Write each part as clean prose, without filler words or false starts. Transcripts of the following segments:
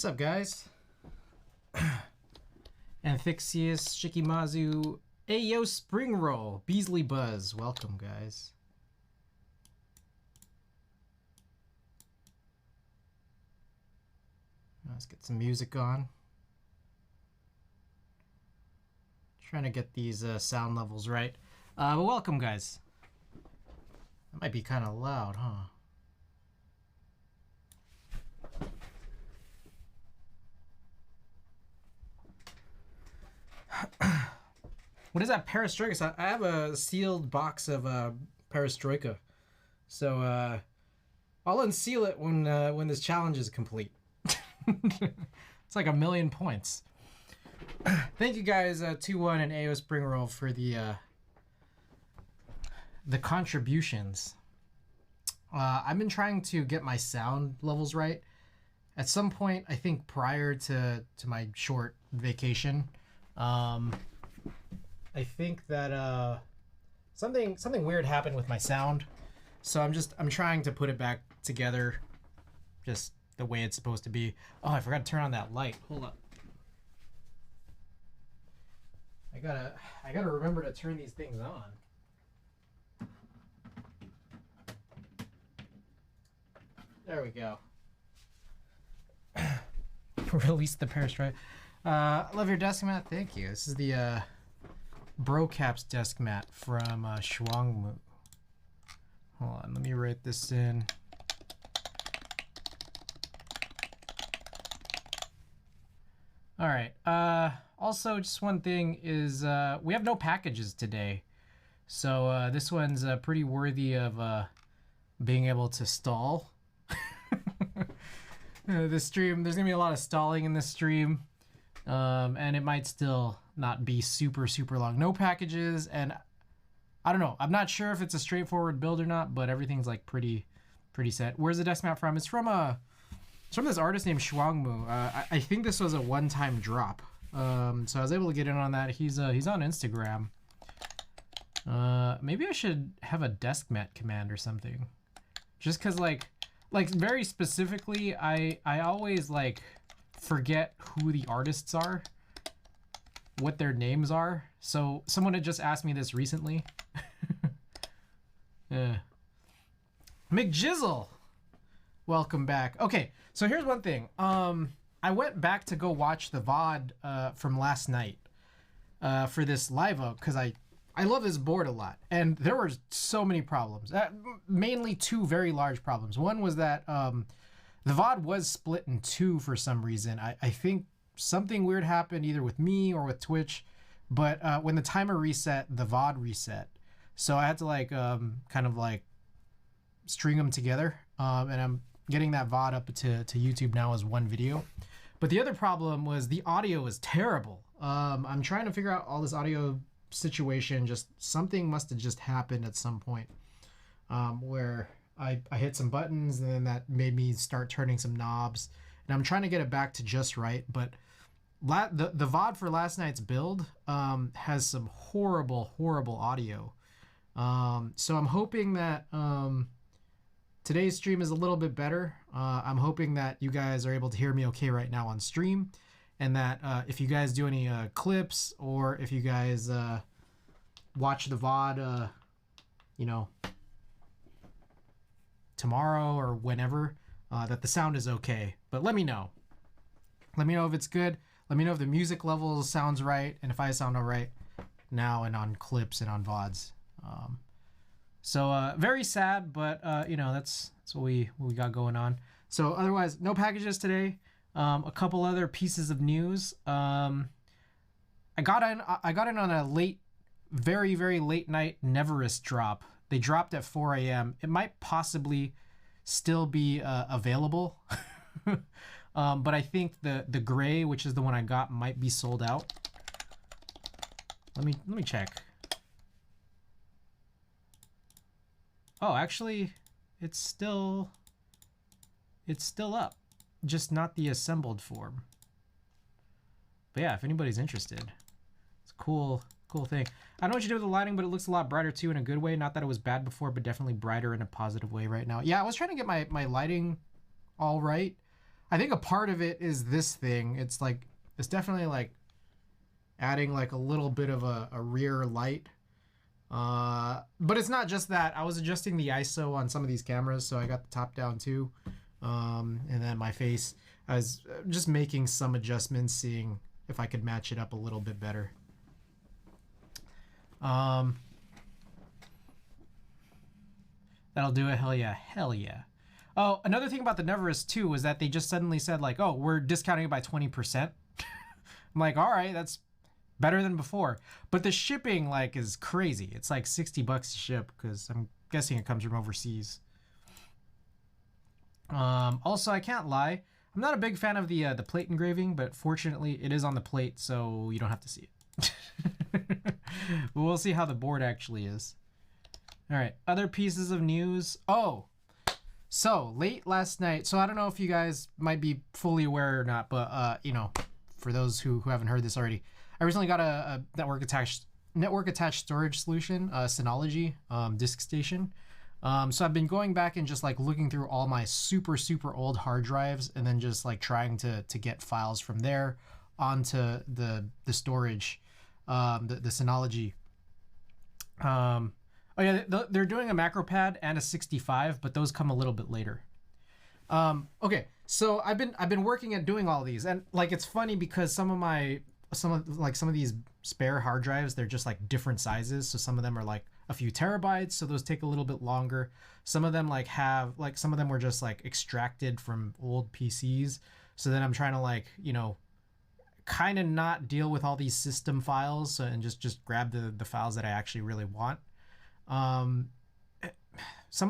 What's up, guys? Amphixius, Shikimazu, Ayo Spring Roll, Beasley Buzz. Welcome, guys. Let's get some music on. Trying to get these sound levels right. But welcome, guys. That might be kind of loud, huh? What is that, Perestroika? I have a sealed box of Perestroika, so I'll unseal it when this challenge is complete. It's like 1,000,000 points. Thank you guys, 2-1 and AO Spring Roll for the contributions. I've been trying to get my sound levels right. At some point, I think prior to my short vacation, I think that something weird happened with my sound, so I'm trying to put it back together, just the way it's supposed to be. Oh, I forgot to turn on that light. Hold up. I gotta remember to turn these things on. There we go. Release the Perestroika. Love your desk mat. Thank you. This is the Brocaps desk mat from Shuangmu. Hold on, let me write this in. All right. Also, just one thing is we have no packages today, so this one's pretty worthy of being able to stall. This stream, there's gonna be a lot of stalling in this stream, and it might still not be super long. No packages, and I don't know. I'm not sure if it's a straightforward build or not, but everything's like pretty set. Where's the desk mat from? It's from this artist named Shuangmu. I think this was a one-time drop, so I was able to get in on that. He's on Instagram. Maybe I should have a desk mat command or something, just because like very specifically, I always like forget who the artists are, what their names are. So someone had just asked me this recently. Yeah. McJizzle, welcome back. Okay, so here's one thing. I went back to go watch the VOD from last night for this live oak because I love this board a lot, and there were so many problems. Mainly two very large problems. One was that the VOD was split in two for some reason. I think something weird happened either with me or with Twitch, but when the timer reset, the VOD reset. So I had to like kind of like string them together, and I'm getting that VOD up to YouTube now as one video. But the other problem was the audio is terrible. I'm trying to figure out all this audio situation. Just something must have just happened at some point where I hit some buttons, and then that made me start turning some knobs, and I'm trying to get it back to just right. But the VOD for last night's build has some horrible audio, so I'm hoping that today's stream is a little bit better. I'm hoping that you guys are able to hear me okay right now on stream, and that if you guys do any clips, or if you guys watch the VOD you know, tomorrow or whenever, that the sound is okay. But let me know if it's good. Let me know if the music level sounds right, and if I sound all right now and on clips and on VODs. So very sad, but you know, that's what we got going on. So otherwise, no packages today. A couple other pieces of news. I got in on a very late night Neverest drop. They dropped at 4 a.m. It might possibly still be available, but I think the gray, which is the one I got, might be sold out. Let me check. Oh, actually, it's still up, just not the assembled form. But yeah, if anybody's interested, it's a cool thing. I don't know what you do with the lighting, but it looks a lot brighter too, in a good way. Not that it was bad before, but definitely brighter in a positive way right now. Yeah, I was trying to get my lighting all right. I think a part of it is this thing. It's like, it's definitely like adding like a little bit of a rear light. But it's not just that. I was adjusting the ISO on some of these cameras, so I got the top down too. And then my face, I was just making some adjustments, seeing if I could match it up a little bit better. That'll do it. Hell yeah. Hell yeah. Oh, another thing about the Neverest too was that they just suddenly said like, oh, we're discounting it by 20%. I'm like, all right, that's better than before. But the shipping like is crazy. It's like $60 to ship because I'm guessing it comes from overseas. Also, I can't lie. I'm not a big fan of the plate engraving, but fortunately it is on the plate, so you don't have to see it. We'll see how the board actually is. All right, other pieces of news. Oh, so late last night. So I don't know if you guys might be fully aware or not, but you know, for those who haven't heard this already, I recently got a network attached storage solution, Synology disk station. So I've been going back and just like looking through all my super old hard drives and then just like trying to get files from there onto the storage, the Synology. Oh yeah, they're doing a macro pad and a 65, but those come a little bit later. Okay, so I've been working at doing all these, and like it's funny because some of these spare hard drives, they're just like different sizes. So some of them are like a few terabytes, so those take a little bit longer. Some of them some of them were just like extracted from old PCs. So then I'm trying to like, you know, kind of not deal with all these system files and just grab the files that I actually really want. Some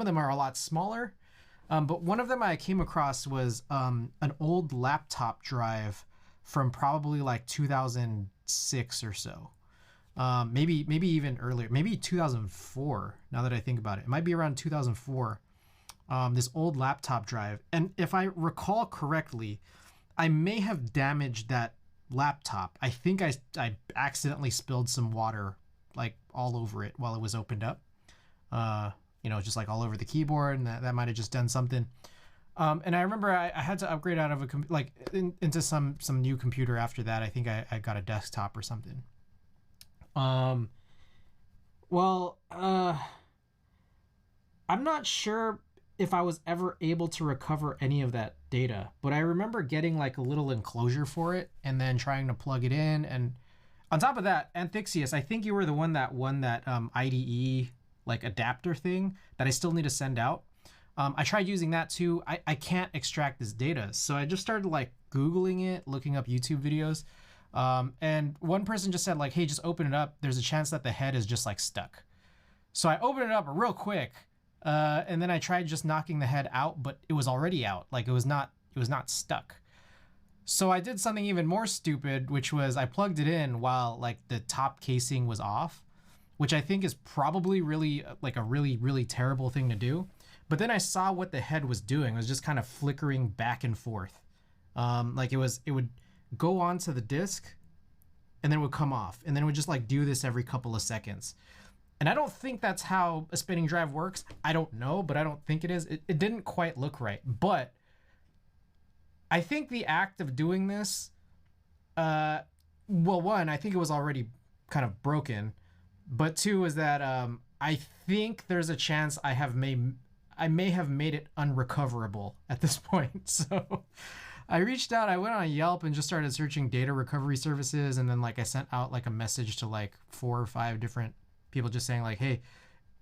of them are a lot smaller, but one of them I came across was an old laptop drive from probably like 2006 or so. Maybe even earlier, maybe 2004. Now that I think about it, it might be around 2004. This old laptop drive, and if I recall correctly, I may have damaged that laptop. I think I accidentally spilled some water like all over it while it was opened up. You know, just like all over the keyboard, and that might have just done something. And I remember I had to upgrade out of into some new computer after that. I think I got a desktop or something. Well, I'm not sure if I was ever able to recover any of that data, but I remember getting like a little enclosure for it and then trying to plug it in. And on top of that, Anthixius, I think you were the one that won that IDE like adapter thing that I still need to send out. I tried using that too. I can't extract this data. So I just started like Googling it, looking up YouTube videos. And one person just said like, hey, just open it up. There's a chance that the head is just like stuck. So I opened it up real quick. And then I tried just knocking the head out, but it was already out. Like it was not stuck. So I did something even more stupid, which was I plugged it in while like the top casing was off, which I think is probably really like a really terrible thing to do. But then I saw what the head was doing. It was just kind of flickering back and forth. Like it would go onto the disc and then it would come off. And then it would just like do this every couple of seconds. And I don't think that's how a spinning drive works. I don't know, but I don't think it is. It didn't quite look right. But I think the act of doing this, well, one, I think it was already kind of broken. But two is that I think there's a chance I may have made it unrecoverable at this point. So I reached out, I went on Yelp and just started searching data recovery services. And then like I sent out like a message to like 4 or 5 different people just saying like, hey,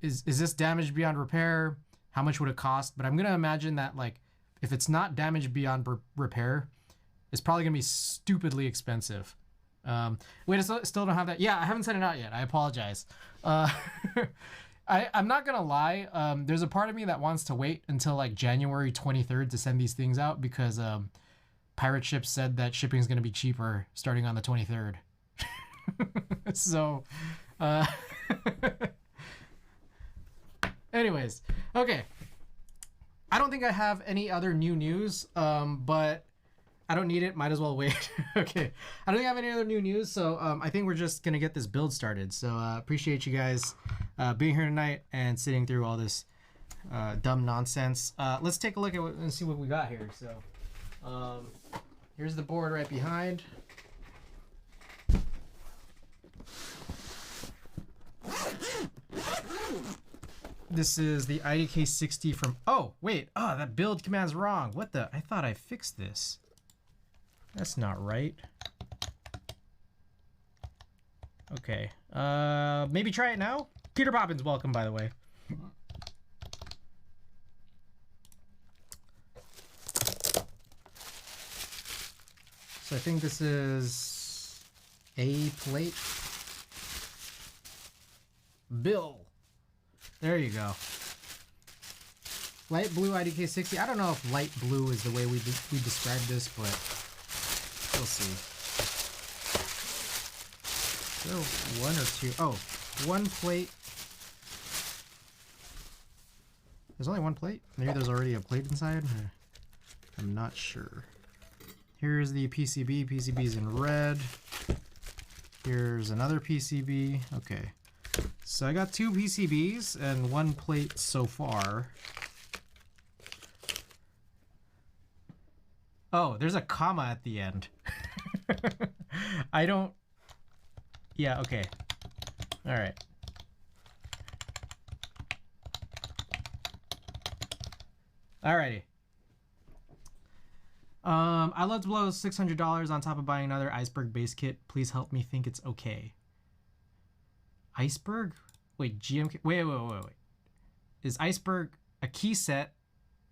is this damaged beyond repair? How much would it cost? But I'm going to imagine that like, if it's not damaged beyond repair, it's probably going to be stupidly expensive. Wait, I still don't have that. Yeah, I haven't sent it out yet. I apologize. I'm not gonna lie. There's a part of me that wants to wait until like January 23rd to send these things out because Pirate Ship said that shipping is gonna be cheaper starting on the 23rd. So, anyways, okay. I don't think I have any other new news, but I don't need it. Might as well wait. Okay. I don't think I have any other new news, so I think we're just going to get this build started. So appreciate you guys being here tonight and sitting through all this dumb nonsense. Let's take a look at and see what we got here. So Here's the board right behind. This is the idk60 from... Oh, wait. Oh, that build command's wrong. What the... I thought I fixed this. That's not right. Okay. Maybe try it now? Peter Poppins, welcome, by the way. So I think this is a plate. Bill. There you go. Light blue idk60. I don't know if light blue is the way we describe this, but we'll see. Is there one or two? Oh, one plate. There's only one plate? Maybe there's already a plate inside? I'm not sure. Here's the PCB. PCB's in red. Here's another PCB. Okay. So I got 2 PCBs and 1 plate so far. Oh, there's a comma at the end. I don't... Yeah, okay. All right. Alrighty. I'd love to blow $600 on top of buying another iceberg base kit. Please help me think it's okay. Iceberg? Wait, GMK? Wait. Is iceberg a key set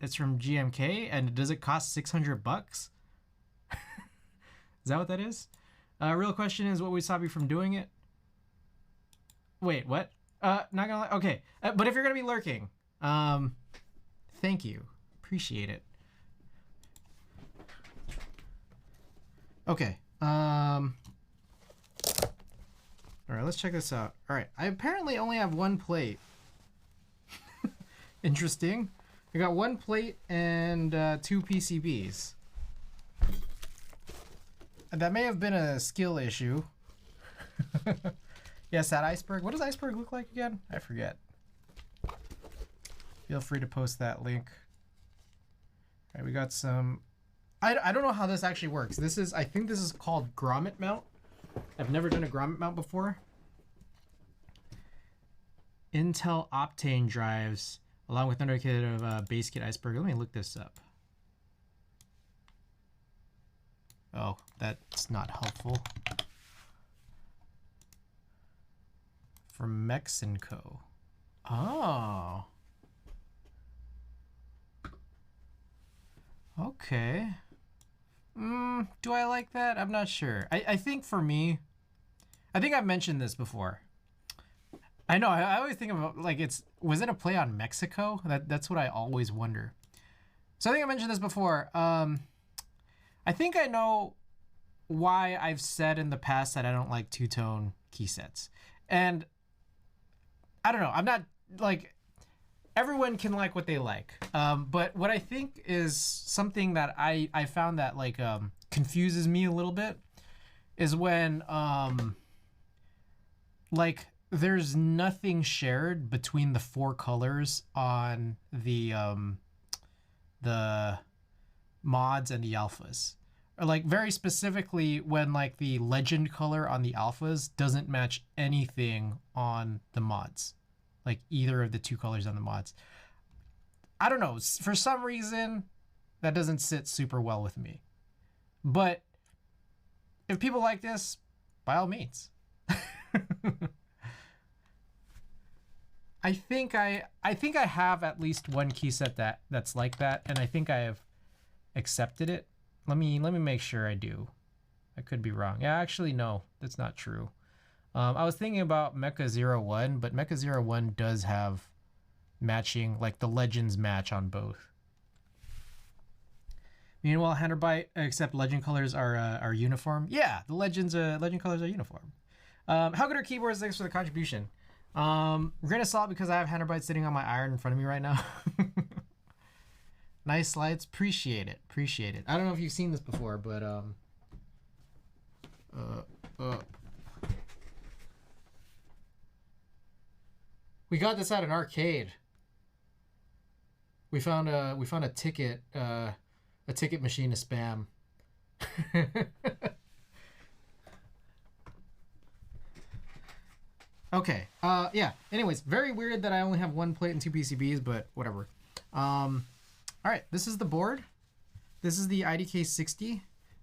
that's from GMK and does it cost 600 bucks? Is that what that is? Real question is what would stop you from doing it? Wait, what? Not gonna lie. Okay, but if you're gonna be lurking, thank you. Appreciate it. Okay. All right, let's check this out. All right, I apparently only have 1 plate. Interesting. I got 1 plate and 2 PCBs. That may have been a skill issue. Yes, that iceberg. What does iceberg look like again? I forget. Feel free to post that link. All right, we got some... I don't know how this actually works. This is, I think this is called grommet mount. I've never done a grommet mount before. Intel Optane drives, along with another kit of base kit iceberg. Let me look this up. Oh, that's not helpful. From Mexico. Oh. Okay. Do I like that? I'm not sure. I think for me, I think I've mentioned this before. I know, I always think about, like, was it a play on Mexico? That's what I always wonder. So I think I mentioned this before. I think I know why I've said in the past that I don't like two-tone key sets. And I don't know, I'm not, like, everyone can like what they like. But what I think is something that I found that, like, confuses me a little bit is when, like, there's nothing shared between the 4 colors on the mods and the alphas. Or, like, very specifically when, like, the legend color on the alphas doesn't match anything on the mods. Like, either of the 2 colors on the mods. I don't know. For some reason, that doesn't sit super well with me. But if people like this, by all means. I think I have at least one key set that's like that, and I think I have accepted it. Let me make sure I do. I could be wrong. Yeah, actually, no, that's not true. I was thinking about Mecha 01, but Mecha 01 does have matching, like the legends match on both. Meanwhile, Handerbyte, except legend colors are uniform. Yeah, the legend colors are uniform. How good are keyboards? Thanks for the contribution. Grain of salt because I have Handerbyte sitting on my iron in front of me right now. Nice slides. Appreciate it. Appreciate it. I don't know if you've seen this before, but we got this at an arcade. We found a ticket a ticket machine is spam. Okay. Yeah. Anyways, very weird that I only have one plate and two PCBs, but whatever. All right. This is the board. This is the idk60.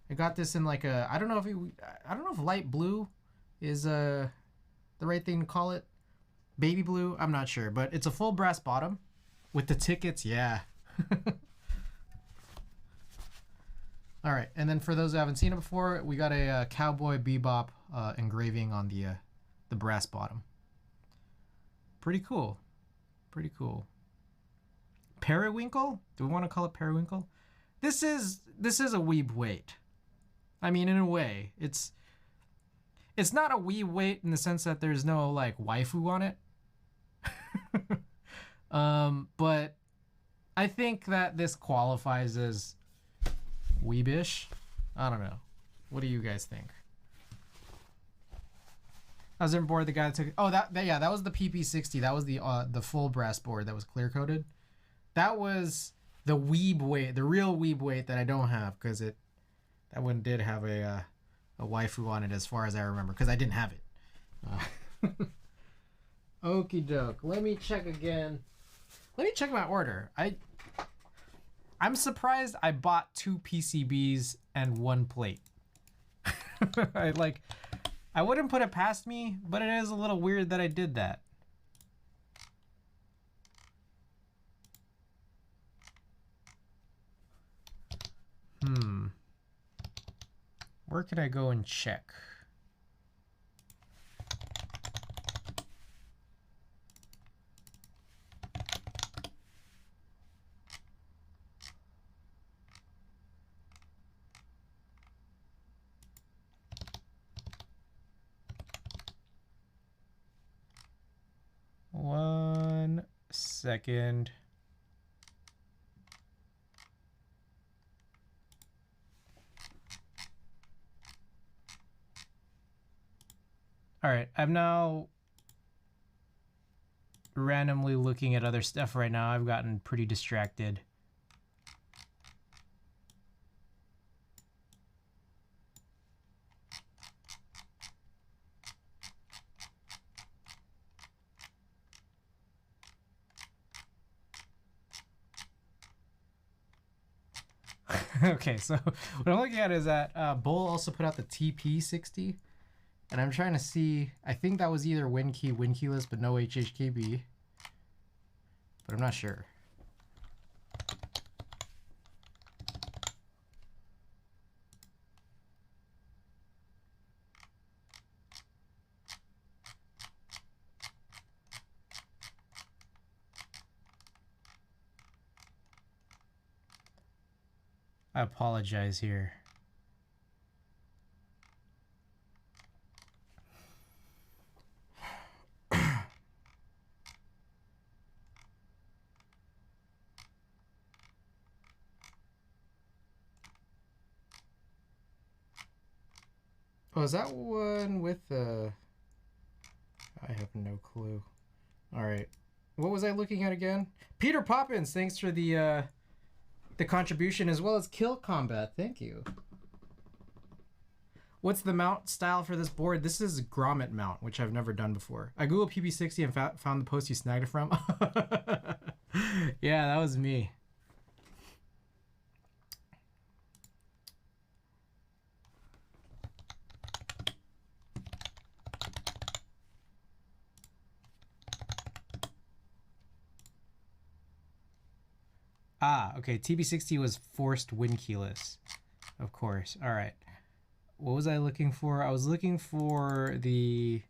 I got this in like a, I don't know if light blue is the right thing to call it. Baby blue. I'm not sure, but it's a full brass bottom with the tickets. Yeah. All right. And then for those who haven't seen it before, we got a Cowboy Bebop engraving on the brass bottom. Pretty cool. Pretty cool. Periwinkle? Do we want to call it periwinkle? This is a weeb weight. I mean, in a way, it's not a weeb weight in the sense that there's no like waifu on it. But I think that this qualifies as weebish. I don't know. What do you guys think? I was on board the guy that took. Oh, that was the PP60. That was the full brass board that was clear coated. That was the weeb weight, the real weeb weight that I don't have because that one did have a waifu on it as far as I remember because I didn't have it. Okie doke. Let me check again. Let me check my order. I'm surprised I bought 2 PCBs and 1 plate. I wouldn't put it past me, but it is a little weird that I did that. Where can I go and check? One second. All right, I'm now randomly looking at other stuff right now. I've gotten pretty distracted. Okay, so what I'm looking at is that Bull also put out the TP60. And I'm trying to see, I think that was either WinKey, WinKeyless, but no HHKB. But I'm not sure. I apologize here. Oh, is that one with the... I have no clue. All right. What was I looking at again? Peter Poppins, thanks for the contribution, as well as Kill Combat. Thank you. What's the mount style for this board? This is Grommet mount, which I've never done before. I googled PP60 and found the post you snagged it from. Yeah, that was me. Ah, okay. TB60 was forced WinKeyless, of course. All right. What was I looking for? I was looking for the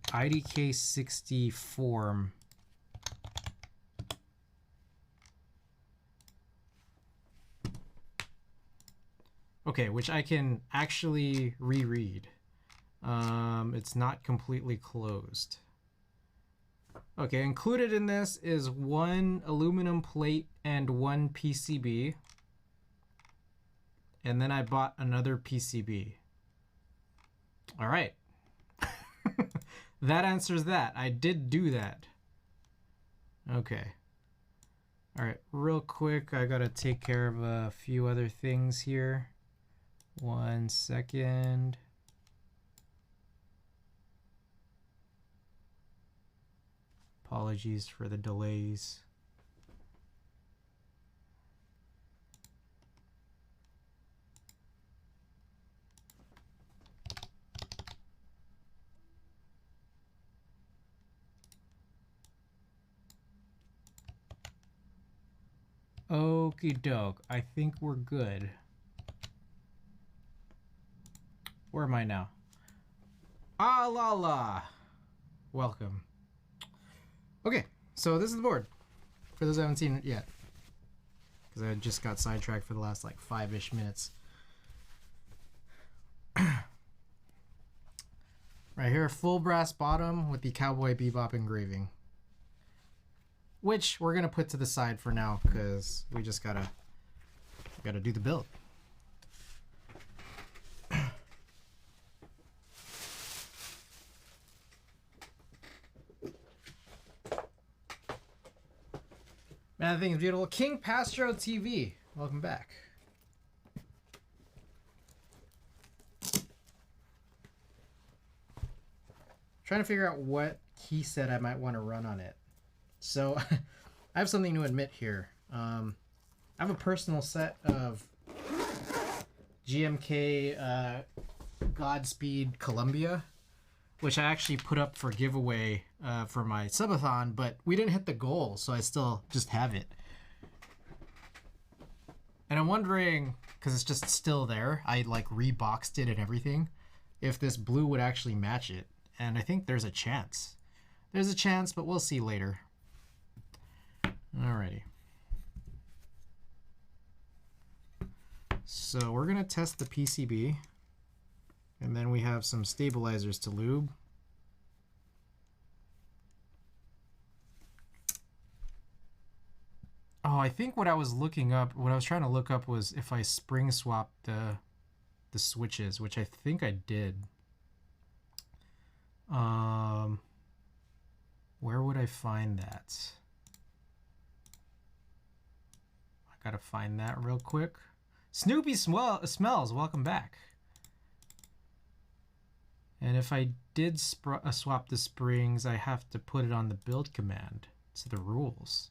idk60 form. Okay, which I can actually reread. It's not completely closed. Okay, included in this is 1 aluminum plate and 1 PCB. And then I bought another PCB. All right. That answers that. I did do that. Okay. All right, real quick, I gotta take care of a few other things here. 1 second. Apologies for the delays. Okie doke, I think we're good. Where am I now? Ah la la. Welcome. Okay, so this is the board. For those who haven't seen it yet. Because I just got sidetracked for the last like 5-ish minutes. Right here, full brass bottom with the Cowboy Bebop engraving. Which we're gonna put to the side for now because we just gotta do the build. Man, I think it's beautiful. King Pastro TV, welcome back. Trying to figure out what key set I might want to run on it. So I have something to admit here. I have a personal set of GMK Godspeed Columbia, which I actually put up for giveaway for my subathon, but we didn't hit the goal, so I still just have it. And I'm wondering, because it's just still there, I like reboxed it and everything, if this blue would actually match it. And I think there's a chance. There's a chance, but we'll see later. Alrighty. So we're gonna test the PCB, and then we have some stabilizers to lube. Oh, I think what I was trying to look up was if I spring swapped the switches, which I think I did. Where would I find that? I gotta find that real quick. Snoopy Smells, welcome back. And if I did swap the springs, I have to put it on the build command. It's the rules.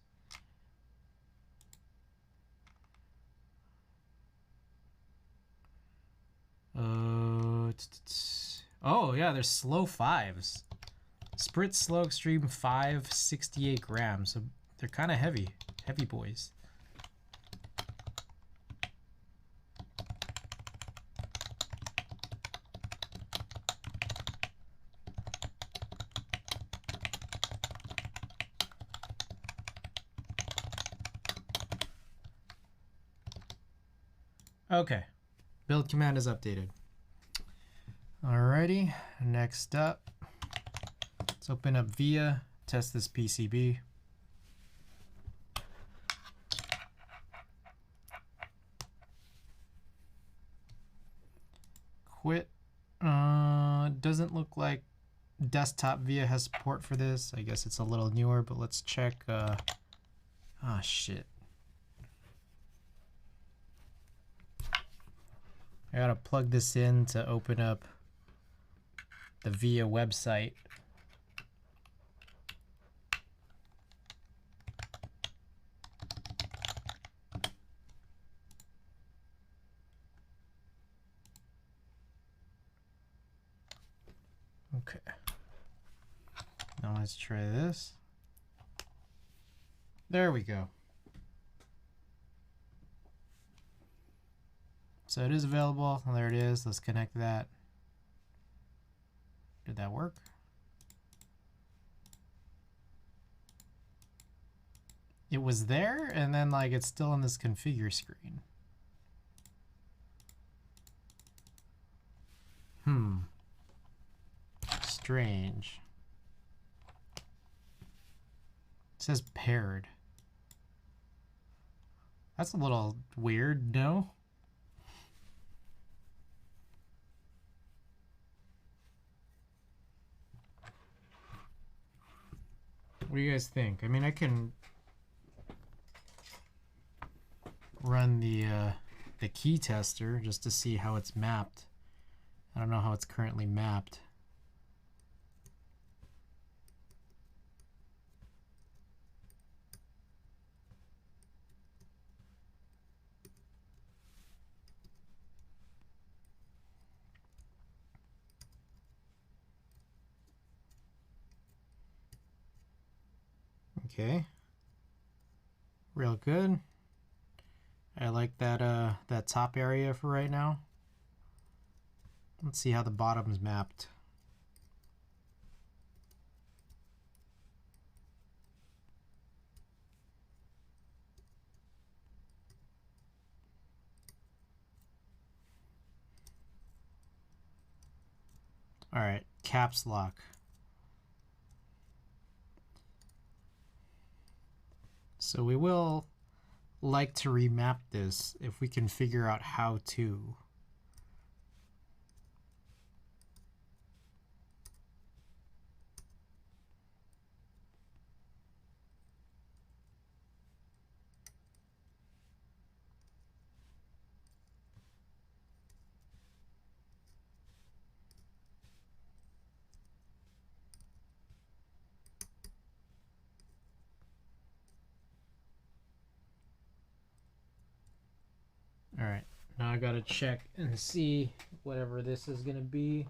Oh yeah, there's slow 5s. SPRiT Slow Extreme 5, 68 grams. So they're kind of heavy boys. Okay, build command is updated. Alrighty, next up, let's open up VIA, test this PCB. Quit. Doesn't look like desktop VIA has support for this. I guess it's a little newer, but let's check. Ah, shit. I gotta plug this in to open up the VIA website. Okay. Now let's try this. There we go. So it is available. There it is. Let's connect that. Did that work? It was there, and then like it's still on this configure screen. Strange. It says paired. That's a little weird, no? What do you guys think? I mean, I can run the key tester just to see how it's mapped. I don't know how it's currently mapped. Okay, real good. I like that that top area for right now. Let's see how the bottom's mapped. All right, caps lock. So we will like to remap this if we can figure out how to. All right, now I gotta check and see whatever this is gonna be.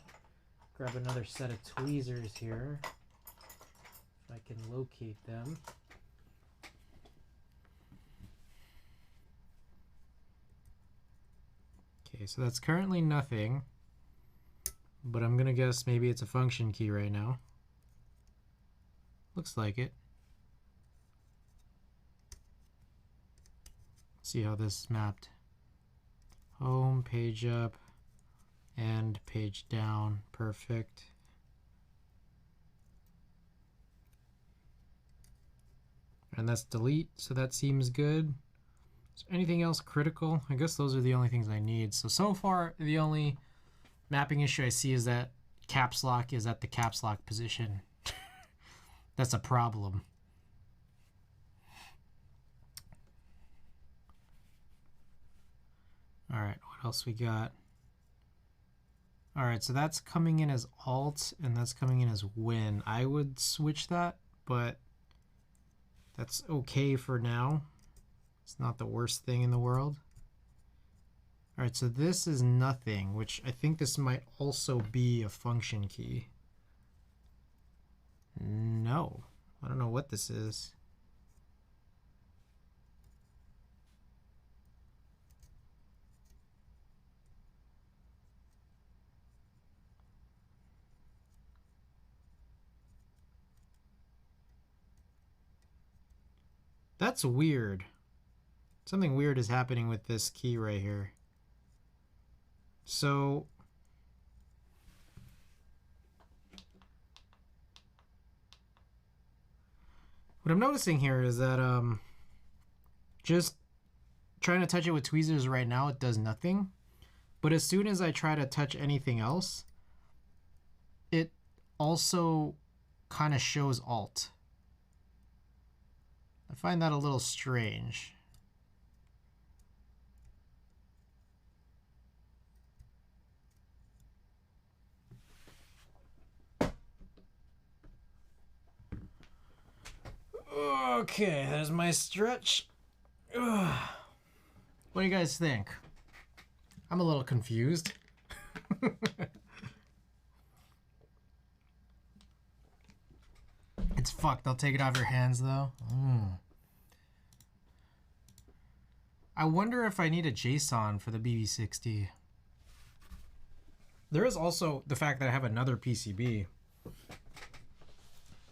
Grab another set of tweezers here, if I can locate them. Okay, so that's currently nothing, but I'm gonna guess maybe it's a function key right now. Looks like it. See how this is mapped. Home, page up, and page down. Perfect. And that's delete, so that seems good. Is there anything else critical? I guess those are the only things I need. So far, the only mapping issue I see is that caps lock is at the caps lock position. That's a problem. All right, what else we got? All right, so that's coming in as alt and that's coming in as win. I would switch that, but that's okay for now. It's not the worst thing in the world. All right, so this is nothing, which I think this might also be a function key. No, I don't know what this is. That's weird. Something weird is happening with this key right here. So what I'm noticing here is that just trying to touch it with tweezers right now, it does nothing. But as soon as I try to touch anything else, it also kind of shows alt. I find that a little strange. Okay, there's my stretch. Ugh. What do you guys think? I'm a little confused. It's fucked. I'll take it off your hands though. I wonder if I need a JSON for the BB60. There is also the fact that I have another PCB,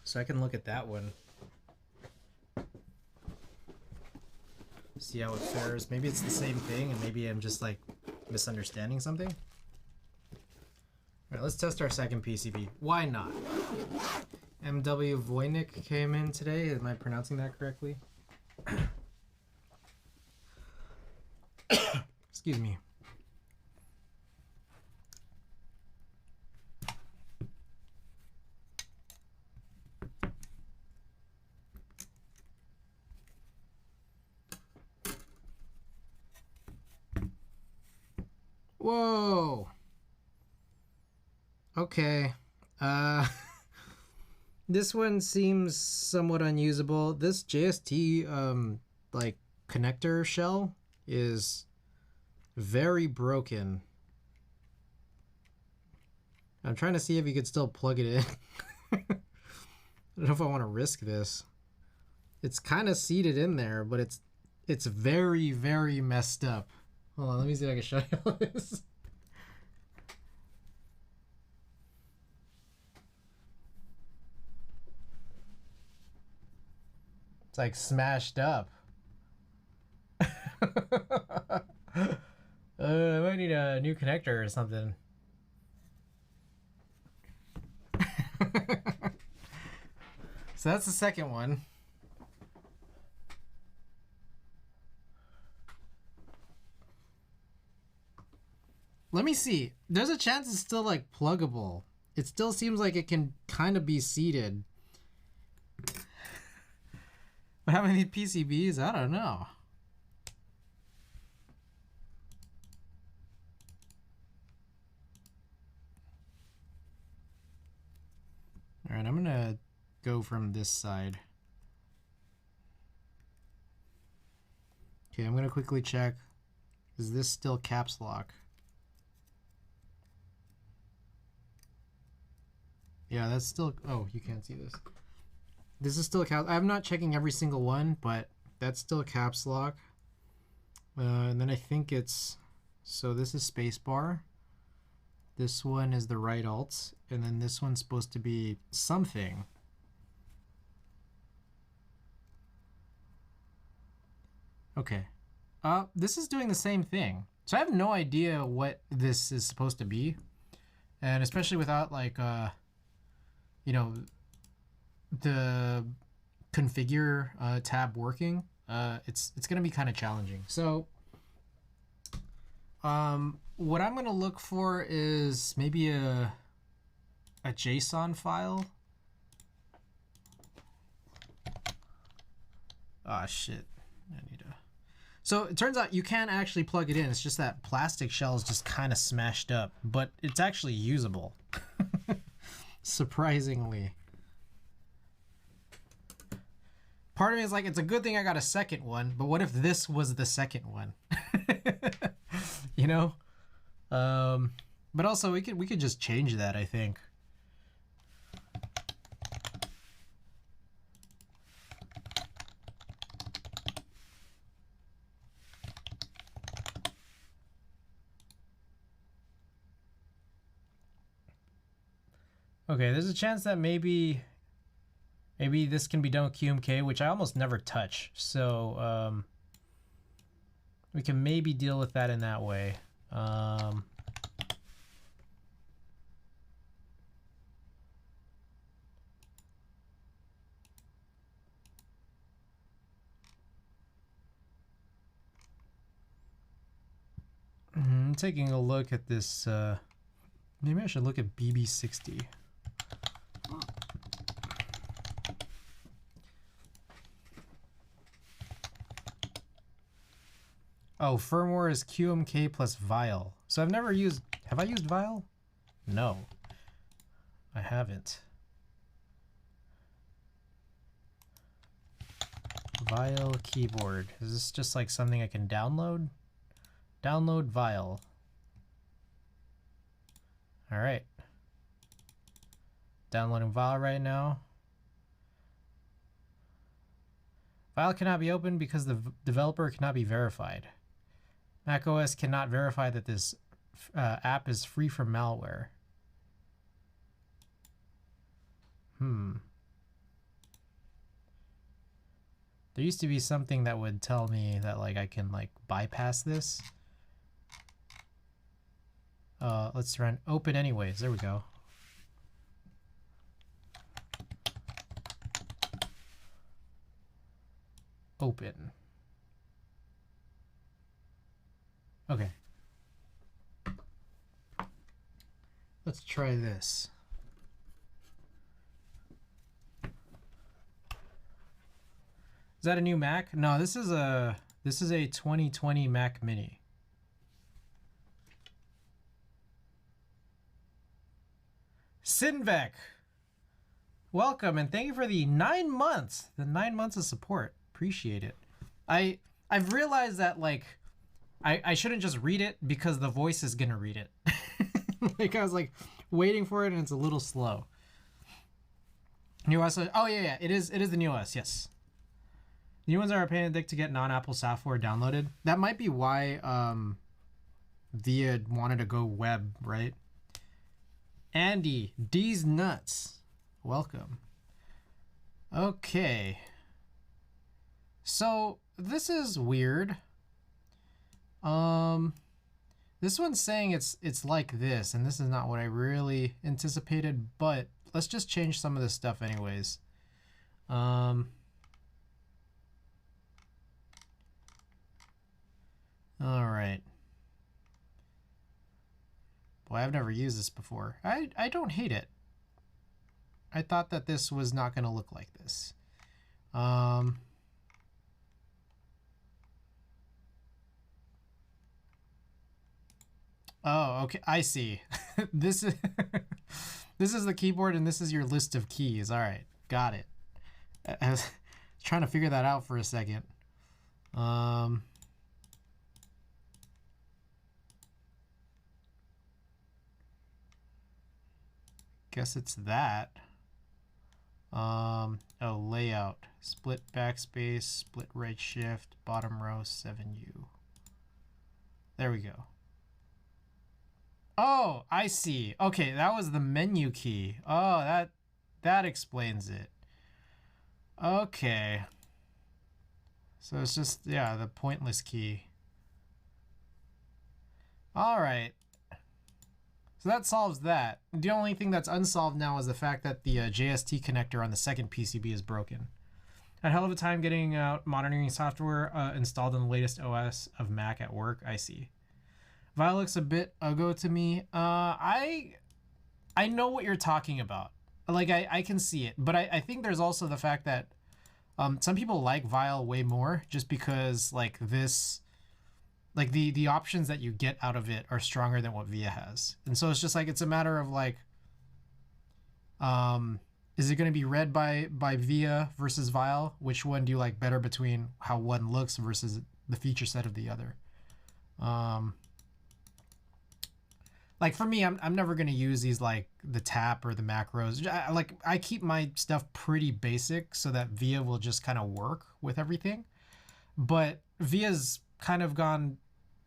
so I can look at that one. See how it fares. Maybe it's the same thing and maybe I'm just like misunderstanding something. All right, let's test our second PCB. Why not? MW Voynick came in today. Am I pronouncing that correctly? Excuse me. Whoa. Okay. This one seems somewhat unusable. This JST like connector shell is very broken. I'm trying to see if you could still plug it in. I don't know if I want to risk this. It's kind of seated in there, but it's very, very messed up. Hold on, let me see if I can show you all this. It's like smashed up. I might need a new connector or something. So that's the second one. Let me see. There's a chance it's still like pluggable. It still seems like it can kind of be seated. But how many PCBs? I don't know. All right, I'm gonna go from this side. Okay, I'm gonna quickly check. Is this still caps lock? Yeah, that's still, oh, you can't see this. This is still caps. I'm not checking every single one, but that's still caps lock. And then I think it's, so this is spacebar. This one is the right alt, and then this one's supposed to be something. Okay. This is doing the same thing. So I have no idea what this is supposed to be. And especially without like, you know, the configure tab working, it's gonna be kind of challenging. So what I'm gonna look for is maybe a JSON file. Ah, shit. I need to. So it turns out you can actually plug it in. It's just that plastic shell is just kind of smashed up, but it's actually usable. Surprisingly. Part of me is like, it's a good thing I got a second one, but what if this was the second one? You know? But also we could just change that, I think. Okay, there's a chance that maybe this can be done with QMK, which I almost never touch. So we can maybe deal with that in that way. I'm taking a look at this. Maybe I should look at BB60. Oh, firmware is QMK plus Vial. So I've never used, have I used Vial? No, I haven't. Vial keyboard. Is this just like something I can download? Download Vial. All right. Downloading Vial right now. Vial cannot be opened because the developer cannot be verified. macOS cannot verify that this app is free from malware. There used to be something that would tell me that like I can like bypass this. Let's run open anyways. There we go. Open. Okay. Let's try this. Is that a new Mac? No, this is a 2020 Mac Mini. Sinvek, welcome and thank you for the 9 months. The 9 months of support. Appreciate it. I've realized that like I shouldn't just read it because the voice is gonna read it. Like I was like waiting for it and it's a little slow. New OS. Oh yeah, it is the new OS. Yes. New ones are a pain in the dick to get non-Apple software downloaded. That might be why VIA wanted to go web, right? Andy, D's nuts. Welcome. Okay. So this is weird. This one's saying it's like this, and this is not what I really anticipated, but let's just change some of this stuff anyways. All right. Boy, I've never used this before. I don't hate it. I thought that this was not going to look like this. Oh, okay. I see. This is this is the keyboard and this is your list of keys. All right. Got it. I was trying to figure that out for a second. Guess it's that. Oh, layout. Split backspace, split right shift, bottom row 7U. There we go. Oh, I see. Okay, that was the menu key. Oh, that explains it. Okay. So it's just, yeah, the pointless key. All right. So that solves that. The only thing that's unsolved now is the fact that the JST connector on the second PCB is broken. I had a hell of a time getting monitoring software installed on the latest OS of Mac at work. I see. VIA looks a bit uggo to me. I know what you're talking about. Like I can see it, but I think there's also the fact that some people like VIA way more just because like this. Like the options that you get out of it are stronger than what VIA has. And so it's just like, it's a matter of like, is it going to be read by VIA versus VIA? Which one do you like better between how one looks versus the feature set of the other? Like for me, I'm never going to use these like the tap or the macros. I keep my stuff pretty basic so that VIA will just kind of work with everything. But VIA's kind of gone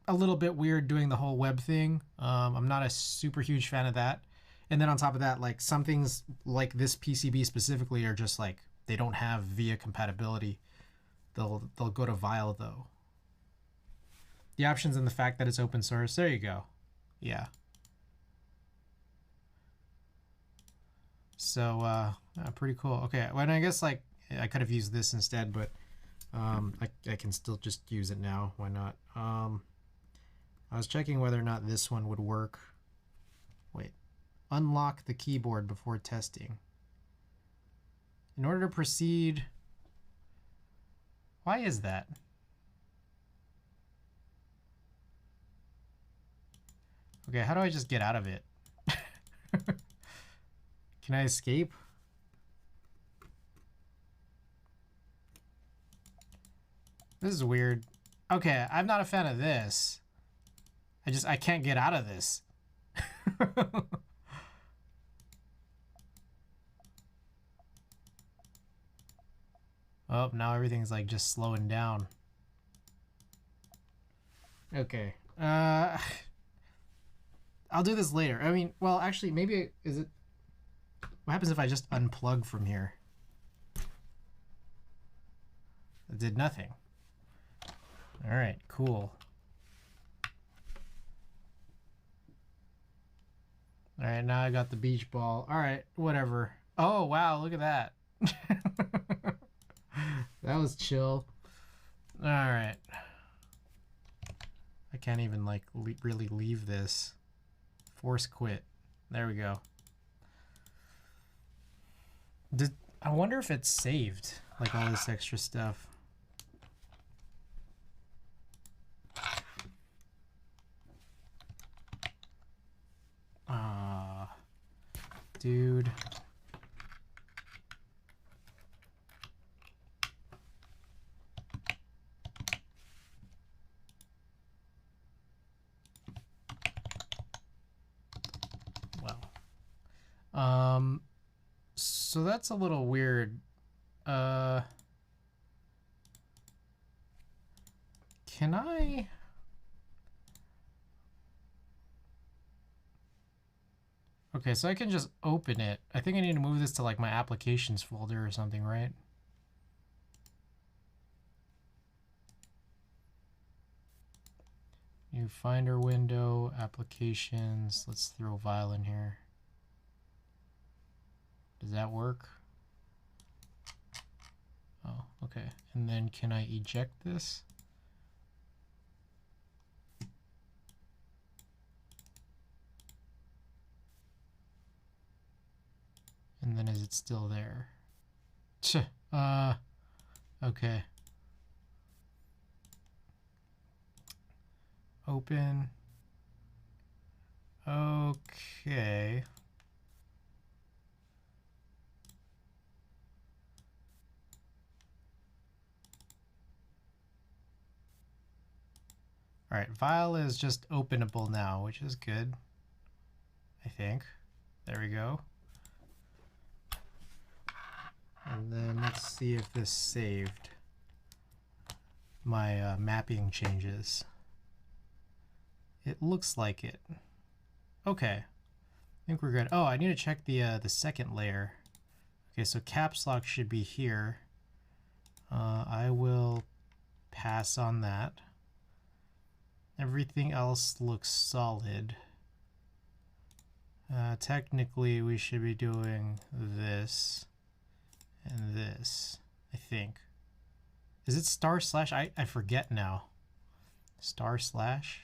a little bit weird doing the whole web thing. I'm not a super huge fan of that. And then on top of that, like some things like this PCB specifically are just like, they don't have VIA compatibility. They'll go to VIA though. The options and the fact that it's open source. There you go. Yeah. So pretty cool. Okay, well, I guess like I could have used this instead, but I can still just use it now. Why not? I was checking whether or not this one would work. Wait. Unlock the keyboard before testing. In order to proceed... Why is that? Okay, how do I just get out of it? Can I escape? This is weird. Okay, I'm not a fan of this. I can't get out of this. Oh, now everything's like just slowing down. Okay. I'll do this later. I mean, well, actually, maybe is it... What happens if I just unplug from here? It did nothing. All right, cool. All right, now I got the beach ball. All right, whatever. Oh, wow, look at that. That was chill. All right. I can't even like really leave this. Force quit. There we go. I wonder if it's saved, like all this extra stuff. dude. Wow. So that's a little weird. Can I? Okay, so I can just open it. I think I need to move this to like my applications folder or something, right? New Finder window, applications. Let's throw Vile in here. Does that work? Oh, okay. And then can I eject this? And then is it still there? Okay. Open. Okay. All right, Vile is just openable now, which is good, I think. There we go. And then let's see if this saved my mapping changes. It looks like it. Okay, I think we're good. Oh, I need to check the second layer. Okay, so caps lock should be here. I will pass on that. Everything else looks solid. Technically, we should be doing this and this, I think. Is it // I forget now. //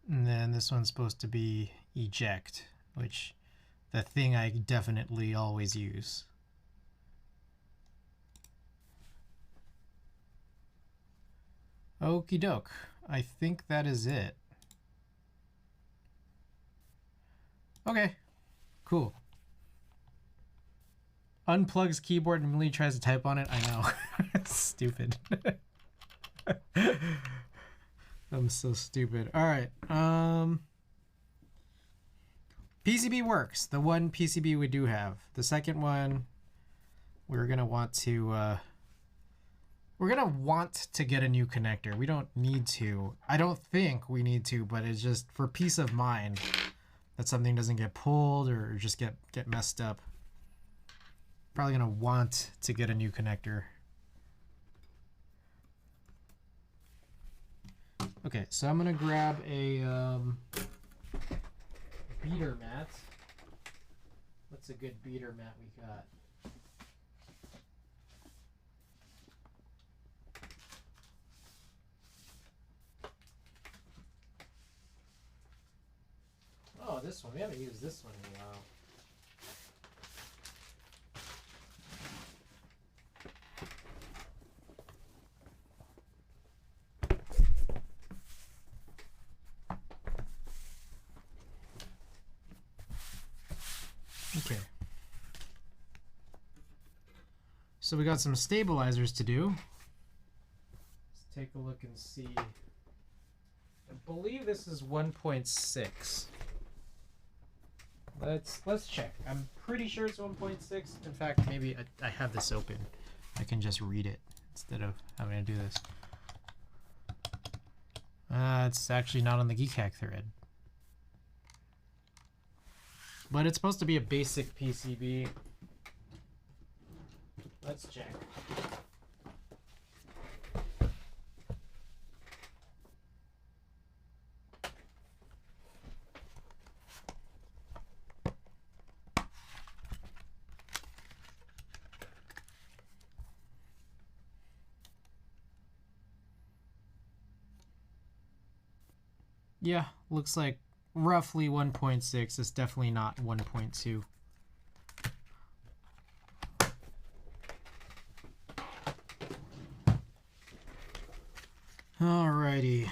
And then this one's supposed to be eject, which the thing I definitely always use. Okie doke. I think that is it. Okay, cool. Unplugs keyboard and immediately tries to type on it. I know. It's stupid. I'm so stupid. All right. PCB works. The one PCB we do have. The second one, we're gonna want to get a new connector. We don't need to. I don't think we need to, but it's just for peace of mind that something doesn't get pulled or just get messed up. Probably gonna want to get a new connector. Okay, so I'm gonna grab a beater mat. What's a good beater mat we got? Oh, this one. We haven't used this one in a while. Okay. So we got some stabilizers to do. Let's take a look and see. I believe this is 1.6. Let's check. I'm pretty sure it's 1.6. In fact, maybe I have this open. I can just read it instead of having to do this. It's actually not on the geekhack thread. But it's supposed to be a basic PCB. Let's check. Yeah, looks like roughly 1.6. It's definitely not 1.2. Alrighty.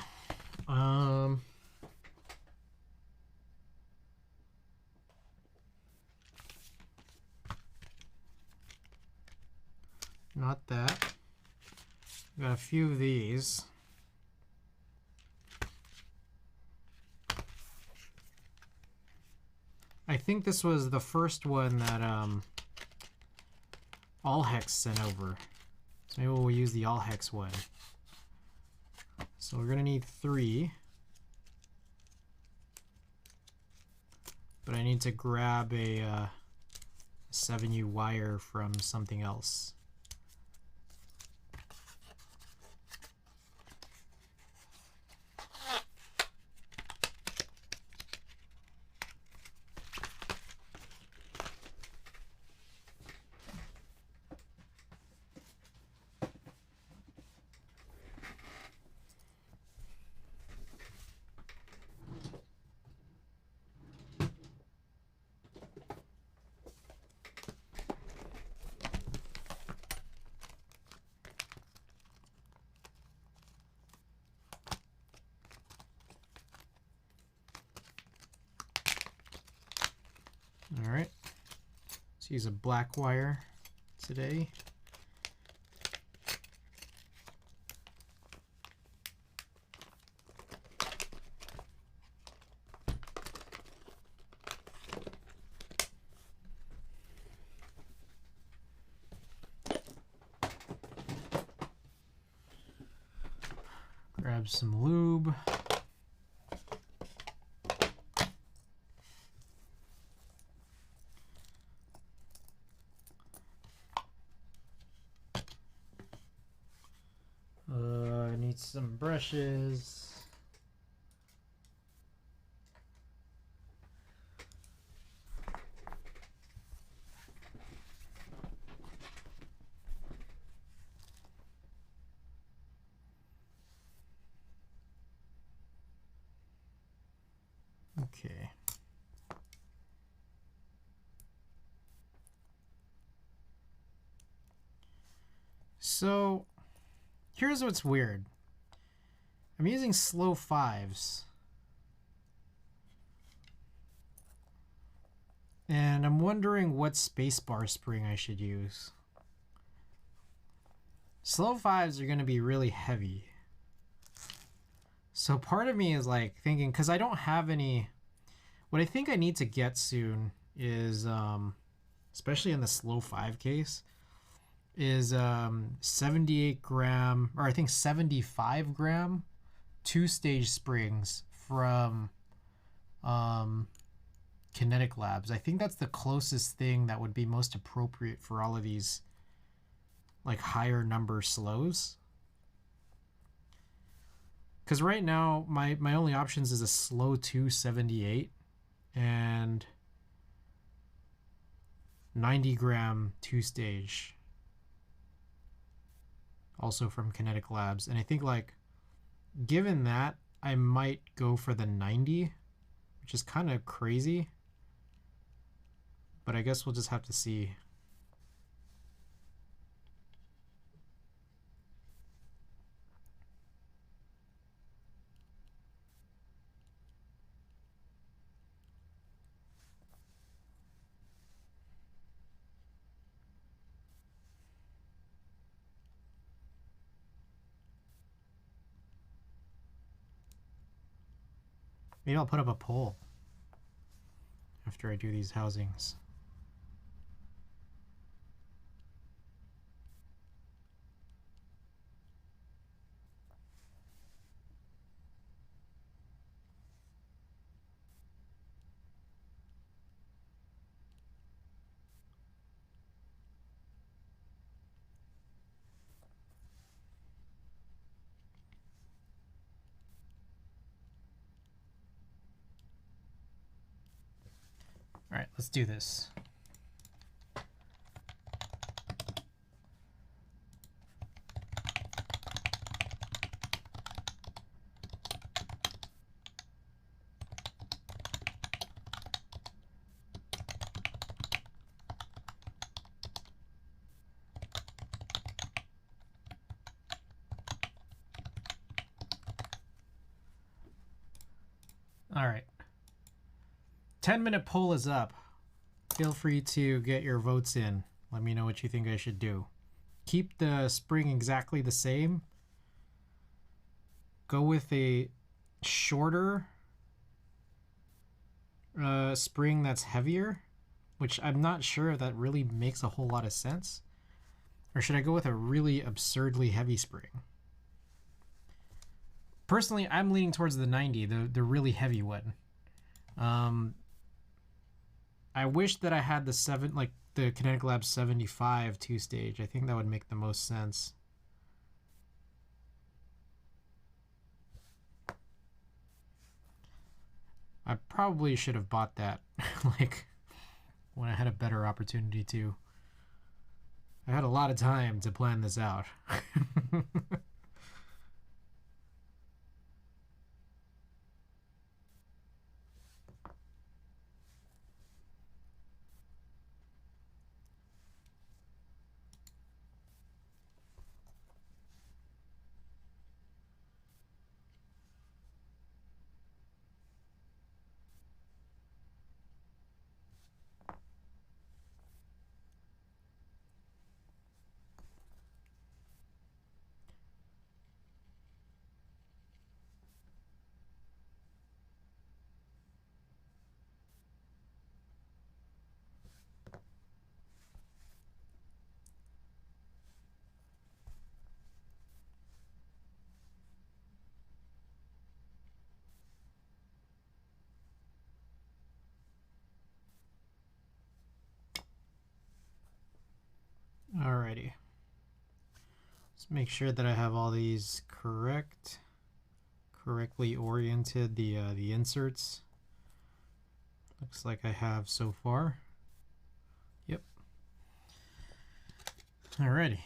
not that. Got a few of these. I think this was the first one that Allhex sent over. So maybe we'll use the Allhex one. So we're gonna need 3. But I need to grab a 7U wire from something else. All right, let's use a black wire today. Grab some lube. Need some brushes. Okay. So here's what's weird. I'm using slow 5s. And I'm wondering what spacebar spring I should use. Slow 5s are going to be really heavy. So part of me is like thinking, because I don't have any, what I think I need to get soon is, especially in the slow 5 case, is 78 gram, or I think 75 gram 2-stage springs from Kinetic Labs. I think that's the closest thing that would be most appropriate for all of these like higher number slows. Because right now my only options is a slow 278 and 90 gram 2-stage, also from Kinetic Labs. And I think like given that, I might go for the 90, which is kind of crazy, but I guess we'll just have to see. Maybe I'll put up a pole after I do these housings. All right, let's do this. All right. 10-minute poll is up. Feel free to get your votes in. Let me know what you think I should do. keep the spring exactly the same. Go with a shorter spring that's heavier, which I'm not sure if that really makes a whole lot of sense. Or should I go with a really absurdly heavy spring? Personally, I'm leaning towards the 90, the really heavy one. I wish that I had the Kinetic Lab 75 two-stage. I think that would make the most sense. I probably should have bought that like when I had a better opportunity to. I had a lot of time to plan this out. Alrighty. Let's make sure that I have all these correctly oriented, the inserts. Looks like I have so far. Yep. Alrighty.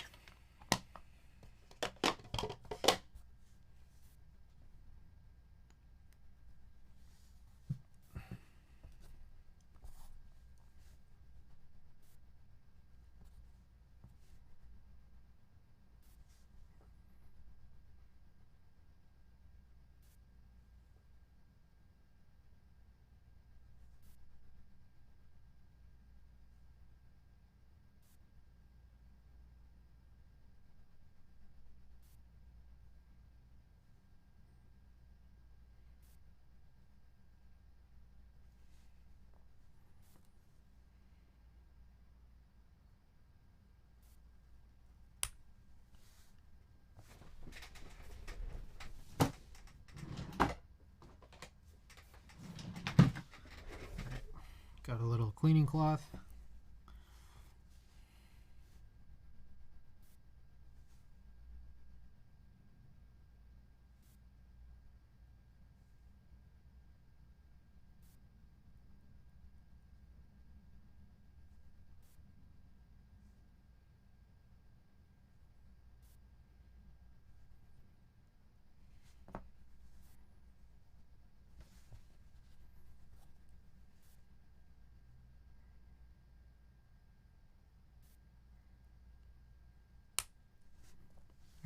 Got a little cleaning cloth.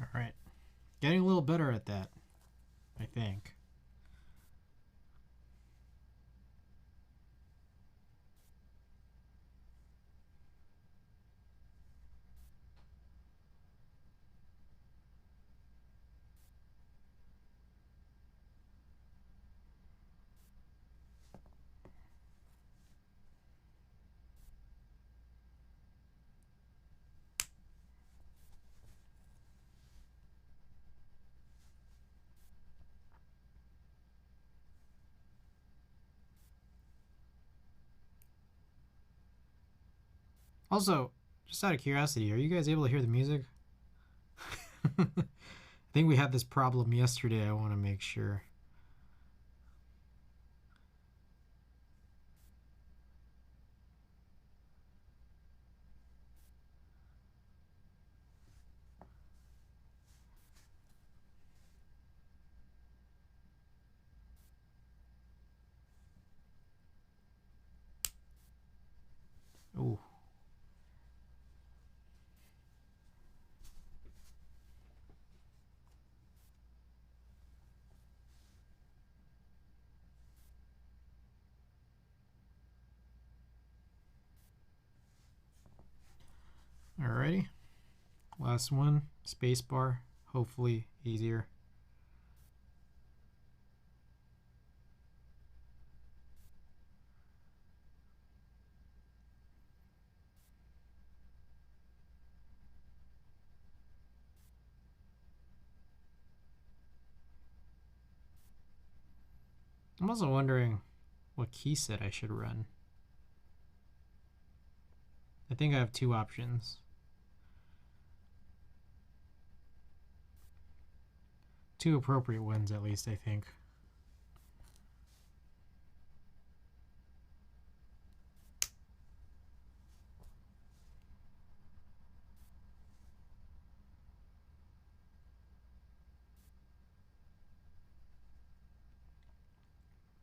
All right. Getting a little better at that, I think. Also, just out of curiosity, are you guys able to hear the music? I think we had this problem yesterday. I want to make sure. Ooh. last one, spacebar, hopefully easier. I'm also wondering what key set I should run. I think I have two options. Two appropriate ones at least, I think.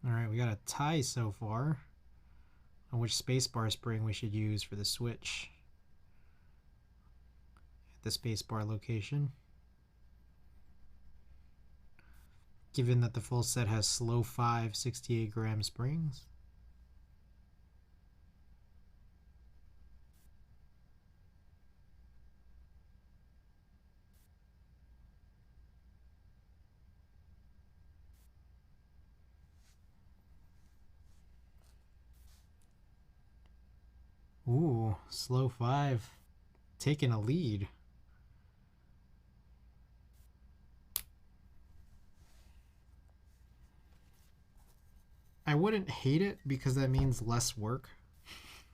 Alright, we got a tie so far on which spacebar spring we should use for the switch at the spacebar location. Given that the full set has slow 5 68 gram springs. Ooh, slow 5 taking a lead. I wouldn't hate it because that means less work.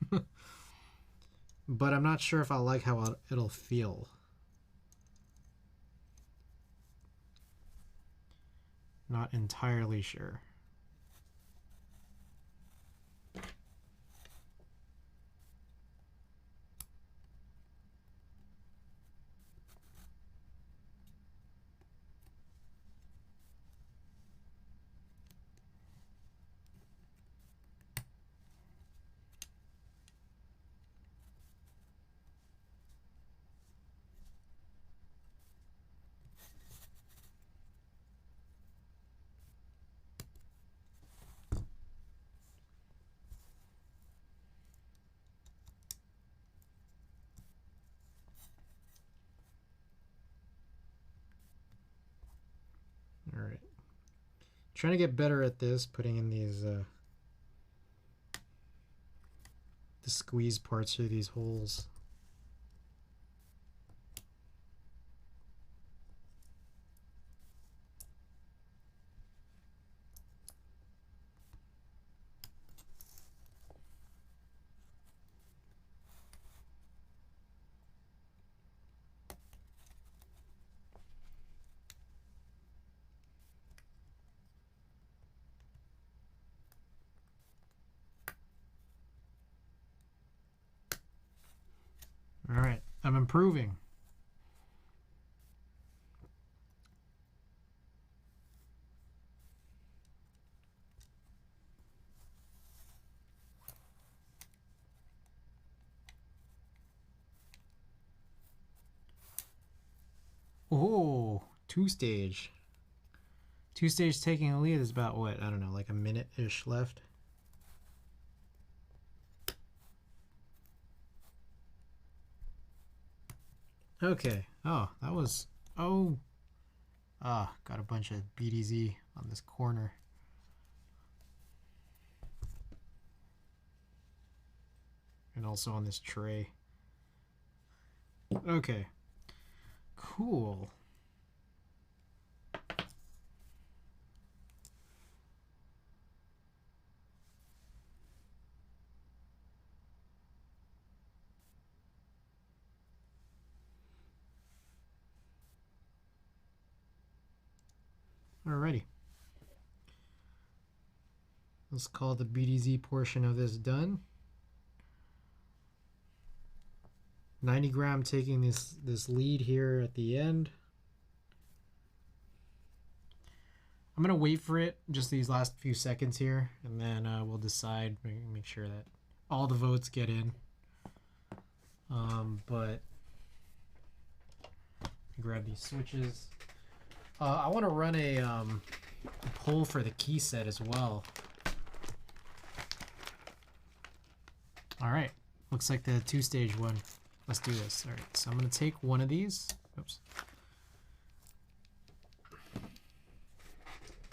But I'm not sure if I'll like how it'll feel. Not entirely sure. All right. Trying to get better at this, putting in these the squeeze parts through these holes. All right, I'm improving. Oh, two-stage. Two-stage taking a lead is about what? I don't know, like a minute-ish left. Okay. Oh, that was... Oh. Ah, got a bunch of BDZ on this corner. And also on this tray. Okay. Cool. Alrighty. Let's call the BDZ portion of this done. 90 gram taking this lead here at the end. I'm gonna wait for it just these last few seconds here, and then we'll decide, make sure that all the votes get in. But grab these switches. I want to run a poll for the key set as well. All right, looks like the two-stage one. let's do this. All right, so I'm gonna take one of these. Oops.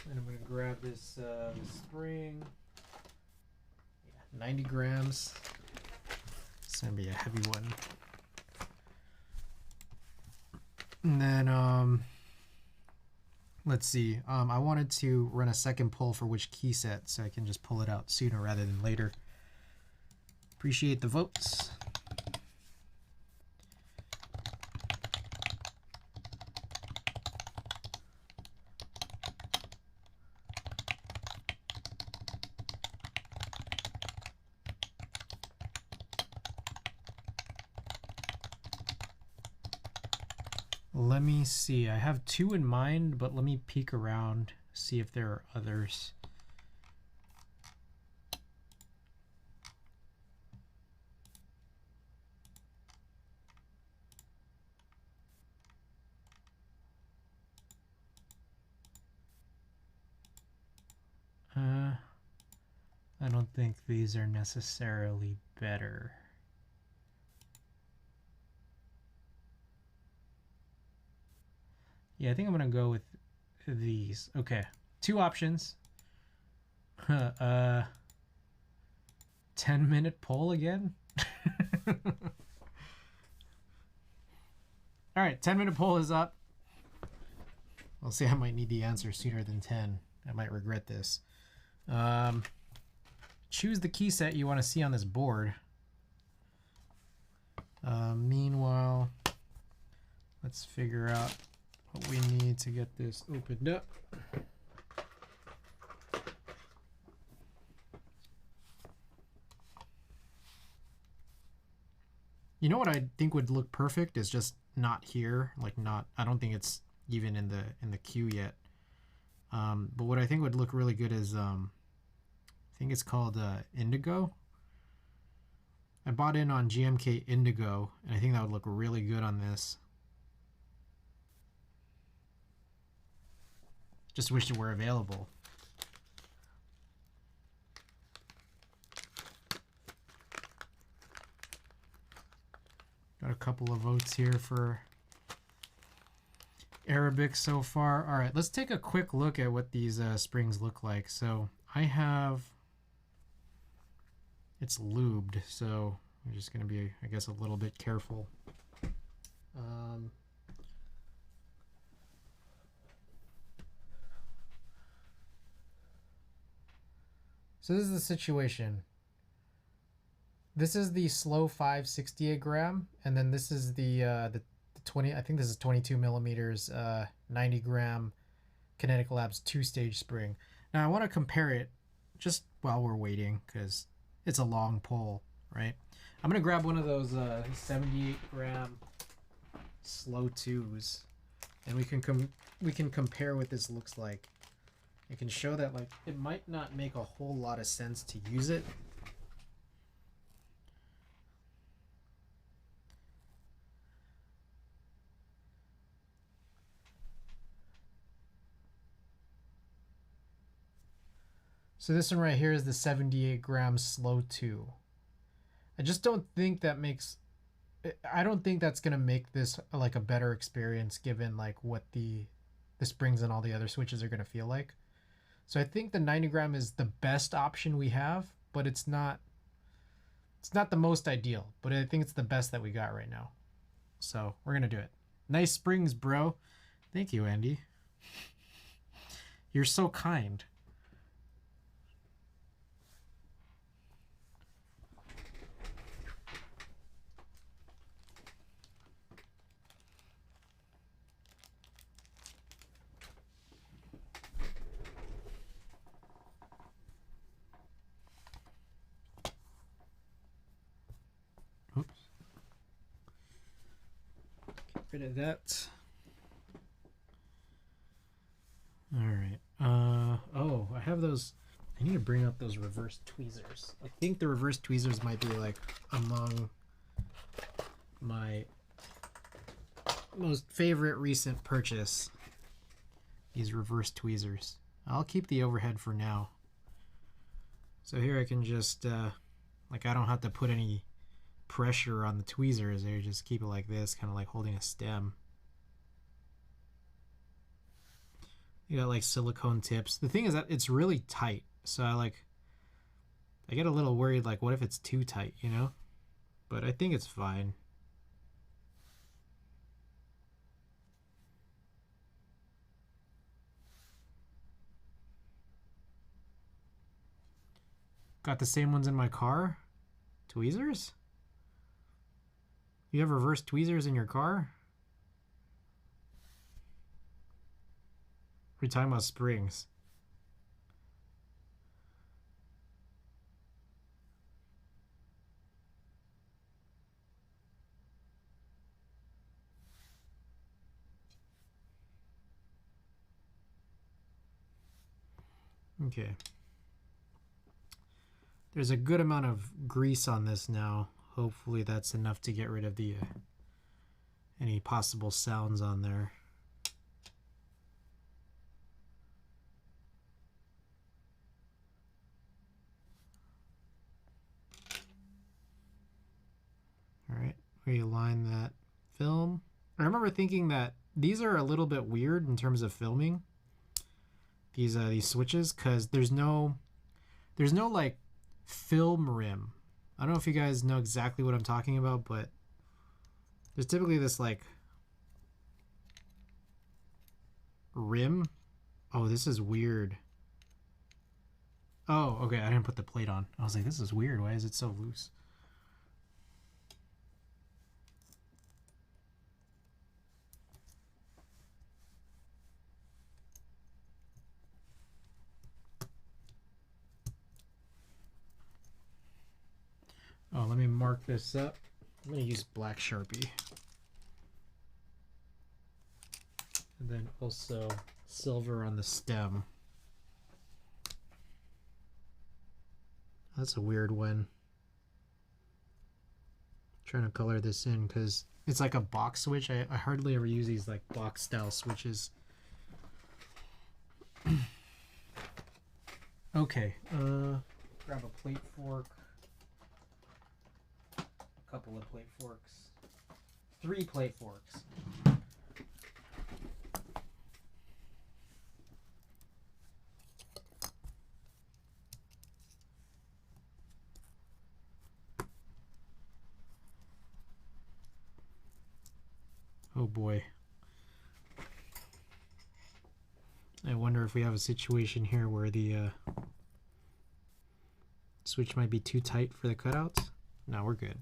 And I'm gonna grab this spring. Yeah, 90 grams. It's gonna be a heavy one. And then let's see. I wanted to run a second pull for which key set, so I can just pull it out sooner rather than later. Appreciate the votes. Let me see. I have two in mind, but let me peek around, see if there are others. I don't think these are necessarily better. Yeah, I think I'm gonna go with these. Okay, two options. 10-minute poll again. All right, 10-minute poll is up. I'll say I might need the answer sooner than 10. I might regret this. Choose the key set you want to see on this board. Meanwhile, let's figure out what we need to get this opened up. You know what I think would look perfect is just not here, like not. I don't think it's even in the queue yet. But what I think would look really good is I think it's called Indigo. I bought in on GMK Indigo, and I think that would look really good on this. Just wish it were available. Got a couple of votes here for Arabic so far. All right, let's take a quick look at what these springs look like. So I have, it's lubed, so I'm just going to be, I guess, a little bit careful. So this is the situation. This is the slow 568 gram, and then this is the 20. I think this is 22 millimeters, 90 gram Kinetic Labs 2-stage spring. Now I want to compare it just while we're waiting because it's a long pull, right? I'm gonna grab one of those 78 gram slow 2s, and we can compare what this looks like. It can show that like it might not make a whole lot of sense to use it. So this one right here is the 78 gram slow 2. I just don't think that makes, I don't think that's gonna make this like a better experience given like what the springs and all the other switches are gonna feel like. So I think the 90 gram is the best option we have, but it's not the most ideal, but I think it's the best that we got right now. So we're gonna do it. Nice springs, bro. Thank you, Andy. You're so kind. Oops. Get rid of that. All right. Oh, I have those. I need to bring up those reverse tweezers. I think the reverse tweezers might be like among my most favorite recent purchase. These reverse tweezers. I'll keep the overhead for now. So here I can just, like I don't have to put any pressure on the tweezers. They just keep it like this, kind of like holding a stem. You got like silicone tips. The thing is that it's really tight, so I get a little worried, like what if it's too tight, you know? But I think it's fine. Got the same ones in my car? Tweezers? You have reverse tweezers in your car? We're talking about springs. Okay. There's a good amount of grease on this now. Hopefully that's enough to get rid of the any possible sounds on there. All right, we align that film. I remember thinking that these are a little bit weird in terms of filming. These switches, because there's no like film rim. I don't know if you guys know exactly what I'm talking about, but there's typically this like rim. Oh, this is weird. Oh, okay, I didn't put the plate on. I was like, this is weird. Why is it so loose? Oh, let me mark this up. I'm going to use black Sharpie. And then also silver on the stem. That's a weird one. I'm trying to color this in because it's like a box switch. I hardly ever use these like box style switches. Okay, grab a plate fork. Couple of plate forks, 3 plate forks. Oh boy. I wonder if we have a situation here where the switch might be too tight for the cutouts. No, we're good.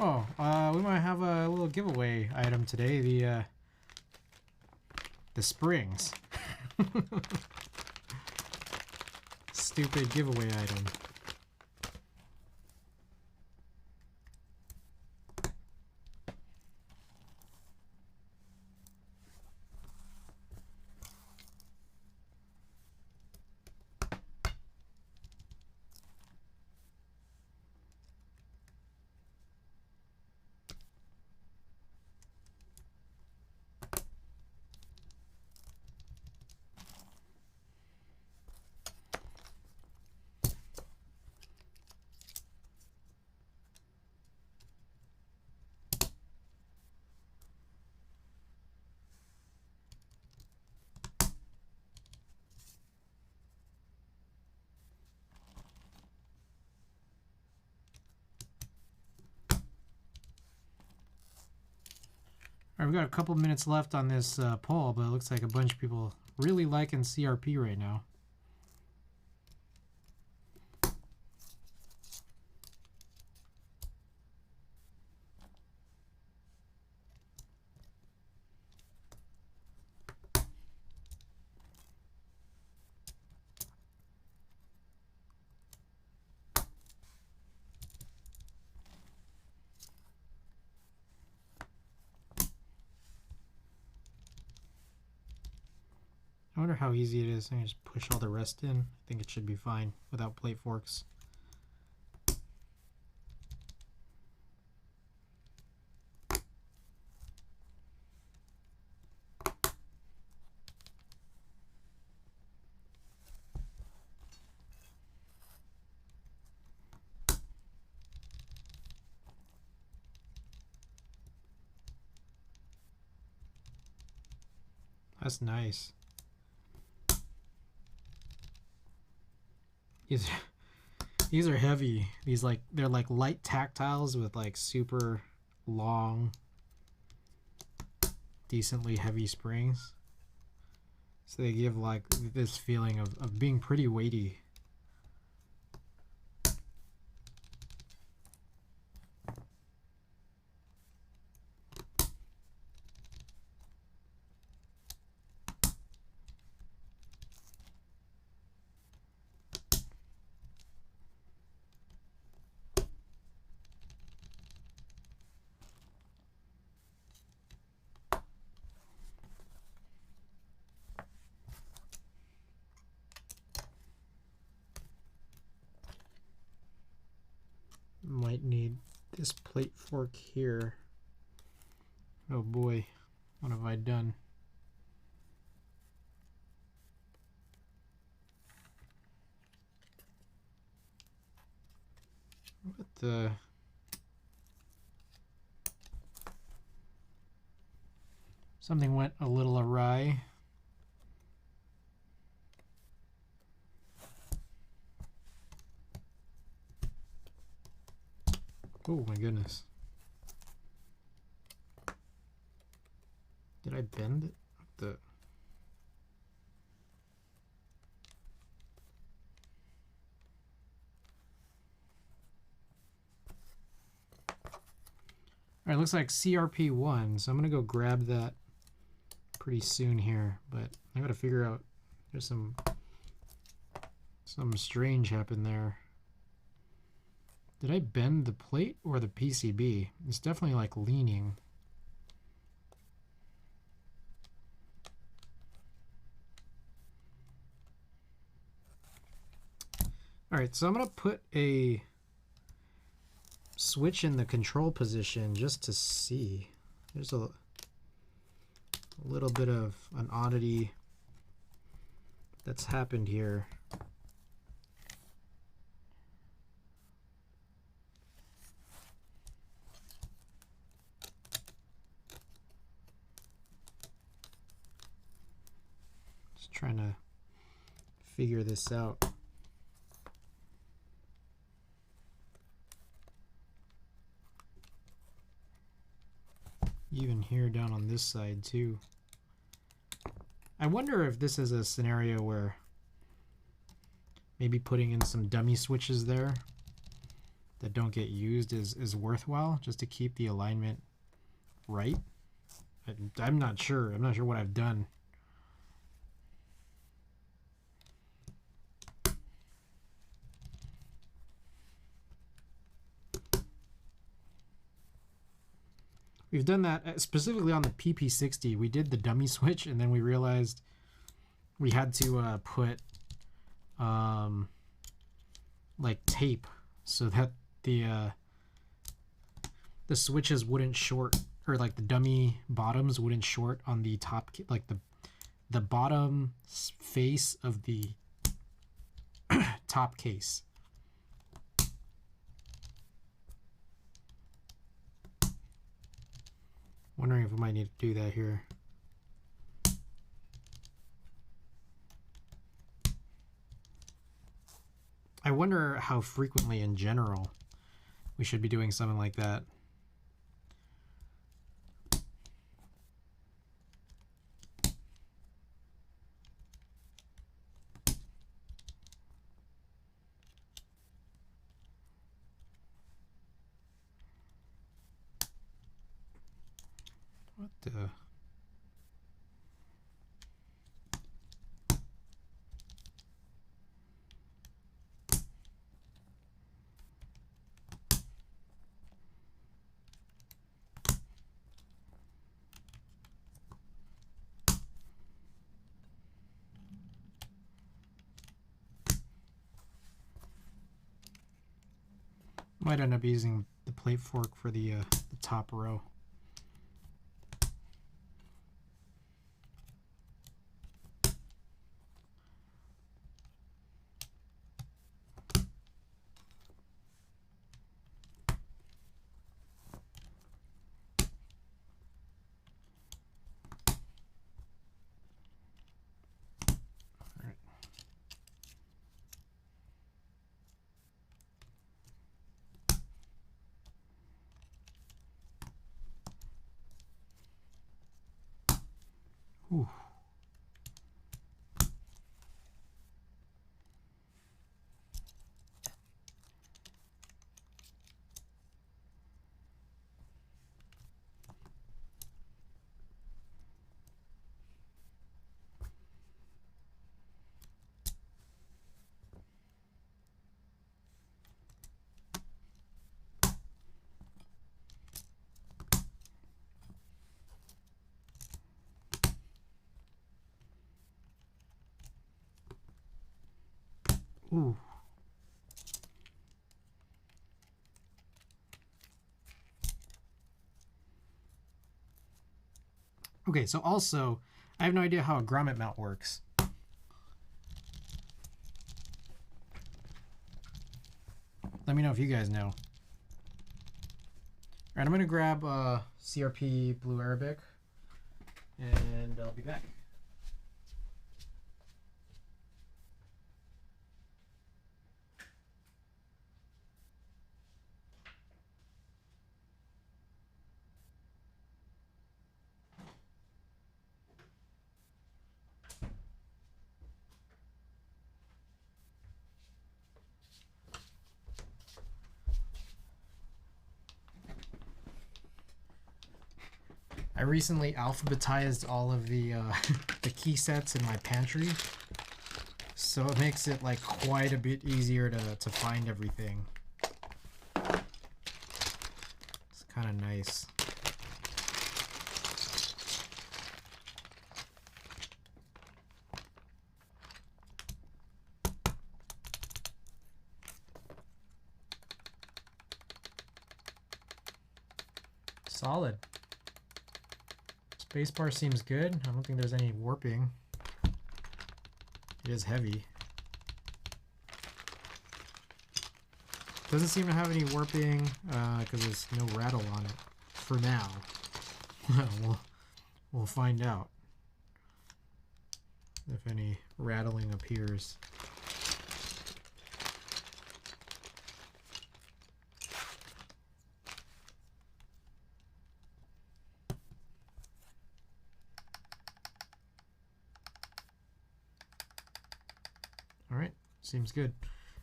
Oh, we might have a little giveaway item today. The springs. Stupid giveaway item. All right, we've got a couple minutes left on this poll, but it looks like a bunch of people really liking CRP right now. I wonder how easy it is. I can just push all the rest in. I think it should be fine without plate forks. That's nice. These are heavy. They're like light tactiles with like super long, decently heavy springs. So they give like this feeling of being pretty weighty. Might need this plate fork here. Oh boy, what have I done? What the? Something went a little awry. Oh my goodness. Did I bend it? What All right, looks like CRP1, so I'm gonna go grab that pretty soon here, but I gotta figure out, there's some strange happened there. Did I bend the plate or the PCB? It's definitely like leaning. All right, so I'm gonna put a switch in the control position just to see. There's a little bit of an oddity that's happened here. Just trying to figure this out. Even here down on this side too. I wonder if this is a scenario where maybe putting in some dummy switches there that don't get used is worthwhile, just to keep the alignment right. I'm not sure. I'm not sure what I've done. We've done that specifically on the PP60. We did the dummy switch, and then we realized we had to put like tape so that the switches wouldn't short, or like the dummy bottoms wouldn't short on the top, like the bottom face of the top case. Wondering if we might need to do that here. I wonder how frequently in general we should be doing something like that. What the? Might end up using the plate fork for the top row. Ooh. Okay, so also, I have no idea how a grommet mount works. Let me know if you guys know. All right, I'm gonna grab CRP Blue Arabic, and I'll be back. I recently alphabetized all of the the key sets in my pantry, so it makes it like quite a bit easier to find everything. It's kind of nice. Solid. Spacebar seems good. I don't think there's any warping. It is heavy. Doesn't seem to have any warping because there's no rattle on it for now. We'll find out if any rattling appears. All right, seems good.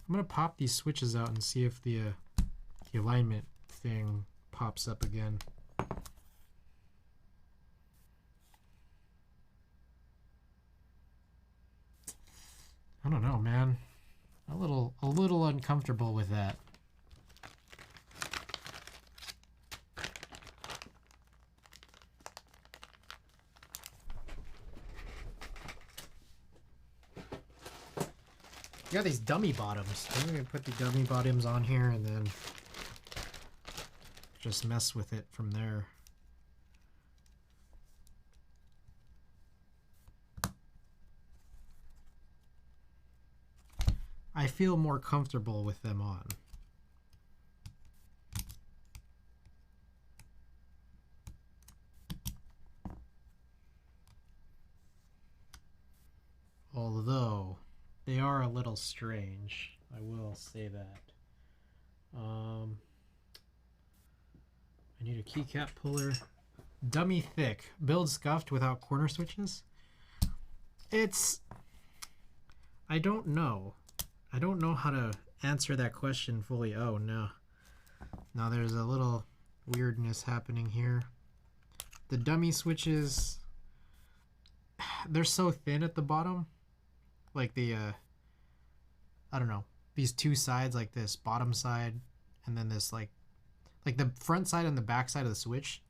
I'm gonna pop these switches out and see if the alignment thing pops up again. I don't know, man. A little uncomfortable with that. You got these dummy bottoms. I'm gonna put the dummy bottoms on here and then just mess with it from there. I feel more comfortable with them on. Although they are a little strange, I will say that. I need a keycap puller. Dummy thick. Build scuffed without corner switches? I don't know. I don't know how to answer that question fully. Oh, no. Now there's a little weirdness happening here. The dummy switches, they're so thin at the bottom. Like the, I don't know, these two sides, like this bottom side and then this like the front side and the back side of the switch,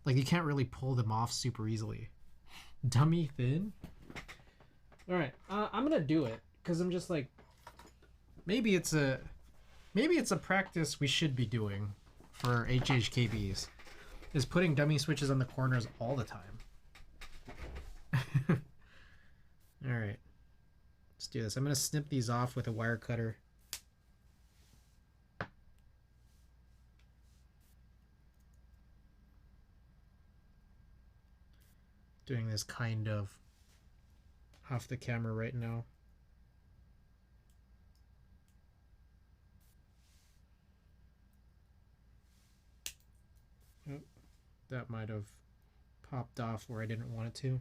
like you can't really pull them off super easily. Dummy thin? All right, I'm gonna do it because I'm just like, maybe it's a practice we should be doing for HHKBs, is putting dummy switches on the corners all the time. All right. Let's do this. I'm going to snip these off with a wire cutter. Doing this kind of off the camera right now. Oh, that might have popped off where I didn't want it to.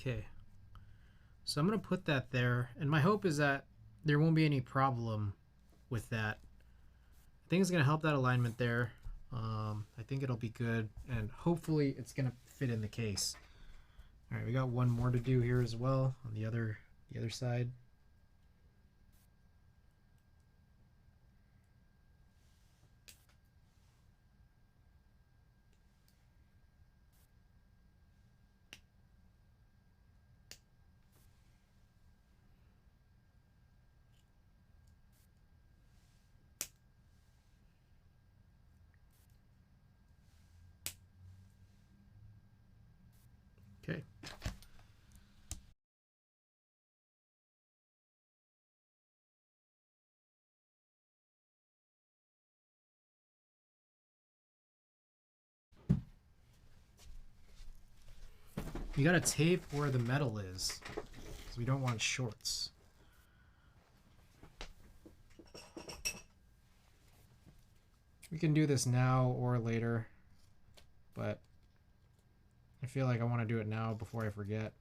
Okay, so I'm going to put that there, and my hope is that there won't be any problem with that. I think it's going to help that alignment there. I think it'll be good, and hopefully it's gonna fit in the case. All right, we got one more to do here as well on the other side. Okay. You gotta tape where the metal is, because we don't want shorts. We can do this now or later, but I feel like I want to do it now before I forget.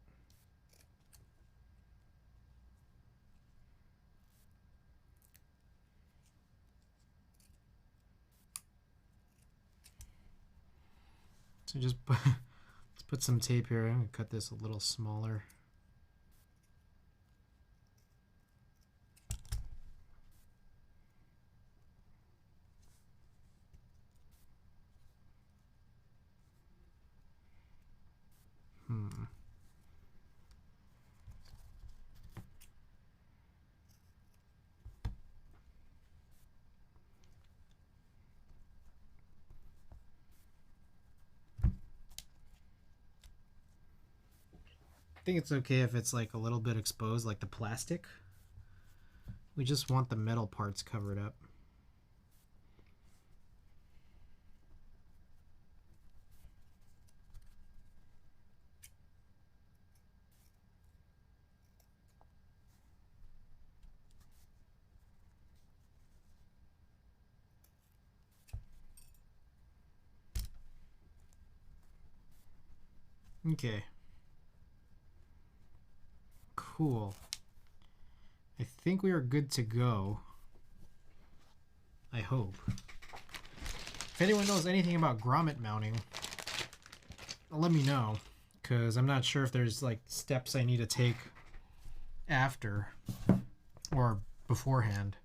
So just let's put some tape here. I'm gonna cut this a little smaller. I think it's okay if it's like a little bit exposed, like the plastic. We just want the metal parts covered up. Okay. Cool. I think we are good to go. I hope. If anyone knows anything about grommet mounting, let me know, because I'm not sure if there's like steps I need to take after or beforehand.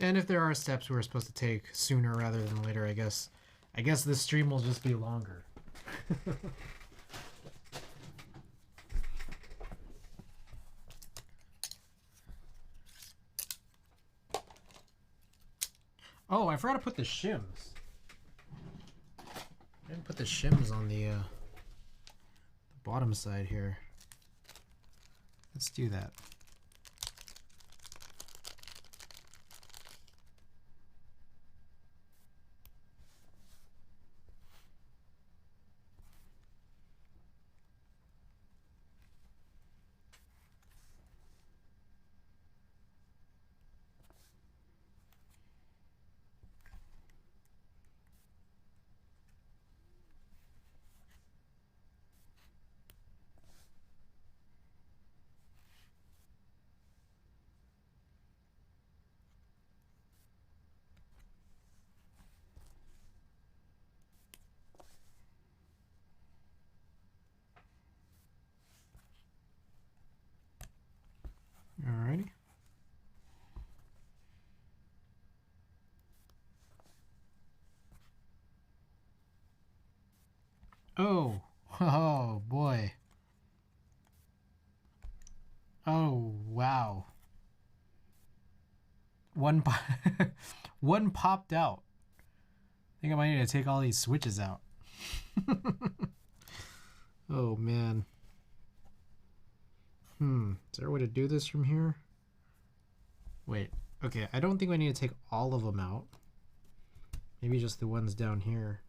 And if there are steps we're supposed to take sooner rather than later, I guess this stream will just be longer. Oh, I forgot to put the shims. I didn't put the shims on the bottom side here. Let's do that. Alrighty. Oh, oh boy. Oh, wow. One one popped out. I think I might need to take all these switches out. Oh man. Is there a way to do this from here? Wait. Okay, I don't think I need to take all of them out. Maybe just the ones down here.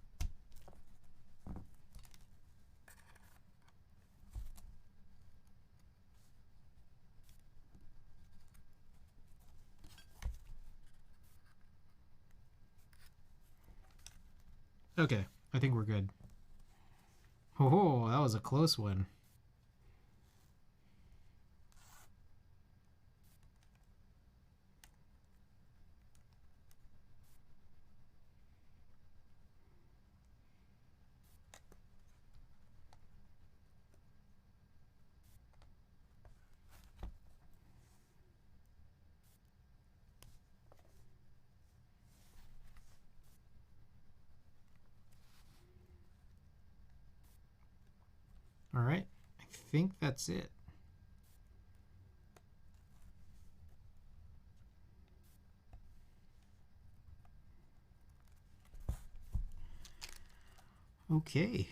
Okay, I think we're good. Oh, that was a close one. All right, I think that's it. Okay.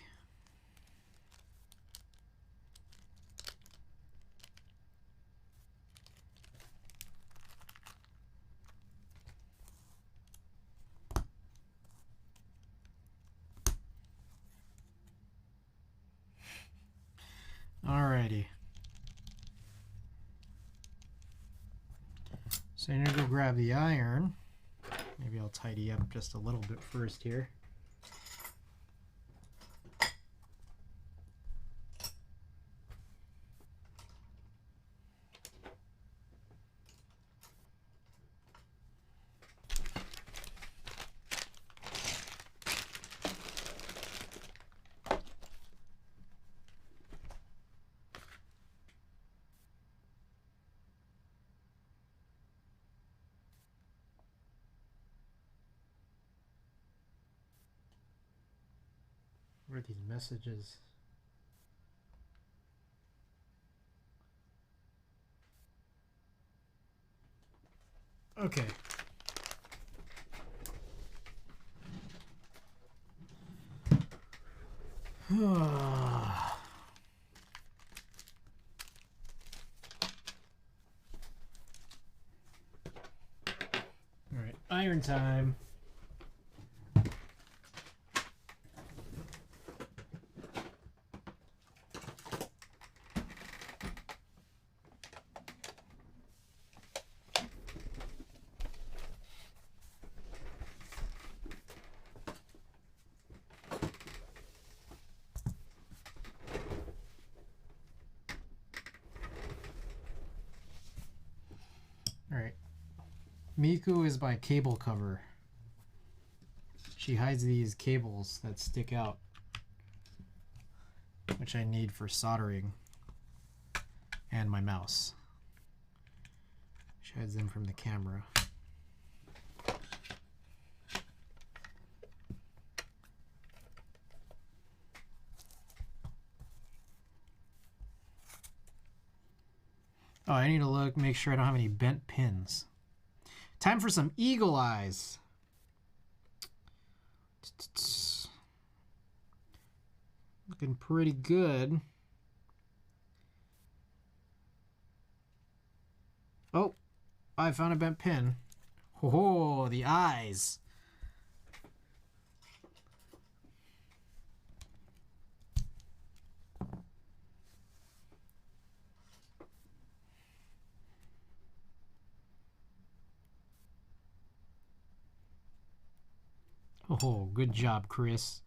Alrighty. So I'm gonna go grab the iron. Maybe I'll tidy up just a little bit first here. What are these messages? Okay. All right, iron time. All right. Miku is my cable cover. She hides these cables that stick out, which I need for soldering, and my mouse. She hides them from the camera. Oh, I need to look, make sure I don't have any bent pins. Time for some eagle eyes. Looking pretty good. Oh, I found a bent pin. Oh, the eyes. Oh, good job, Chris.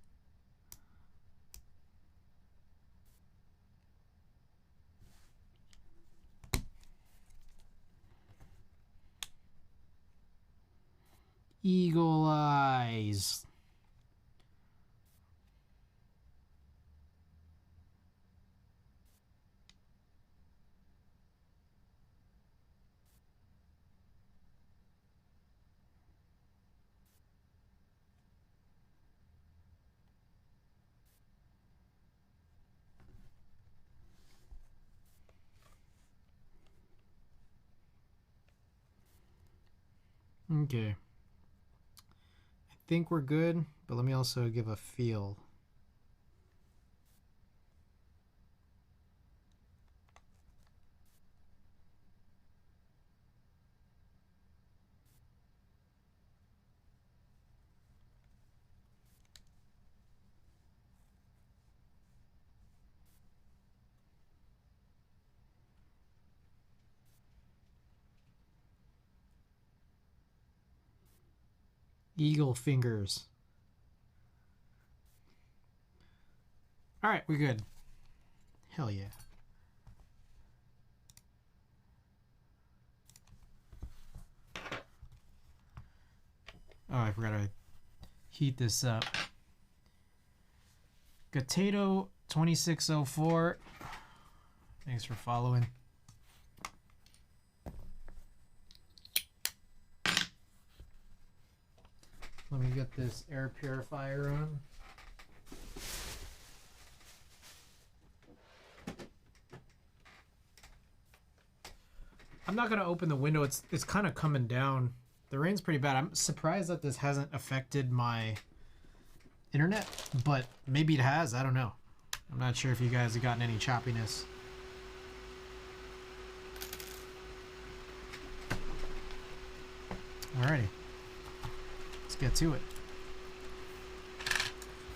Eagle eyes. Okay. I think we're good, but let me also give a feel. Eagle fingers. All right, we're good. Hell yeah. Oh, I forgot to heat this up. Potato 2604. Thanks for following. Let me get this air purifier on. I'm not gonna open the window. It's kind of coming down. The rain's pretty bad. I'm surprised that this hasn't affected my internet, but maybe it has. I don't know. I'm not sure if you guys have gotten any choppiness. Alrighty. Let's get to it.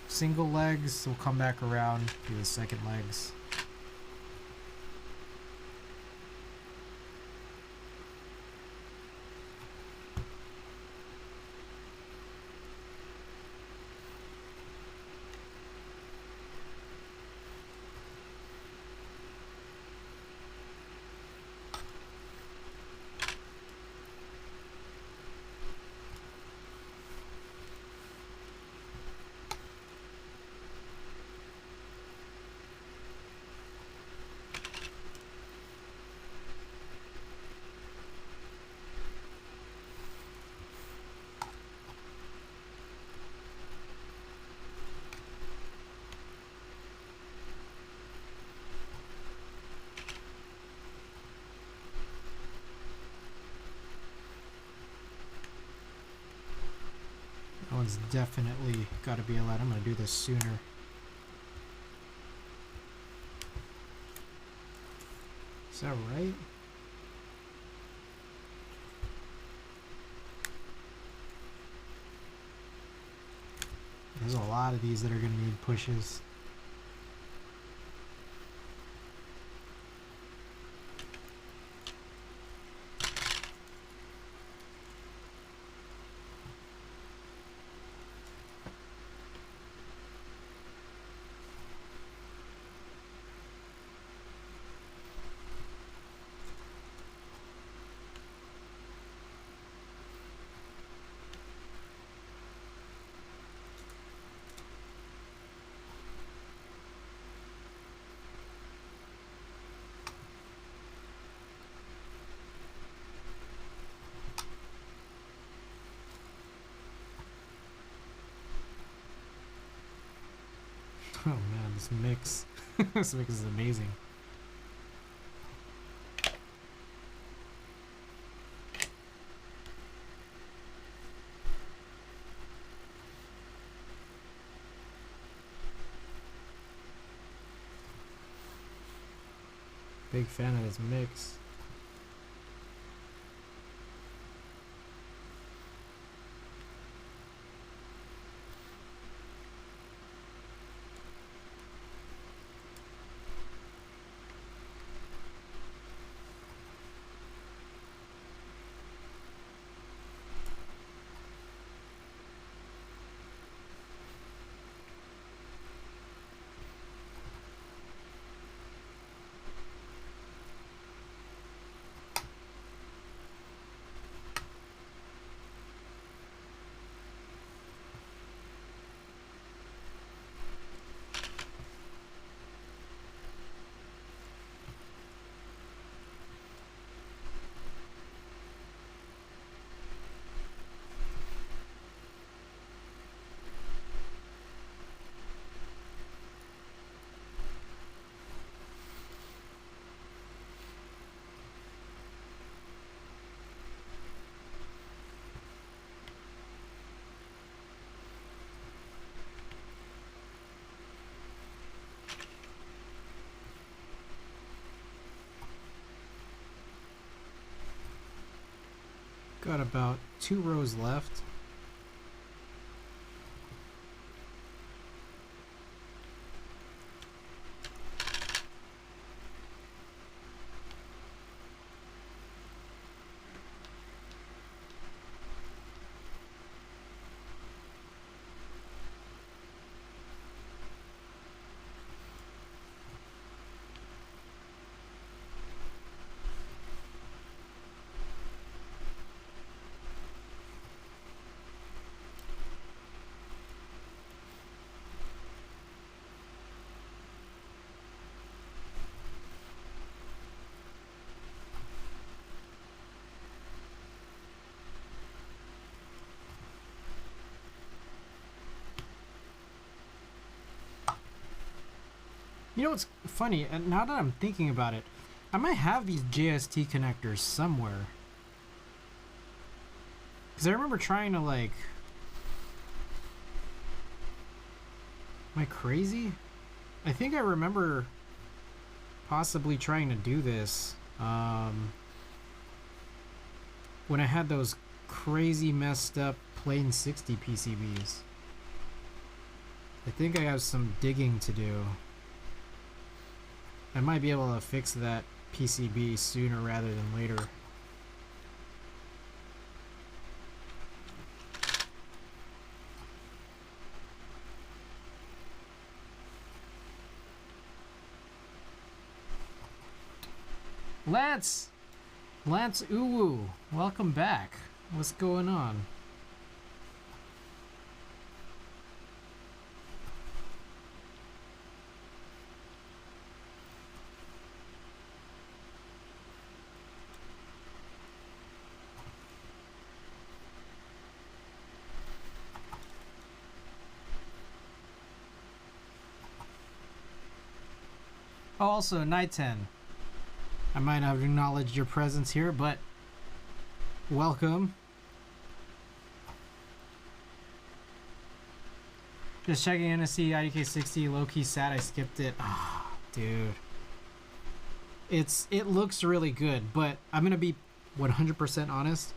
Single legs. We'll come back around. Do the second legs. That one's definitely got to be a light. I'm going to do this sooner. Is that right? There's a lot of these that are going to need pushes. Oh man, this mix. This mix is amazing. Big fan of this mix. Got about 2 rows left. You know what's funny? And now that I'm thinking about it, I might have these JST connectors somewhere. Because I remember trying to like... Am I crazy? I think I remember possibly trying to do this when I had those crazy messed up plain 60 PCBs. I think I have some digging to do. I might be able to fix that PCB sooner rather than later. Lance Uwu, welcome back. What's going on? Oh, also, Night 10. I might not have acknowledged your presence here, but welcome. Just checking in to see idk60 low-key sad I skipped it. Ah, oh, dude. It looks really good, but I'm gonna be 100% honest.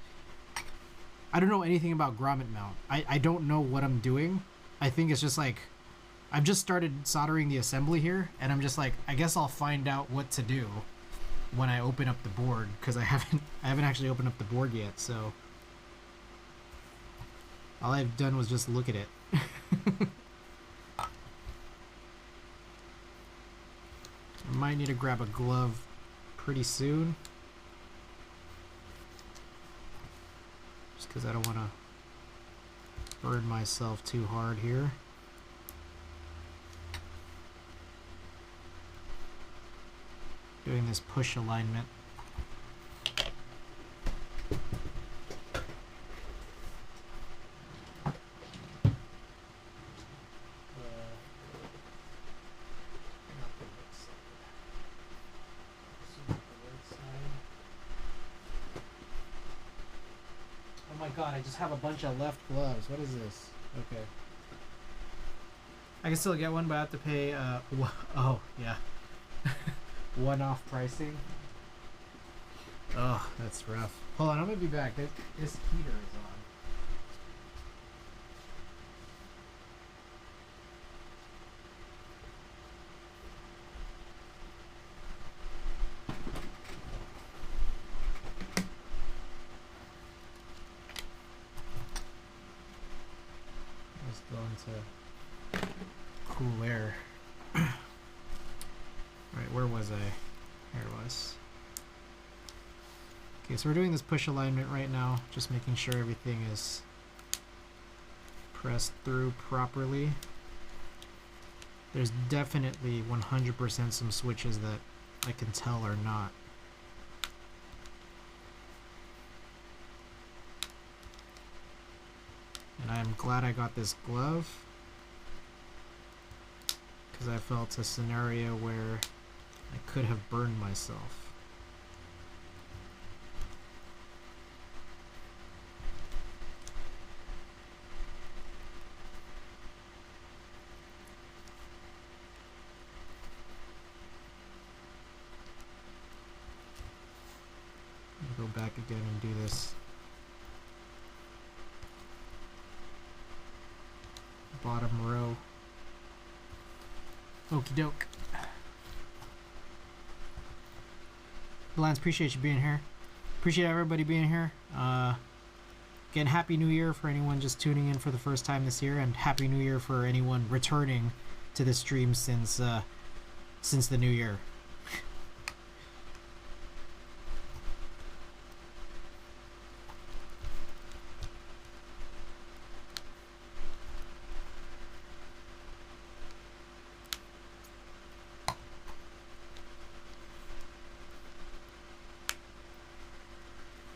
I don't know anything about grommet mount. I don't know what I'm doing. I think it's just like I've just started soldering the assembly here, and I'm just like, I guess I'll find out what to do when I open up the board, because I haven't actually opened up the board yet. So all I've done was just look at it. I might need to grab a glove pretty soon, just because I don't want to burn myself too hard here. Doing this push alignment. Oh my god, I just have a bunch of left gloves. What is this? Okay. I can still get one, but I have to pay, oh, yeah. One-off pricing. Oh, that's rough. Hold on, I'm gonna be back. This heater is on. Let's go into cool air. Right, where was I? Here it was. Okay, so we're doing this push alignment right now, just making sure everything is pressed through properly. There's definitely 100% some switches that I can tell are not. And I'm glad I got this glove, because I felt a scenario where I could have burned myself. I'll go back again and do this bottom row. Okie doke. Lance, appreciate you being here. Appreciate everybody being here. Again, Happy New Year for anyone just tuning in for the first time this year, and Happy New Year for anyone returning to the stream since the new year.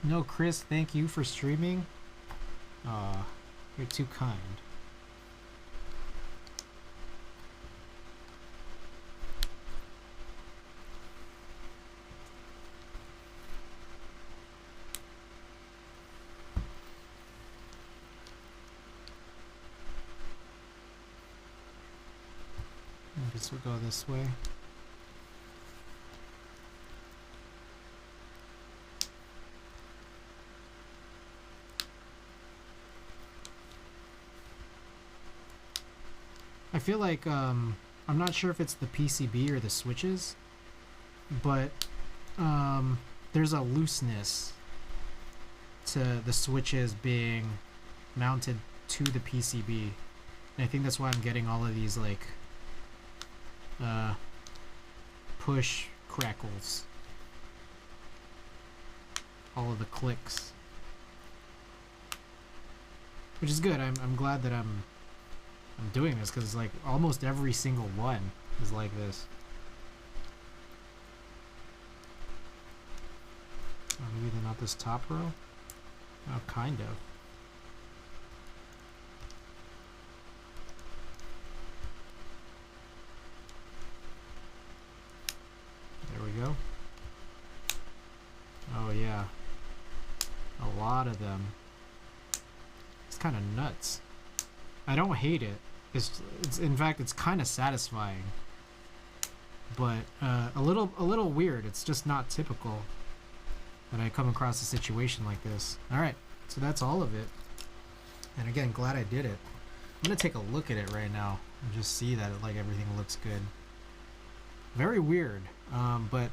No, Chris, thank you for streaming. You're too kind. guess we'll go this way. I feel like, I'm not sure if it's the PCB or the switches, but there's a looseness to the switches being mounted to the PCB. And I think that's why I'm getting all of these, like, push crackles. All of the clicks. Which is good. I'm glad that I'm doing this, because it's like almost every single one is like this. Oh, maybe they're not this top row? Oh, kind of. There we go. Oh yeah. A lot of them. It's kind of nuts. I don't hate it. It's in fact, it's kind of satisfying, but a little weird. It's just not typical that I come across a situation like this. All right, so that's all of it. And again, glad I did it. I'm gonna take a look at it right now and just see that like everything looks good. Very weird, but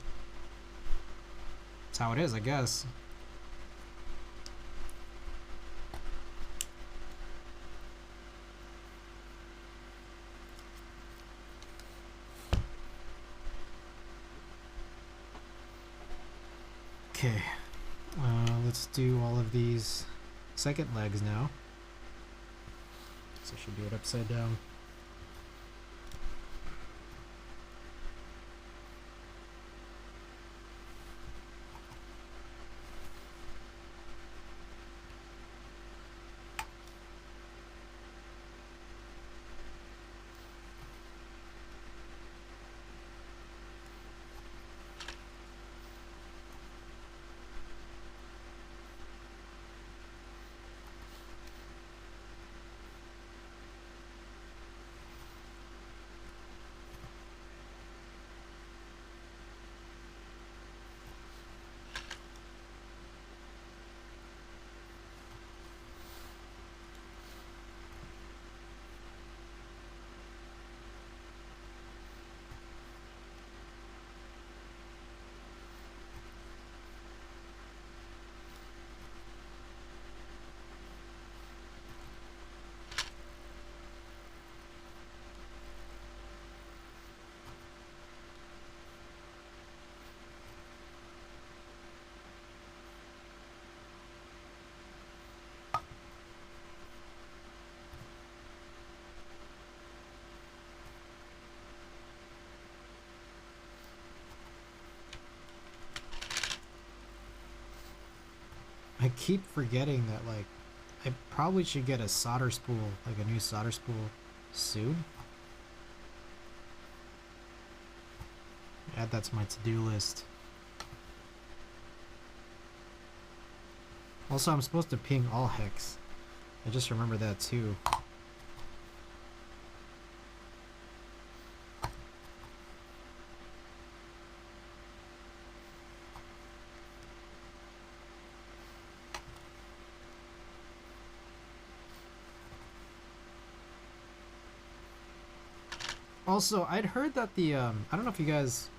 that's how it is, I guess. Okay, let's do all of these second legs now. So I should do it upside down. I keep forgetting that, like, I probably should get a solder spool, like a new solder spool soon. Add that to my to-do list. Also, I'm supposed to ping all hex. I just remember that too. Also, I'd heard that the I don't know if you guys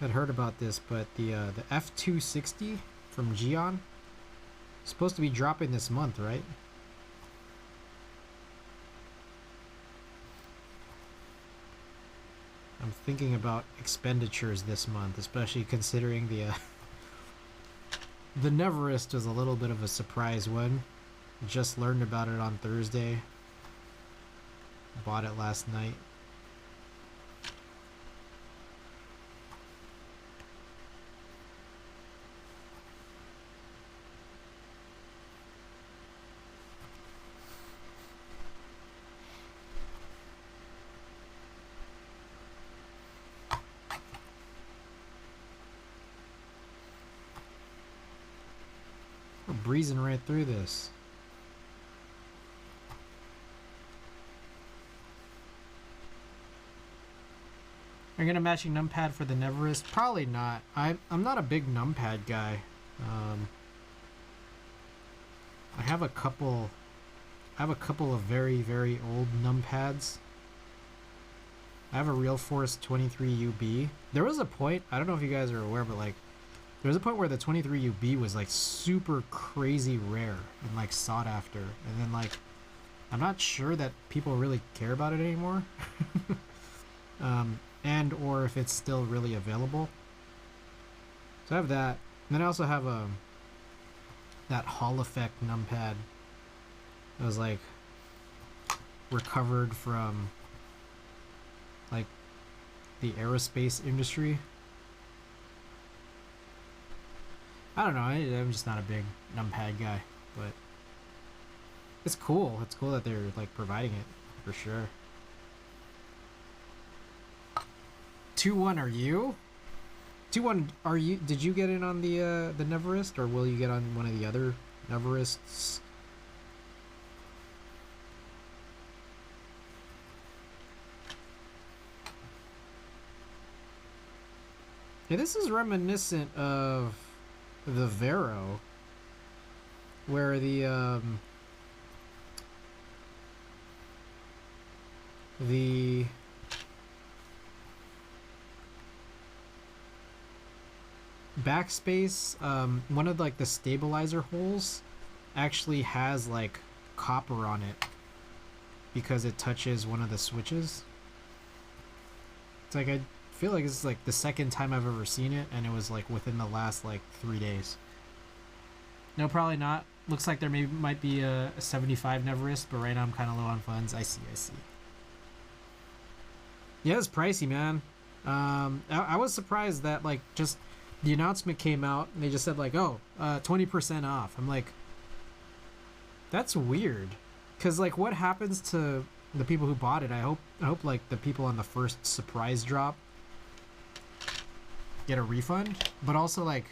had heard about this, but the F260 from Geon is supposed to be dropping this month, right? I'm thinking about expenditures this month, especially considering the Neverest was a little bit of a surprise one. Just learned about it on Thursday. Bought it last night. We're breezing right through this. Are you gonna matching numpad for the Neverest? Probably not. I'm not a big numpad guy. I have a couple of very, very old numpads. I have a Real Force 23UB. There was a point, I don't know if you guys are aware, but like there was a point where the 23UB was like super crazy rare and like sought after, and then like I'm not sure that people really care about it anymore. And or if it's still really available. So I have that. And then I also have that Hall Effect numpad that was like recovered from like the aerospace industry. I don't know, I'm just not a big numpad guy, but it's cool. It's cool that they're like providing it for sure. 2-1, are you? 2-1, are you? Did you get in on the Neverest, or will you get on one of the other Neverests? Yeah, this is reminiscent of the Vero, where the backspace, one of like the stabilizer holes actually has like copper on it because it touches one of the switches. It's like, I feel like this is like the second time I've ever seen it, and it was like within the last like 3 days. No, probably not. Looks like there might be a 75 Neverest, but right now I'm kind of low on funds. I see. Yeah, it's pricey, man. I was surprised that like just the announcement came out and they just said like, oh, 20% off. I'm like, that's weird, because like what happens to the people who bought it? I hope like the people on the first surprise drop get a refund, but also like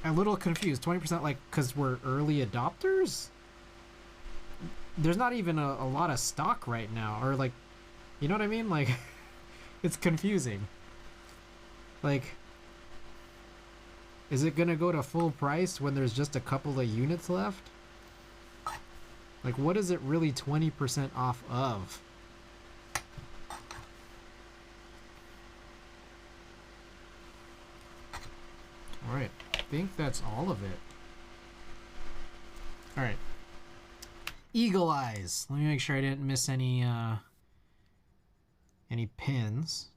a little confused. 20%, like because we're early adopters? There's not even a lot of stock right now, or like, you know what I mean? Like it's confusing. Like, is it gonna go to full price when there's just a couple of units left? Like, what is it really 20% off of? Alright, I think that's all of it. Alright. Eagle Eyes. Let me make sure I didn't miss any pins.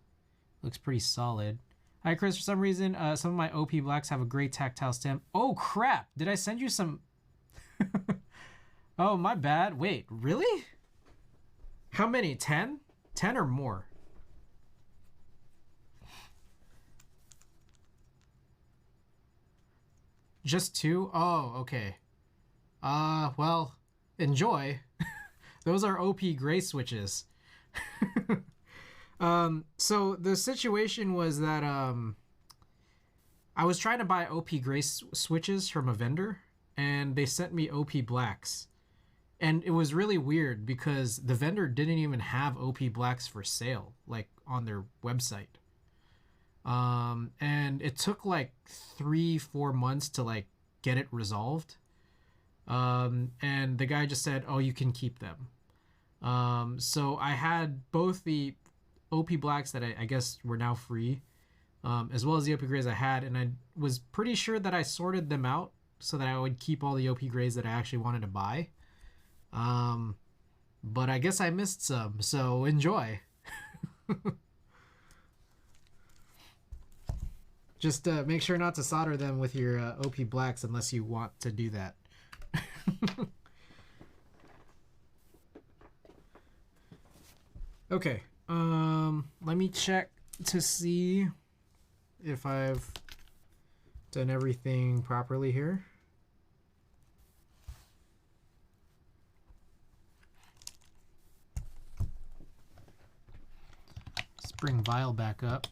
Looks pretty solid. Hi, Chris. For some reason, some of my OP blacks have a gray tactile stem. Oh, crap. Did I send you some? Oh, my bad. Wait, really? How many? 10? 10 or more? Just 2? Oh, okay. Well, enjoy. Those are OP gray switches. So the situation was that I was trying to buy OP gray switches from a vendor, and they sent me OP blacks. And it was really weird because the vendor didn't even have OP blacks for sale, like on their website. And it took like 3-4 months to like get it resolved. And the guy just said, oh, you can keep them. So I had both the OP blacks that I guess were now free, as well as the OP grays I had, and I was pretty sure that I sorted them out so that I would keep all the OP grays that I actually wanted to buy. But I guess I missed some, so enjoy. Just make sure not to solder them with your OP blacks unless you want to do that. Okay, let me check to see if I've done everything properly here. Let's bring Vial back up.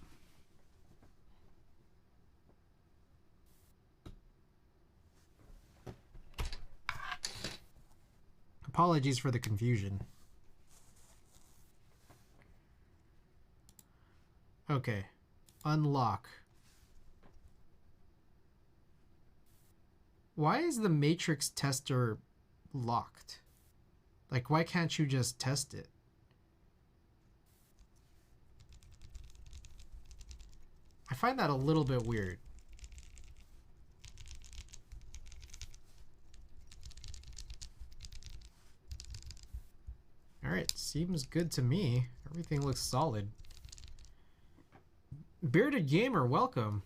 Apologies for the confusion. Okay. Unlock. Why is the matrix tester locked? Like, why can't you just test it? I find that a little bit weird. All right, seems good to me. Everything looks solid. Bearded Gamer, welcome.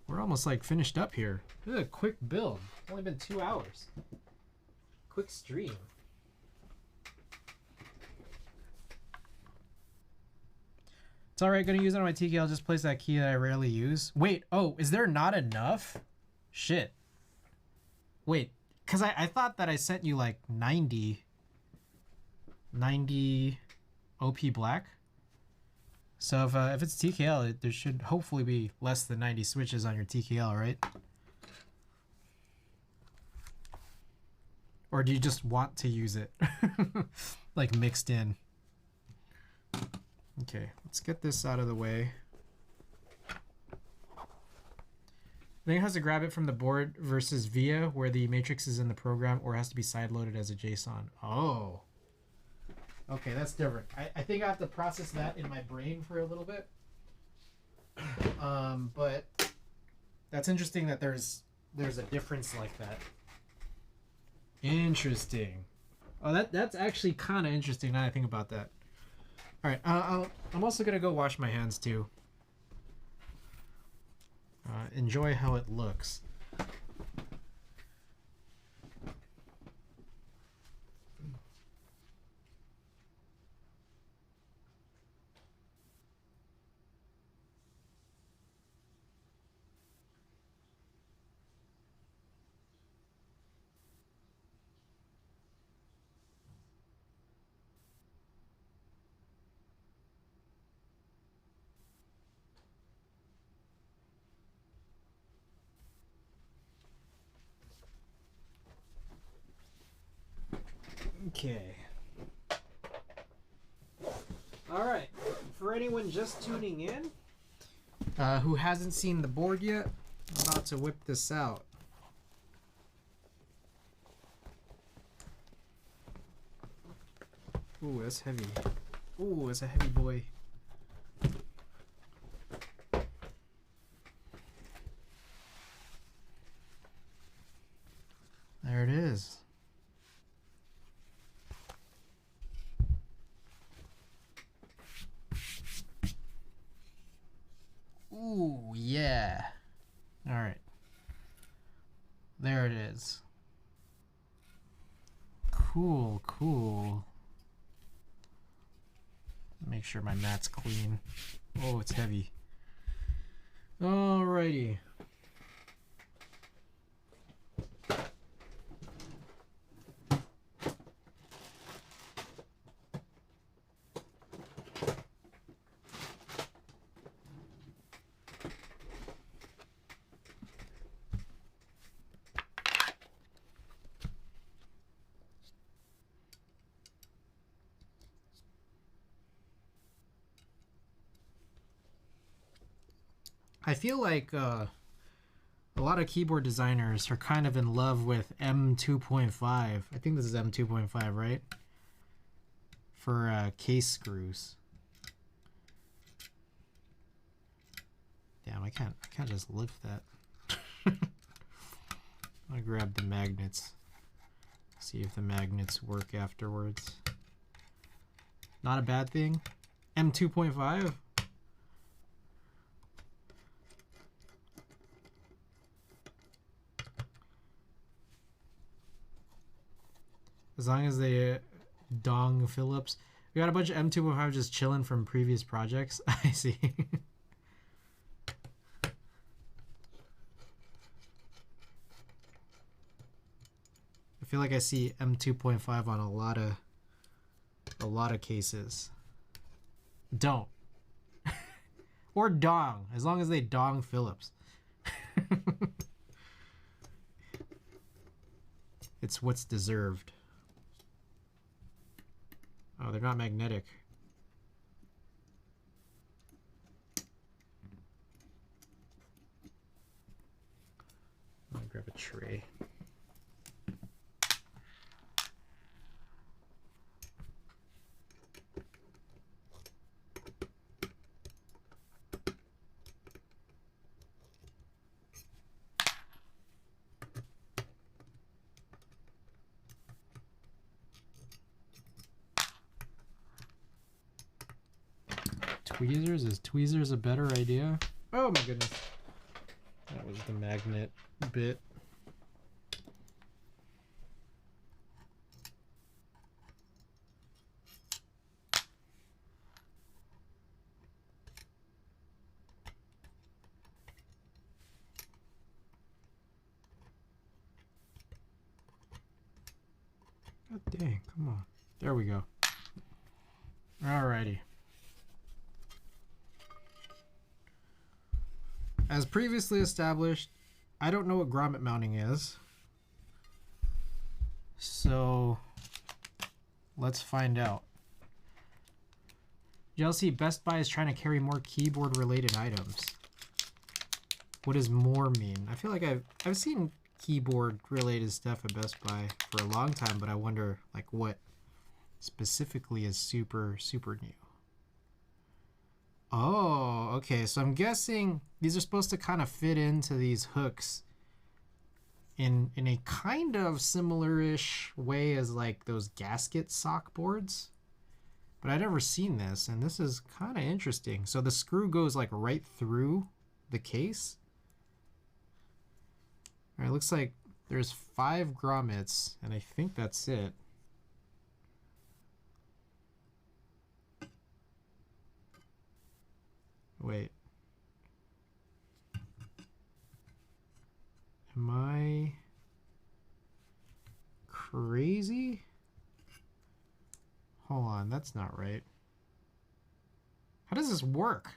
We're almost like finished up here. This is a quick build. It's only been 2 hours. Quick stream. It's all right, gonna use it on my TK. I'll just place that key that I rarely use. Wait, oh, is there not enough? Shit. Wait, because I thought that I sent you like 90 OP black. So if it's TKL, there should hopefully be less than 90 switches on your TKL, right? Or do you just want to use it? Like mixed in. Okay, let's get this out of the way. I think it has to grab it from the board versus VIA, where the matrix is in the program, or it has to be sideloaded as a JSON. Oh. Okay, that's different. I think I have to process that in my brain for a little bit. But that's interesting that there's a difference like that. Interesting. Oh, that's actually kind of interesting now I think about that. All right, I'm also gonna go wash my hands too. Enjoy how it looks. Okay. All right. For anyone just tuning in, who hasn't seen the board yet, I'm about to whip this out. Ooh, that's heavy. Ooh, it's a heavy boy. There it is. Ooh, yeah. All right. There it is. Cool, cool. Make sure my mat's clean. Oh, it's heavy. Alrighty. I feel like a lot of keyboard designers are kind of in love with M2.5. I think this is M2.5, right? For case screws. Damn, I can't just lift that. I'll grab the magnets. See if the magnets work afterwards. Not a bad thing. M2.5. As long as they dong Phillips. We got a bunch of M2.5 just chilling from previous projects. I see. I feel like I see M2.5 on a lot of cases. Don't. Or dong, as long as they dong Phillips. It's what's deserved. Oh, they're not magnetic. a tray. Tweezers? Is tweezers a better idea? Oh my goodness. That was the magnet bit. God dang, come on. There we go. Alrighty. As previously established, I don't know what grommet mounting is. So let's find out. JLC, Best Buy is trying to carry more keyboard related items. What does more mean? I feel like I've seen keyboard related stuff at Best Buy for a long time, but I wonder like what specifically is super new. Oh, okay. So I'm guessing these are supposed to kind of fit into these hooks in a kind of similar-ish way as like those gasket sock boards. But I'd never seen this, and this is kind of interesting. So the screw goes like right through the case. All right, looks like there's 5 grommets, and I think that's it. Wait. Am I crazy? Hold on, that's not right. How does this work?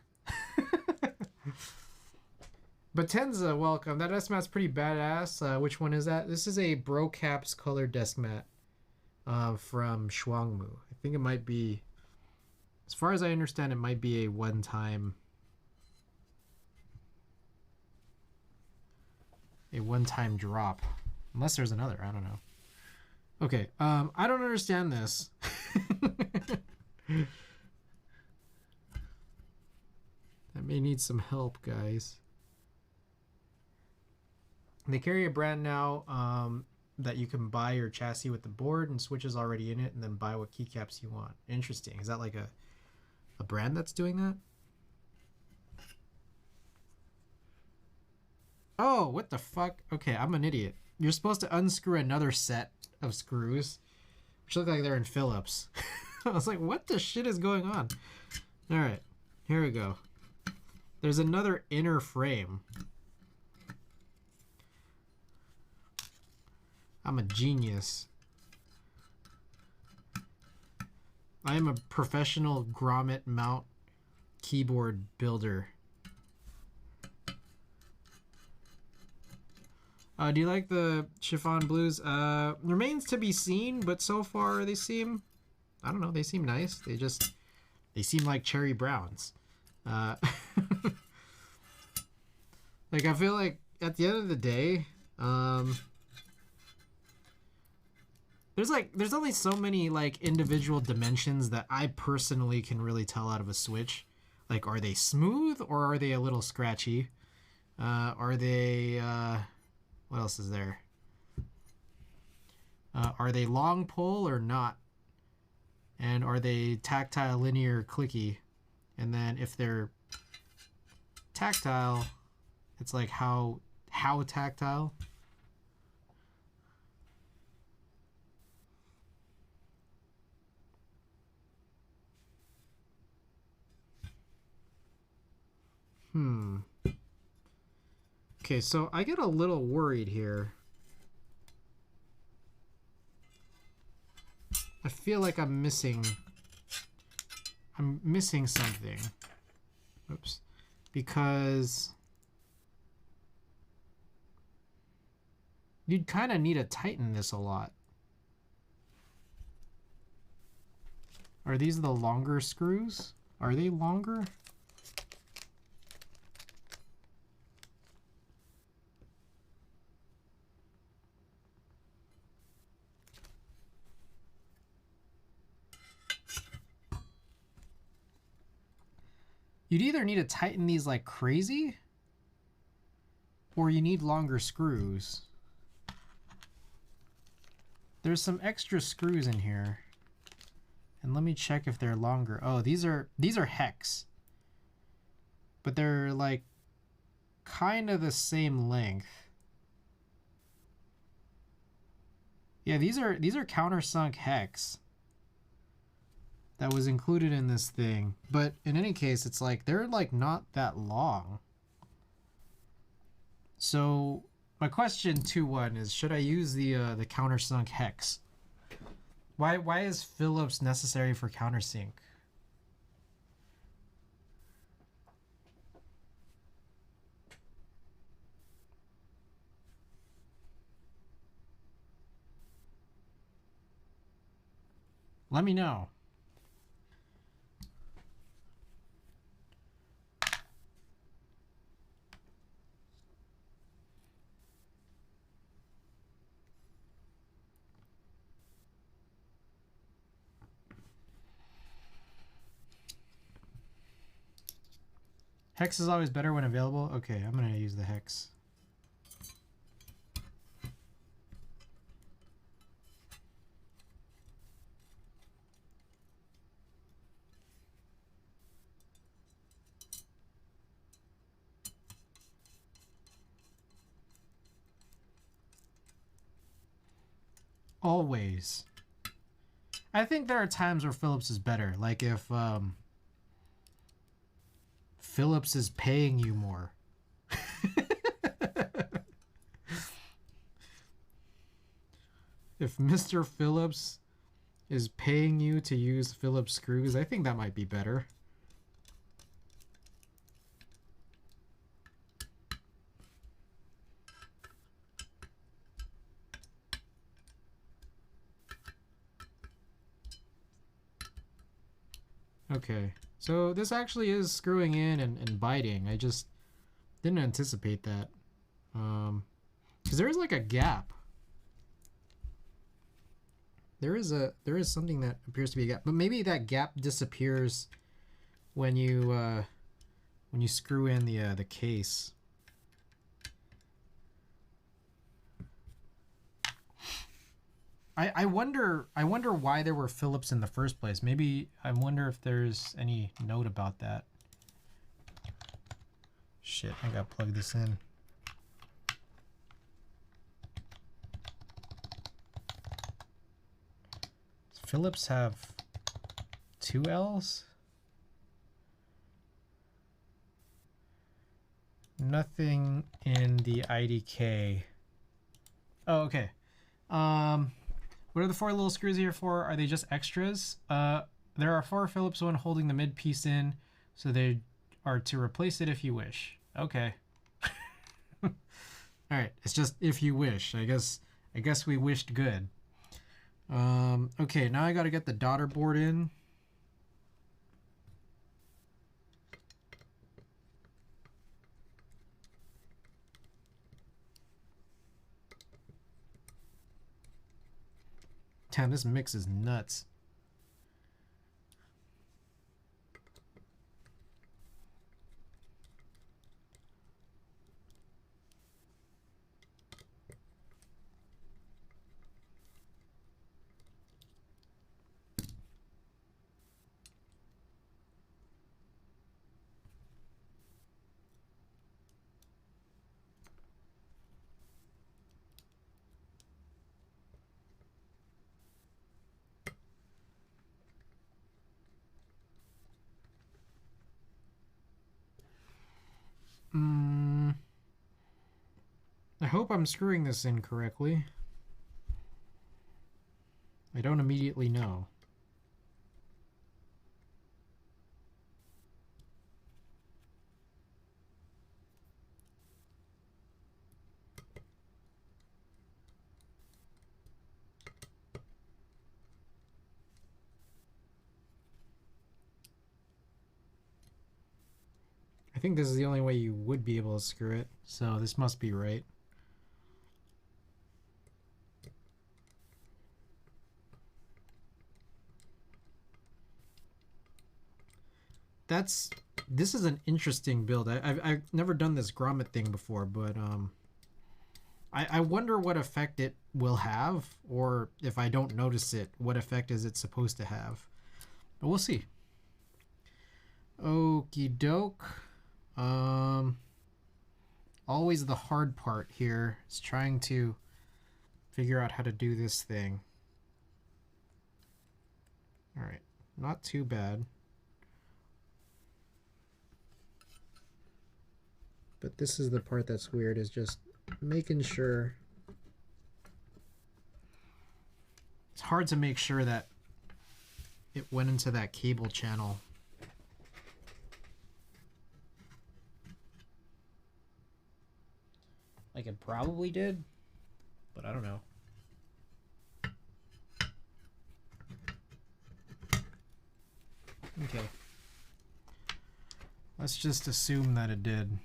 Batenza, welcome. That desk mat's pretty badass. Which one is that? This is a Brocaps color desk mat from Shuangmu. I think it might be, as far as I understand, it might be a one-time drop, unless there's another. I don't know. Okay, I don't understand this. That may need some help, guys. They carry a brand now that you can buy your chassis with the board and switches already in it, and then buy what keycaps you want. Interesting. Is that like a brand that's doing that? Oh, what the fuck? Okay, I'm an idiot. You're supposed to unscrew another set of screws, which look like they're in Phillips. I was like, what the shit is going on? All right, here we go. There's another inner frame. I'm a genius. I am a professional grommet mount keyboard builder. Do you like the chiffon blues? Remains to be seen, but so far they seem, I don't know, they seem nice. They seem like cherry browns. Like, I feel like at the end of the day, there's only so many like individual dimensions that I personally can really tell out of a switch. Like, are they smooth or are they a little scratchy? Are they, what else is there? Are they long pull or not? And are they tactile, linear, clicky? And then if they're tactile, it's like how tactile? Okay, so I get a little worried here. I feel like I'm missing something. Oops. Because you'd kind of need to tighten this a lot. Are these the longer screws? Are they longer? you'd either need to tighten these like crazy, or you need longer screws. There's some extra screws in here. And let me check if they're longer. Oh, these are hex. But they're like kind of the same length. Yeah, these are countersunk hex that was included in this thing. But in any case, it's like they're like not that long. So my question 2-1 is, should I use the countersunk hex? Why is Phillips necessary for countersink? Let me know. Hex is always better when available. Okay, I'm gonna use the hex. Always. I think there are times where Phillips is better. Like if Phillips is paying you more. If Mr. Phillips is paying you to use Phillips screws, I think that might be better. Okay, so this actually is screwing in and biting. I just didn't anticipate that. Because there is like a gap. There is something that appears to be a gap, but maybe that gap disappears when you screw in the case. I wonder why there were Phillips in the first place. Maybe I wonder if there's any note about that. Shit, I gotta plug this in. Does Phillips have 2 L's? Nothing in the IDK. Oh, okay. What are the 4 little screws here for? Are they just extras? There are 4 Phillips when holding the mid piece in, so they are to replace it if you wish. Okay. All right, it's just if you wish. I guess we wished good. Okay, now I got to get the daughter board in. Damn, this mix is nuts. I hope I'm screwing this in correctly. I don't immediately know. I think this is the only way you would be able to screw it, so this must be right. This is an interesting build. I've never done this grommet thing before, but I wonder what effect it will have, or if I don't notice it, what effect is it supposed to have? But we'll see. Okie doke. Always the hard part here is trying to figure out how to do this thing. All right, not too bad. But this is the part that's weird, is just making sure. It's hard to make sure that it went into that cable channel. Like it probably did, but I don't know. Okay. Let's just assume that it did.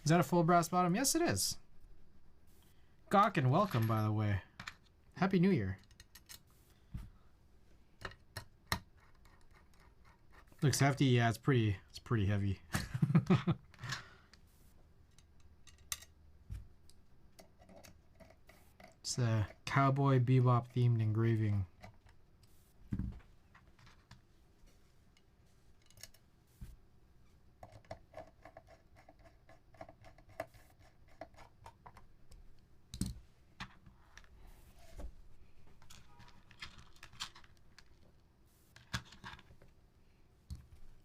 Is that a full brass bottom? Yes, it is. Gawkin, welcome, by the way. Happy New Year. Looks hefty. Yeah, it's pretty heavy. It's a Cowboy Bebop themed engraving.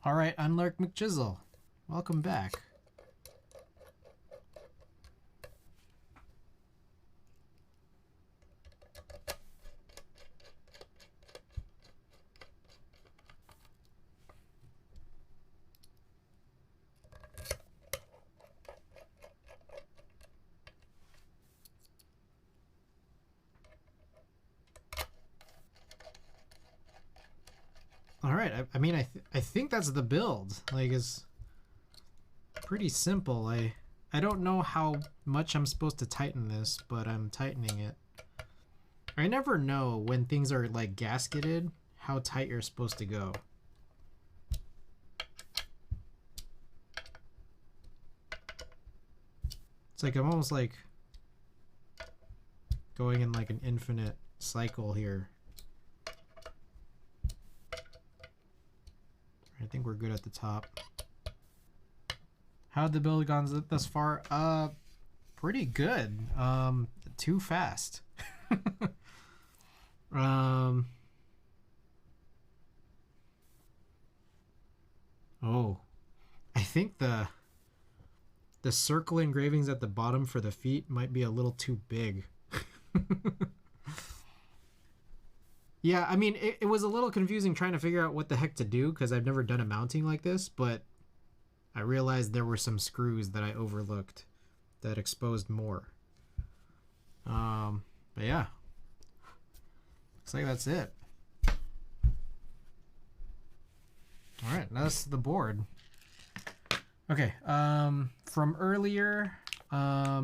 All right, Unlurk McChisel, welcome back. All right, I mean, I think that's the build. Like, it's pretty simple. I don't know how much I'm supposed to tighten this, but I'm tightening it. I never know when things are like gasketed how tight you're supposed to go. It's like I'm almost like going in like an infinite cycle here. I think we're good at the top. How'd the build gone thus far? Pretty good. Too fast. Oh, I think the circle engravings at the bottom for the feet might be a little too big. Yeah, I mean, it was a little confusing trying to figure out what the heck to do because I've never done a mounting like this, but I realized there were some screws that I overlooked that exposed more. But yeah, looks like that's it. All right, that's the board. Okay, from earlier, let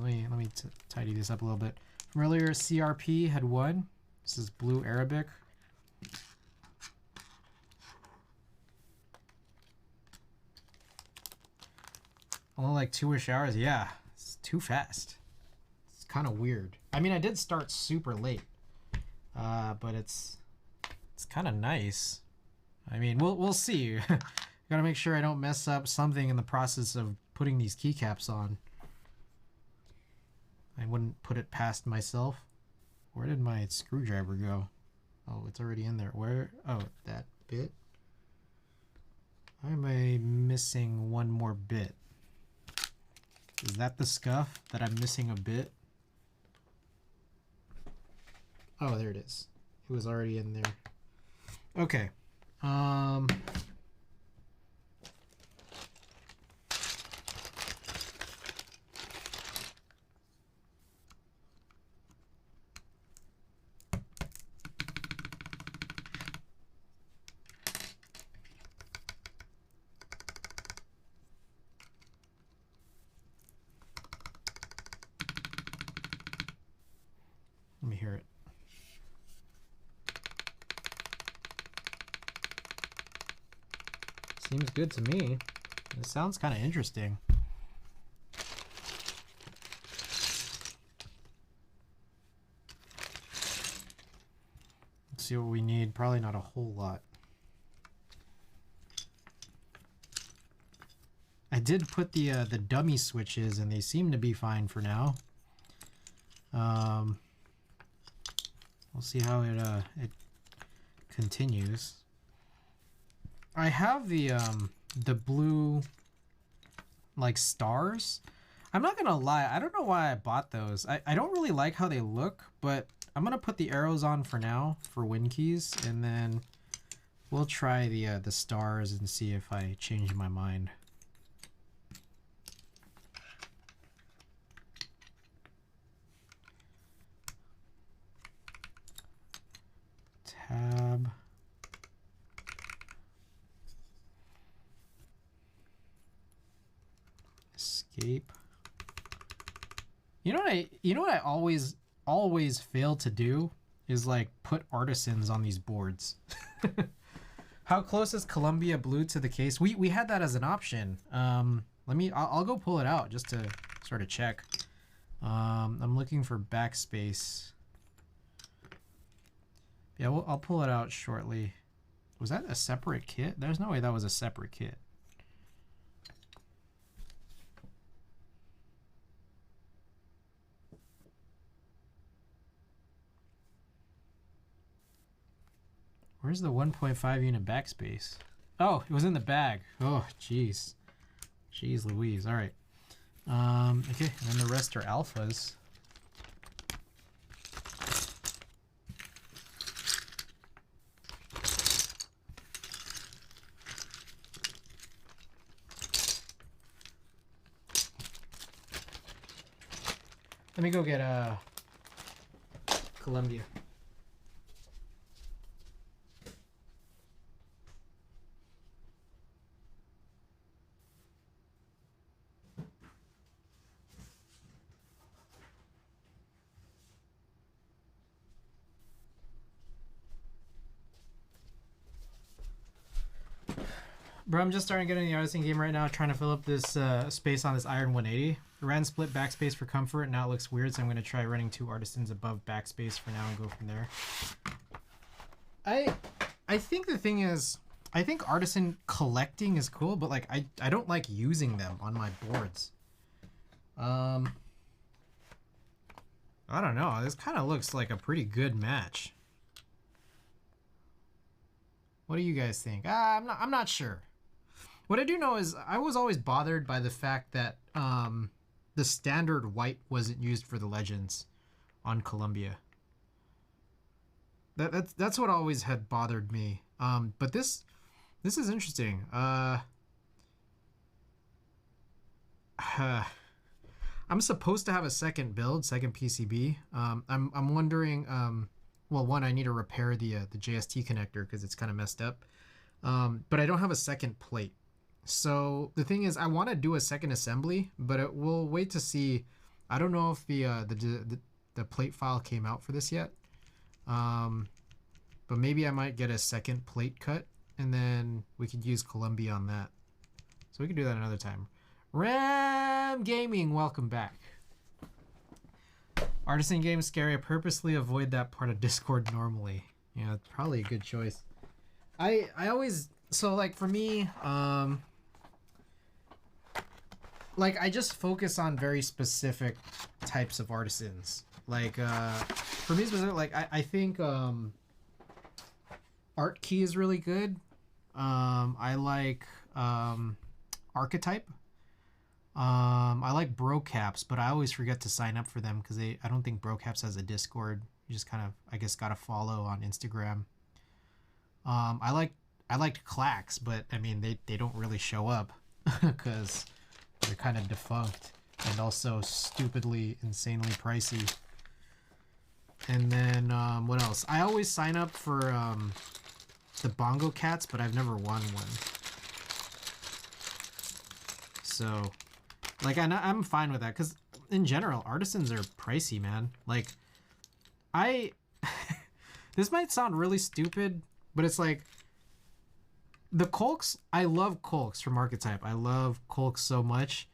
me tidy this up a little bit. From earlier, CRP had won. This is Blue Arabic. Only like 2-ish hours. Yeah, it's too fast. It's kind of weird. I mean, I did start super late, but it's kind of nice. I mean, we'll see. Gotta make sure I don't mess up something in the process of putting these keycaps on. I wouldn't put it past myself. Where did my screwdriver go? Oh, it's already in there. Where? Oh, that bit. Why am I missing one more bit? Is that the scuff that I'm missing a bit? Oh, there it is. It was already in there. Okay. Seems good to me. It sounds kind of interesting. Let's see what we need. Probably not a whole lot. I did put the dummy switches, and they seem to be fine for now. We'll see how it continues. I have the blue like stars. I'm not gonna lie, I don't know why I bought those. I don't really like how they look, but I'm gonna put the arrows on for now for wind keys, and then we'll try the stars and see if I change my mind. Tab. Escape. You know what I always fail to do is like put artisans on these boards. How close is Columbia Blue to the case? We had that as an option. I'll go pull it out just to sort of check. I'm looking for backspace. Yeah, I'll pull it out shortly. Was that a separate kit? There's no way that was a separate kit. Where's the 1.5 unit backspace? Oh, it was in the bag. Oh, jeez. Jeez Louise. All right. Okay, and then the rest are alphas. Let me go get Columbia. Bro, I'm just starting to get in the artisan game right now, trying to fill up this space on this iron 180. Ran split backspace for comfort, now it looks weird, so I'm going to try running 2 artisans above backspace for now and go from there. I think the thing is, I think artisan collecting is cool, but like I don't like using them on my boards. I don't know, this kind of looks like a pretty good match. What do you guys think? I'm not sure. What I do know is I was always bothered by the fact that the standard white wasn't used for the legends on Columbia. That's what always had bothered me. But this is interesting. I'm supposed to have a second PCB. I'm wondering. Well, one, I need to repair the JST connector because it's kind of messed up. But I don't have a second plate. So the thing is, I want to do a second assembly, but we'll wait to see. I don't know if the plate file came out for this yet. But maybe I might get a second plate cut, and then we could use Columbia on that. So we could do that another time. Ram Gaming, welcome back. Artisan game scary. I purposely avoid that part of Discord normally. Yeah, it's probably a good choice. I always, so like for me, like I just focus on very specific types of artisans. Like for me specific, like I think Art Key is really good. I like Archetype. I like Brocaps, but I always forget to sign up for them because I don't think Brocaps has a Discord. You just kind of, I guess, gotta follow on Instagram. I liked Clacks, but I mean they don't really show up because they're kind of defunct and also stupidly insanely pricey. And then what else? I always sign up for the Bongo Cats, but I've never won one. So like I'm fine with that because in general artisans are pricey, man. Like this might sound really stupid, but it's like The Colks, I love Colks from Archetype. I love Colks so much.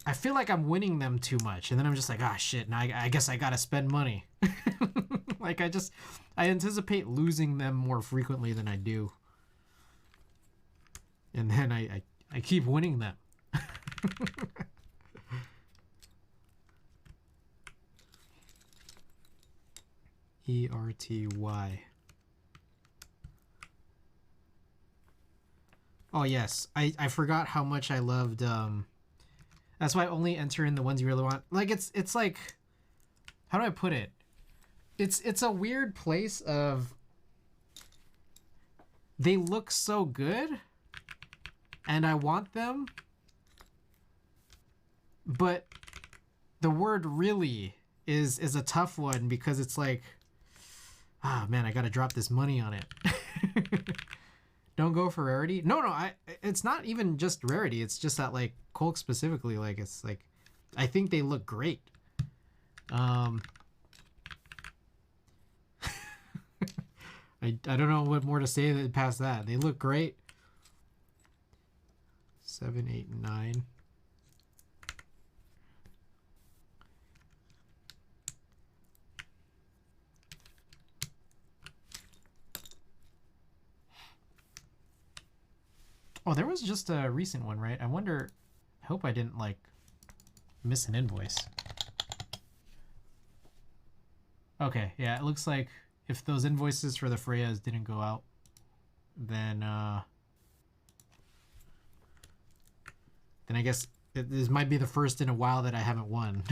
I feel like I'm winning them too much, and then I'm just like, ah, shit, now I guess I gotta spend money. Like, I anticipate losing them more frequently than I do. And then I keep winning them. ERTY. Oh, yes. I forgot how much I loved... That's why I only enter in the ones you really want. Like, it's like... How do I put it? It's a weird place of... They look so good, and I want them, but the word really is a tough one because it's like, ah, man, I gotta drop this money on it. Don't go for rarity. No, it's not even just rarity. It's just that, like, Colk specifically, like, it's like, I think they look great. I don't know what more to say past that. They look great. 7, 8, 9. Oh, there was just a recent one, right? I wonder... I hope I didn't, like, miss an invoice. Okay, yeah, it looks like if those invoices for the Freyas didn't go out, then I guess this might be the first in a while that I haven't won.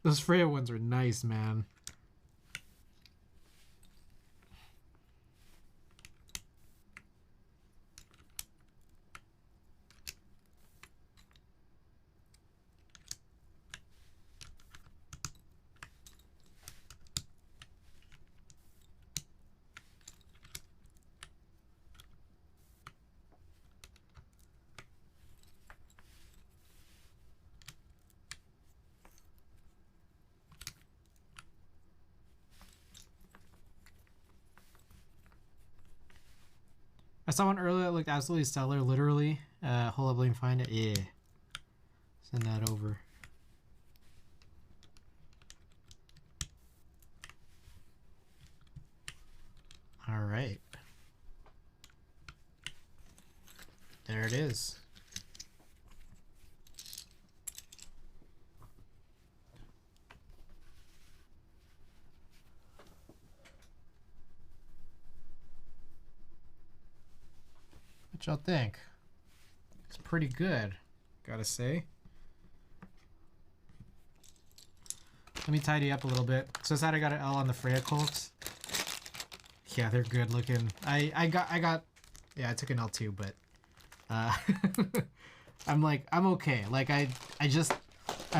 Those Freya ones are nice, man. I saw one earlier that looked absolutely stellar, literally. Hold up, let me find it. Yeah. Send that over. All right. There it is. What y'all think? It's pretty good, gotta say. Let me tidy up a little bit. So I said I got an L on the Freya Colts. Yeah, they're good looking. I yeah, I took an L too, but I'm okay. Like I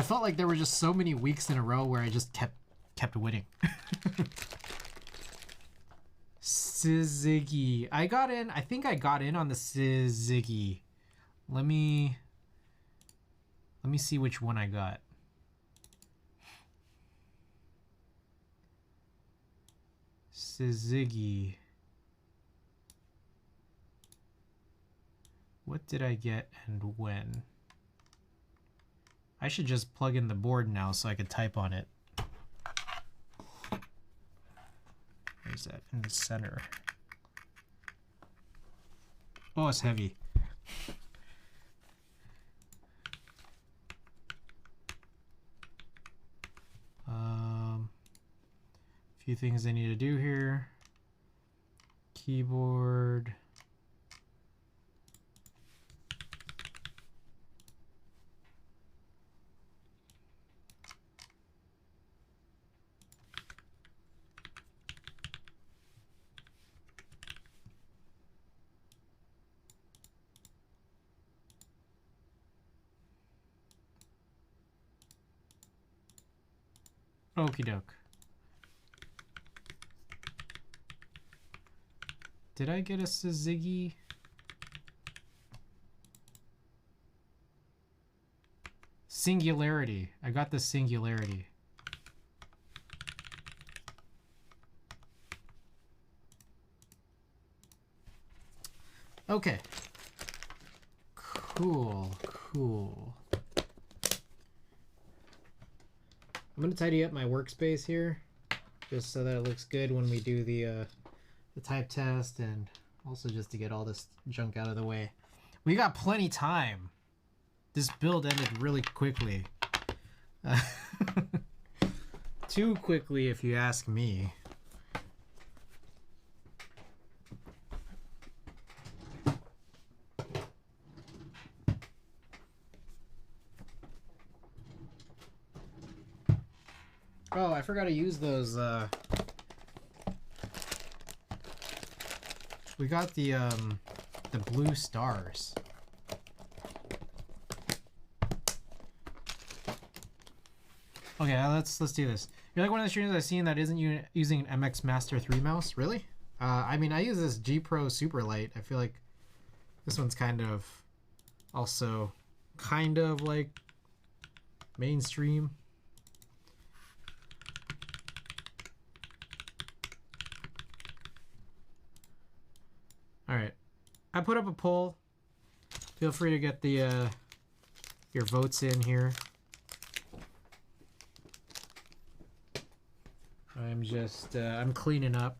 felt like there were just so many weeks in a row where I just kept winning. Siziggy. I think I got in on the Siziggy. Let me see which one I got. Siziggy. What did I get and when? I should just plug in the board now so I could type on it. Where's that? In the center. Oh, it's heavy. Few things I need to do here. Keyboard. Okie doke. Did I get a Siziggy? Singularity. I got the Singularity. Okay. Cool, cool. I'm gonna tidy up my workspace here, just so that it looks good when we do the type test, and also just to get all this junk out of the way. We got plenty time. This build ended really quickly. Too quickly, if you ask me. Oh, I forgot to use those. We got the blue stars. Okay, let's do this. You're like one of the streamers I've seen that isn't using an MX Master 3 mouse. Really? I mean, I use this G Pro Super Light. I feel like this one's kind of also kind of like mainstream. All right, I put up a poll. Feel free to get the your votes in here. I'm just I'm cleaning up.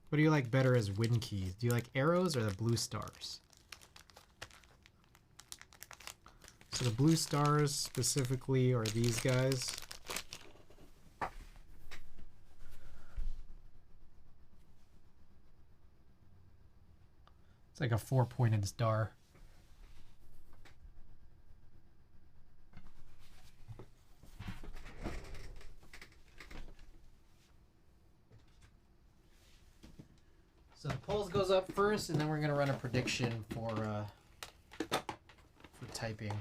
What do you like better as win keys? Do you like arrows or the blue stars? So the blue stars specifically are these guys. It's like a 4-pointed star. So the polls goes up first, and then we're gonna run a prediction for typing.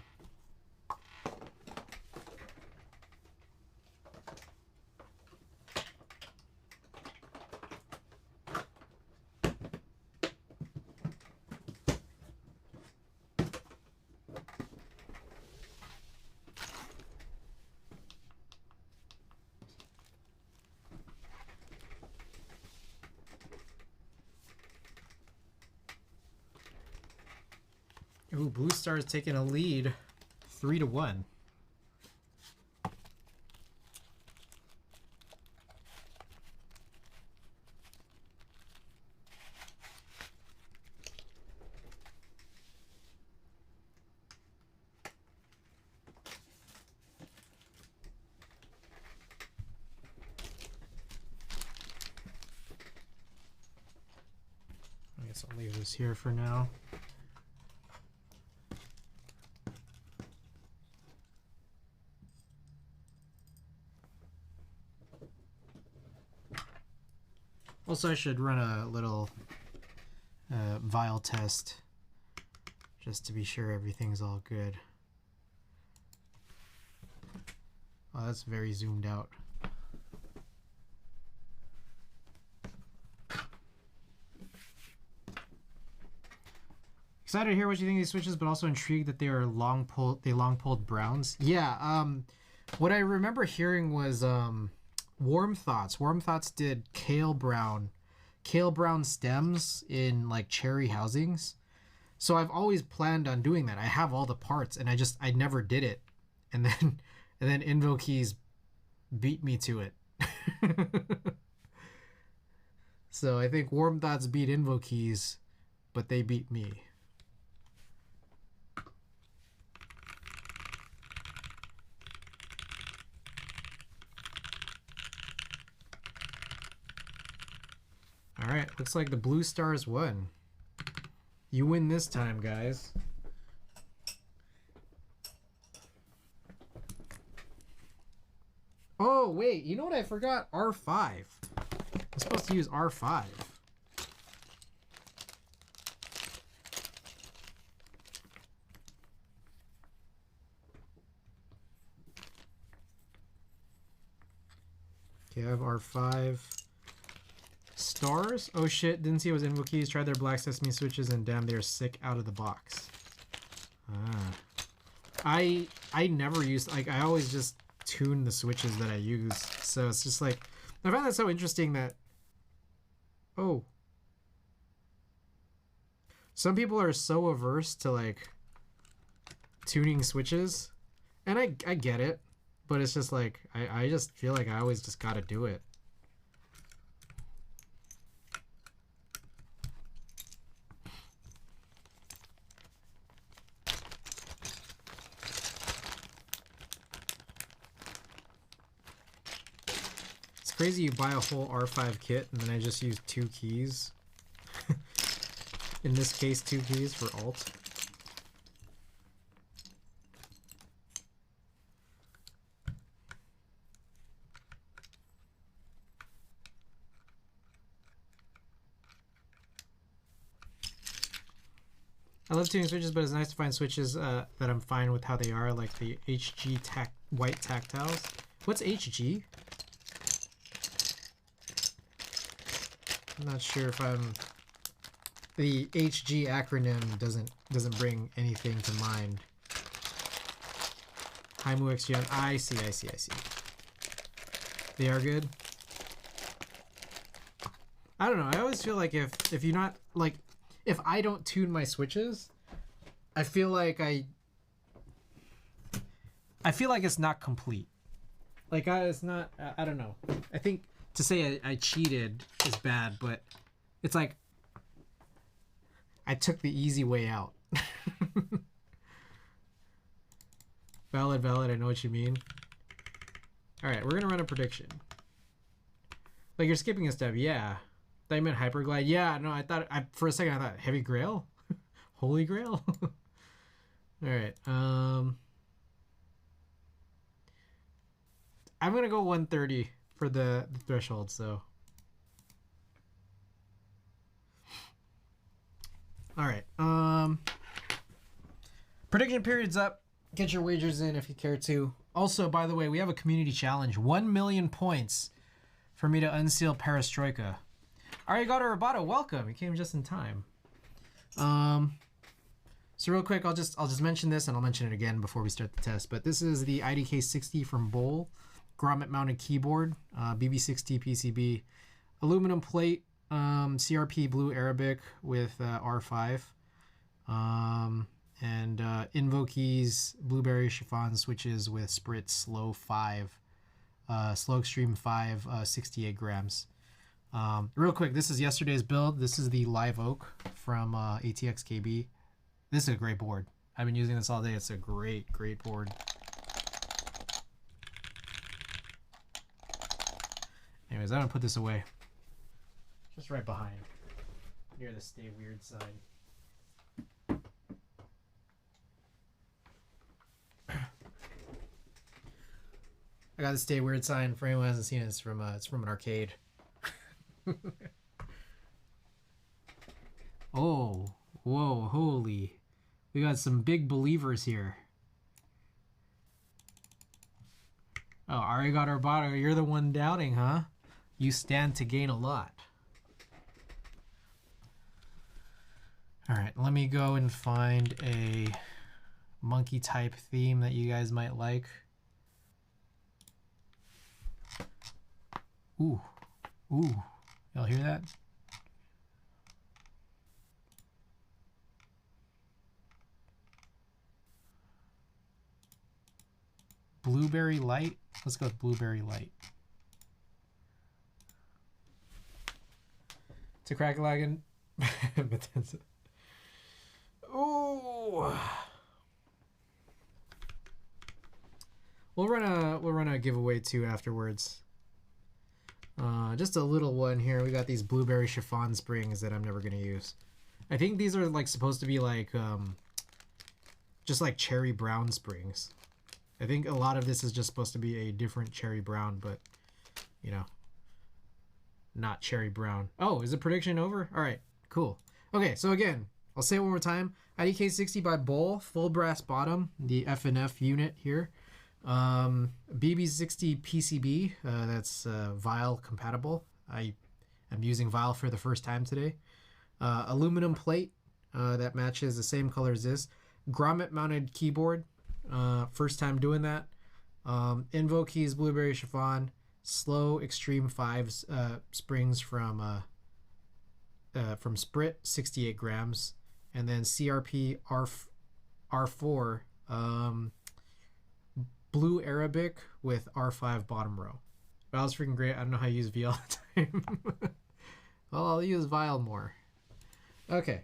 Ooh, Blue Star's taking a lead, 3-1. I guess I'll leave this here for now. Also, I should run a little vial test just to be sure everything's all good. Oh, that's very zoomed out. Excited to hear what you think of these switches, but also intrigued that they are long pulled browns. Yeah, what I remember hearing was Warm Thoughts. Warm Thoughts did kale brown stems in like cherry housings. So I've always planned on doing that. I have all the parts, and I never did it. And then Invokeys beat me to it. So I think Warm Thoughts beat Invokeys, but they beat me. All right, looks like the Blue Stars won. You win this time, guys. Oh, wait, you know what I forgot? R5. I'm supposed to use R5. Okay, I have R5. Stars? Oh shit, didn't see it was Invokeys. Tried their Black Sesame switches and damn, they're sick out of the box. Ah. I never use, like, I always just tune the switches that I use. So it's just like, I find that so interesting that Oh. Some people are so averse to like tuning switches, and I get it, but it's just like I just feel like I always just gotta do it. It's crazy you buy a whole R5 kit and then I just use 2 keys. In this case, 2 keys for Alt. I love tuning switches, but it's nice to find switches that I'm fine with how they are, like the HG white tactiles. What's HG? I'm not sure if I'm... The HG acronym doesn't bring anything to mind. Haimu XGN. I see. They are good. I don't know. I always feel like if you're not like if I don't tune my switches, I feel like it's not complete. Like it's not. I don't know. I think to say I cheated is bad, but it's like I took the easy way out. Valid. I know what you mean. All right, we're gonna run a prediction. Like you're skipping a step, yeah. I meant hyperglide. Yeah, no, for a second I thought heavy grail, holy grail. All right, I'm gonna go 130 for the threshold. So, all right, prediction period's up. Get your wagers in if you care to. Also, by the way, we have a community challenge. 1 million points for me to unseal Perestroika. Arigato Roboto, welcome. You came just in time. So real quick, I'll just mention this, and I'll mention it again before we start the test. But this is the idk60 from Bowl, Grommet mounted keyboard, BB60 PCB, aluminum plate, CRP Blue Arabic with R5, and Invokeys Blueberry Chiffon switches with SPRiT Slow Extreme V, 68 grams. Real quick, this is yesterday's build. This is the Live Oak from idk60. This is a great board. I've been using this all day. It's a great board. Anyways, I'm gonna put this away. Just right behind, near the Stay Weird sign. I got the Stay Weird sign. For anyone who hasn't seen it, it's from an arcade. Oh, whoa, holy. We got some big believers here. Oh, Arigato Roboto, you're the one doubting, huh? You stand to gain a lot. All right, let me go and find a monkey type theme that you guys might like. Ooh. Y'all hear that? Blueberry light. Let's go with blueberry light. To crack lagging. Ooh. We'll run a giveaway too afterwards. Just a little one here. We got these blueberry chiffon springs that I'm never gonna use. I think these are like supposed to be like just like cherry brown springs. I think a lot of this is just supposed to be a different cherry brown, but you know, not cherry brown. Oh, is the prediction over? All right, cool. Okay, so again, I'll say it one more time. idk60 by Bowl, full brass bottom, the FNF unit here. BB60 PCB, that's vial compatible. I am using vial for the first time today. Aluminum plate that matches the same color as this. Grommet mounted keyboard, first time doing that. Invokeys Blueberry Chiffon, Slow Extreme V springs from from SPRiT, 68 grams, and then CRP R4 Blue Arabic with R5 bottom row. That was freaking great. I don't know how to use V all the time. Well, I'll use vial more. Okay.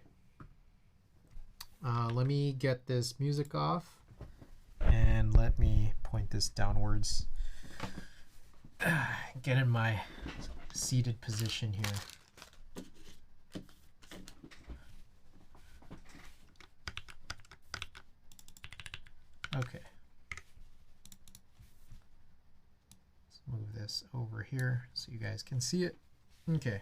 Let me get this music off, and let me point this downwards. Get in my seated position here. Okay. Let's move this over here so you guys can see it. Okay.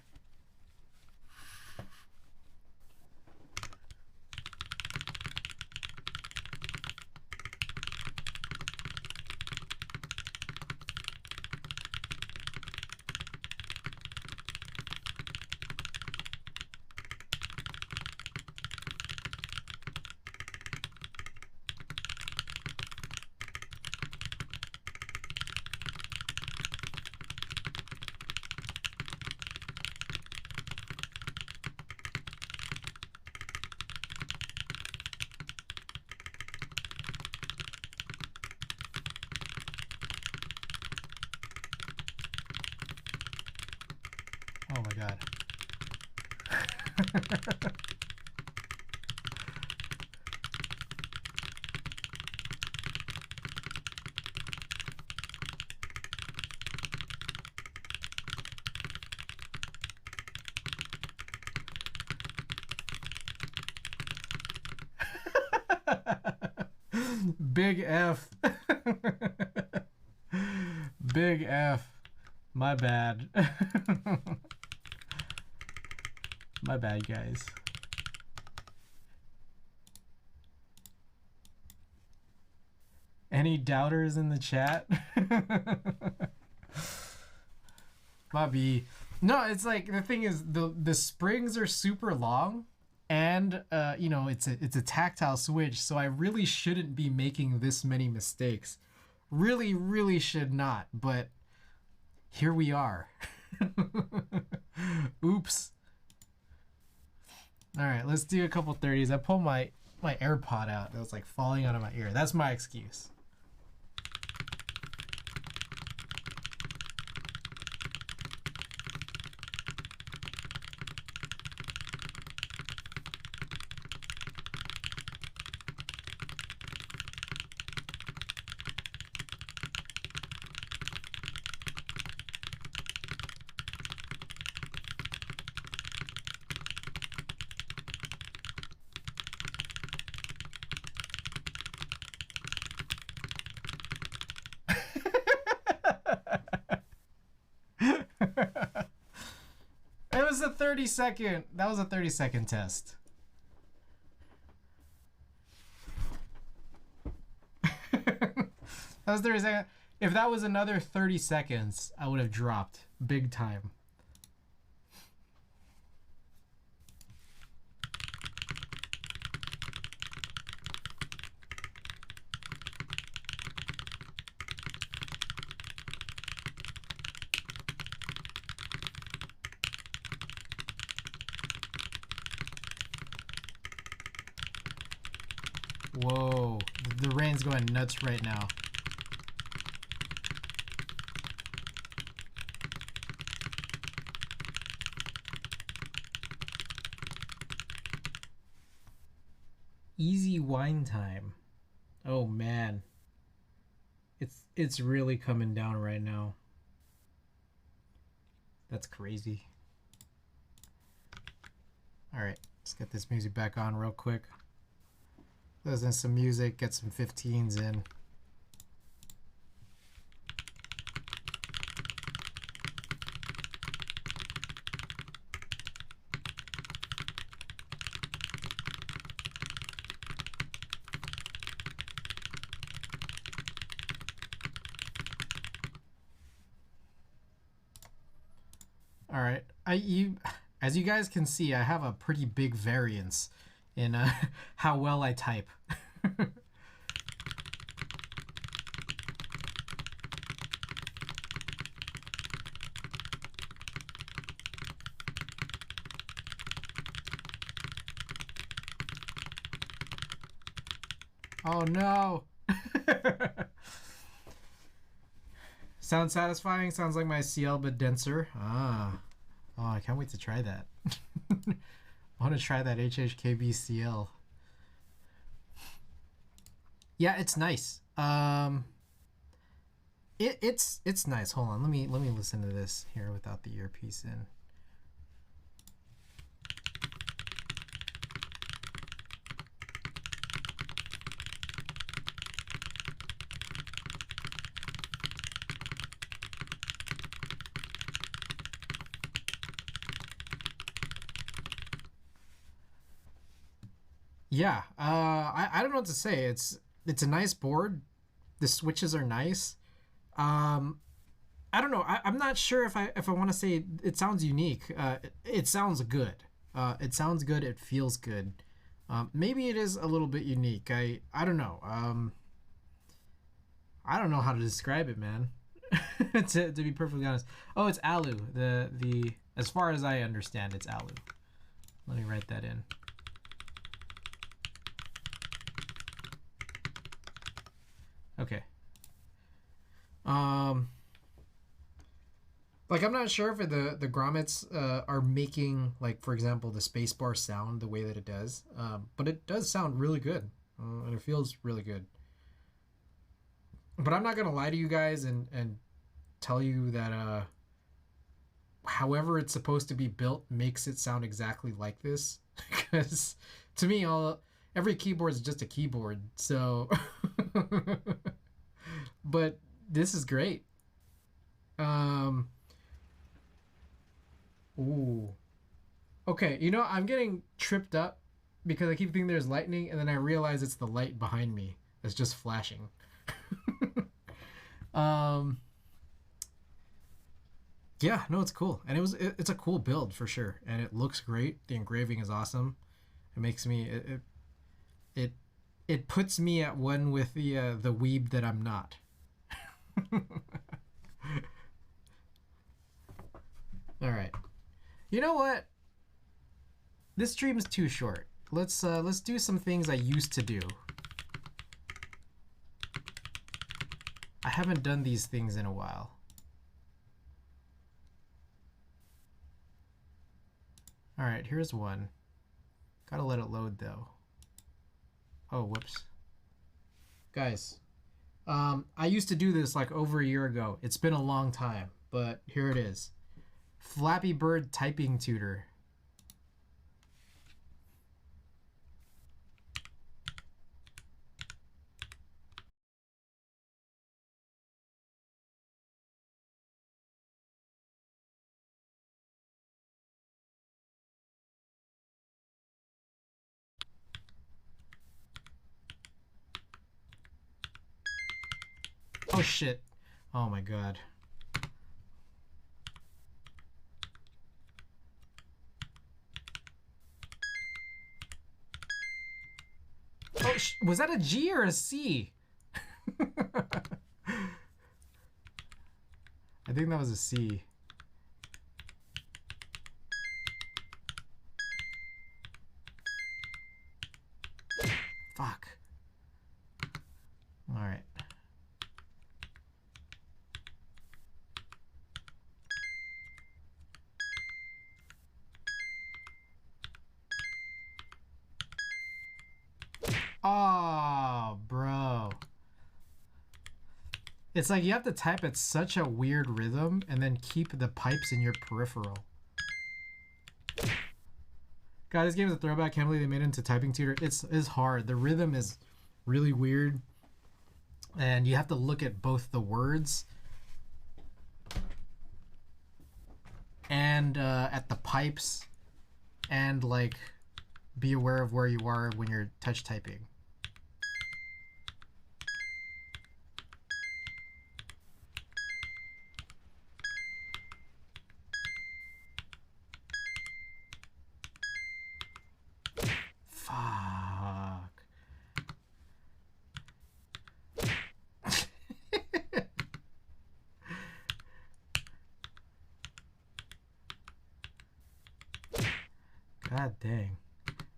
Oh my god. Big F. Big F. My bad. My bad, guys. Any doubters in the chat? Bobby. No, it's like, the thing is, the springs are super long, and you know, it's a tactile switch, so I really shouldn't be making this many mistakes. Really should not, but here we are. Oops. All right, let's do a couple 30s. I pulled my AirPod out. It was like falling out of my ear. That's my excuse. It was a 30-second. That was a 30-second test. That was 30 seconds. If that was another 30 seconds, I would have dropped big time. Whoa, the rain's going nuts right now. Easy wine time. Oh man. It's really coming down right now. That's crazy. All right, let's get this music back on real quick. Listen to some music, get some 15s in. All right, as you guys can see, I have a pretty big variance in how well I type. Oh no. Sounds satisfying. Sounds like my CL but denser. Ah. Oh, I can't wait to try that. I want to try that HHKB CL. Yeah, it's nice. It's nice. Hold on. Let me listen to this here without the earpiece in. Yeah, I don't know what to say. It's a nice board. The switches are nice. Um, I don't know. I'm not sure if I want to say it sounds unique. It sounds good. It sounds good. It feels good. Maybe it is a little bit unique. I don't know. I don't know how to describe it, man. to be perfectly honest. Oh, it's Alu. The as far as I understand, it's Alu. Let me write that in. Okay. Like I'm not sure if the grommets are making, like, for example, the spacebar sound the way that it does, but it does sound really good, and it feels really good. But I'm not gonna lie to you guys and tell you that however it's supposed to be built makes it sound exactly like this, because to me every keyboard is just a keyboard. So, but this is great. Um, ooh. Okay, you know, I'm getting tripped up because I keep thinking there's lightning, and then I realize it's the light behind me that's just flashing. um, yeah, no, it's cool, and it's a cool build for sure, and it looks great. The engraving is awesome. It makes me it it puts me at one with the weeb that I'm not. All right, you know what? This stream is too short. Let's do some things I used to do. I haven't done these things in a while. All right, here's one. Gotta let it load though. Oh, whoops. Guys, I used to do this like over a year ago. It's been a long time, but here it is. Flappy Bird typing tutor. Oh shit. Oh my god. Oh, was that a G or a C? I think that was a C. Fuck. All right. Oh, bro. It's like you have to type at such a weird rhythm and then keep the pipes in your peripheral. God, this game is a throwback. Can't believe they made it into typing tutor. It's hard. The rhythm is really weird. And you have to look at both the words and at the pipes and like be aware of where you are when you're touch typing. Fuck. God dang.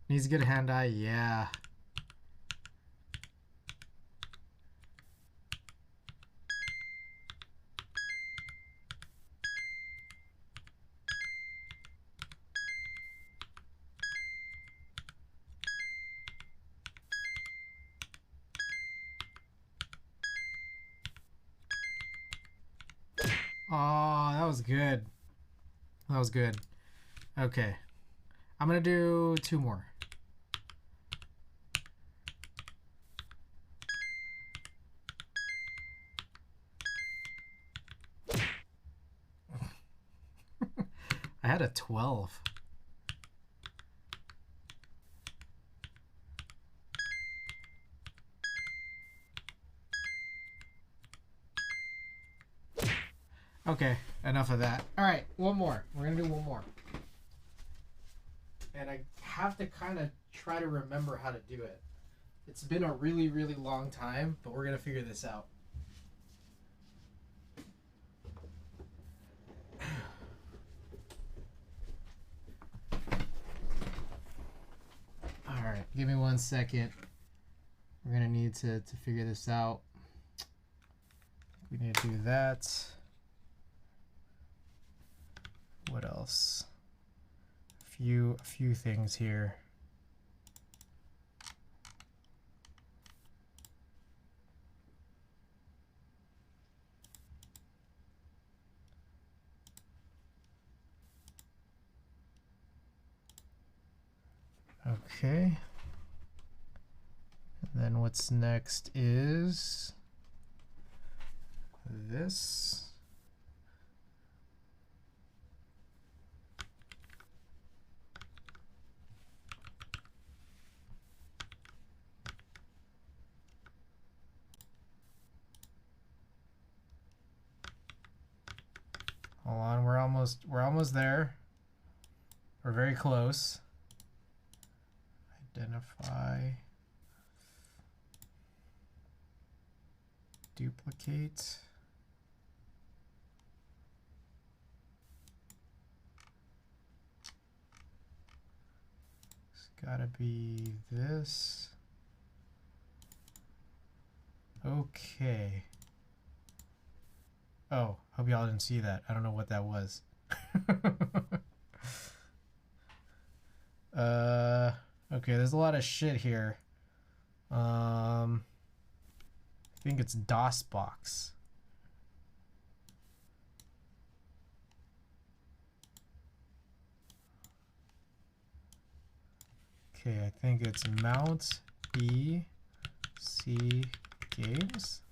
Needs a good hand-eye, yeah. Oh, that was good. That was good. Okay. I'm going to do 2 more. I had a 12. Okay, enough of that. All right, one more. We're going to do one more. And I have to kind of try to remember how to do it. It's been a really, really long time, but we're going to figure this out. All right, give me 1 second. We're going to need to figure this out. We need to do that. What else? A few things here. Okay. And then what's next is this. Hold on, we're almost there. We're very close. Identify, duplicate. It's gotta be this. Okay. Oh, hope y'all didn't see that. I don't know what that was. Okay, there's a lot of shit here. I think it's DOSBox. Okay, I think it's Mount EC Games.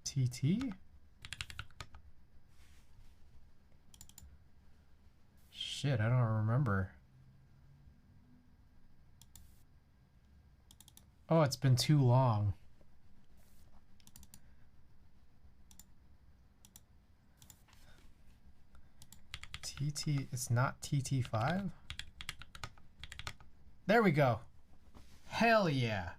TT? Shit, I don't remember. Oh, it's been too long. TT, it's not TT5? There we go. Hell yeah.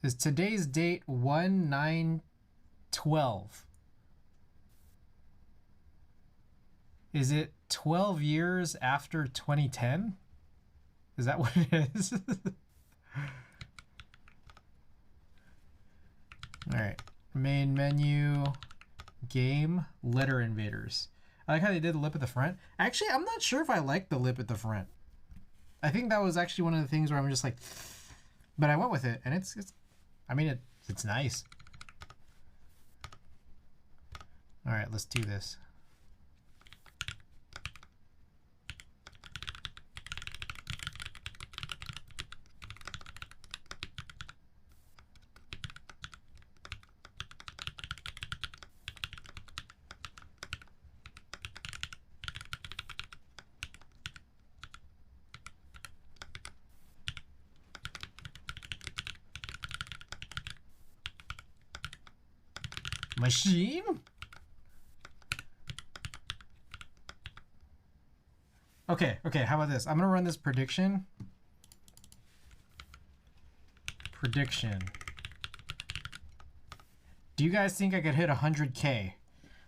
Is today's date 1/9/12? Is it 12 years after 2010? Is that what it is? All right, main menu, game, letter invaders. I like how they did the lip at the front. Actually, I'm not sure if I like the lip at the front. I think that was actually one of the things where I'm just like, but I went with it, and it's I mean, it's nice. All right, let's do this. Machine? Okay, how about this? I'm gonna run this prediction. Do you guys think I could hit 100K?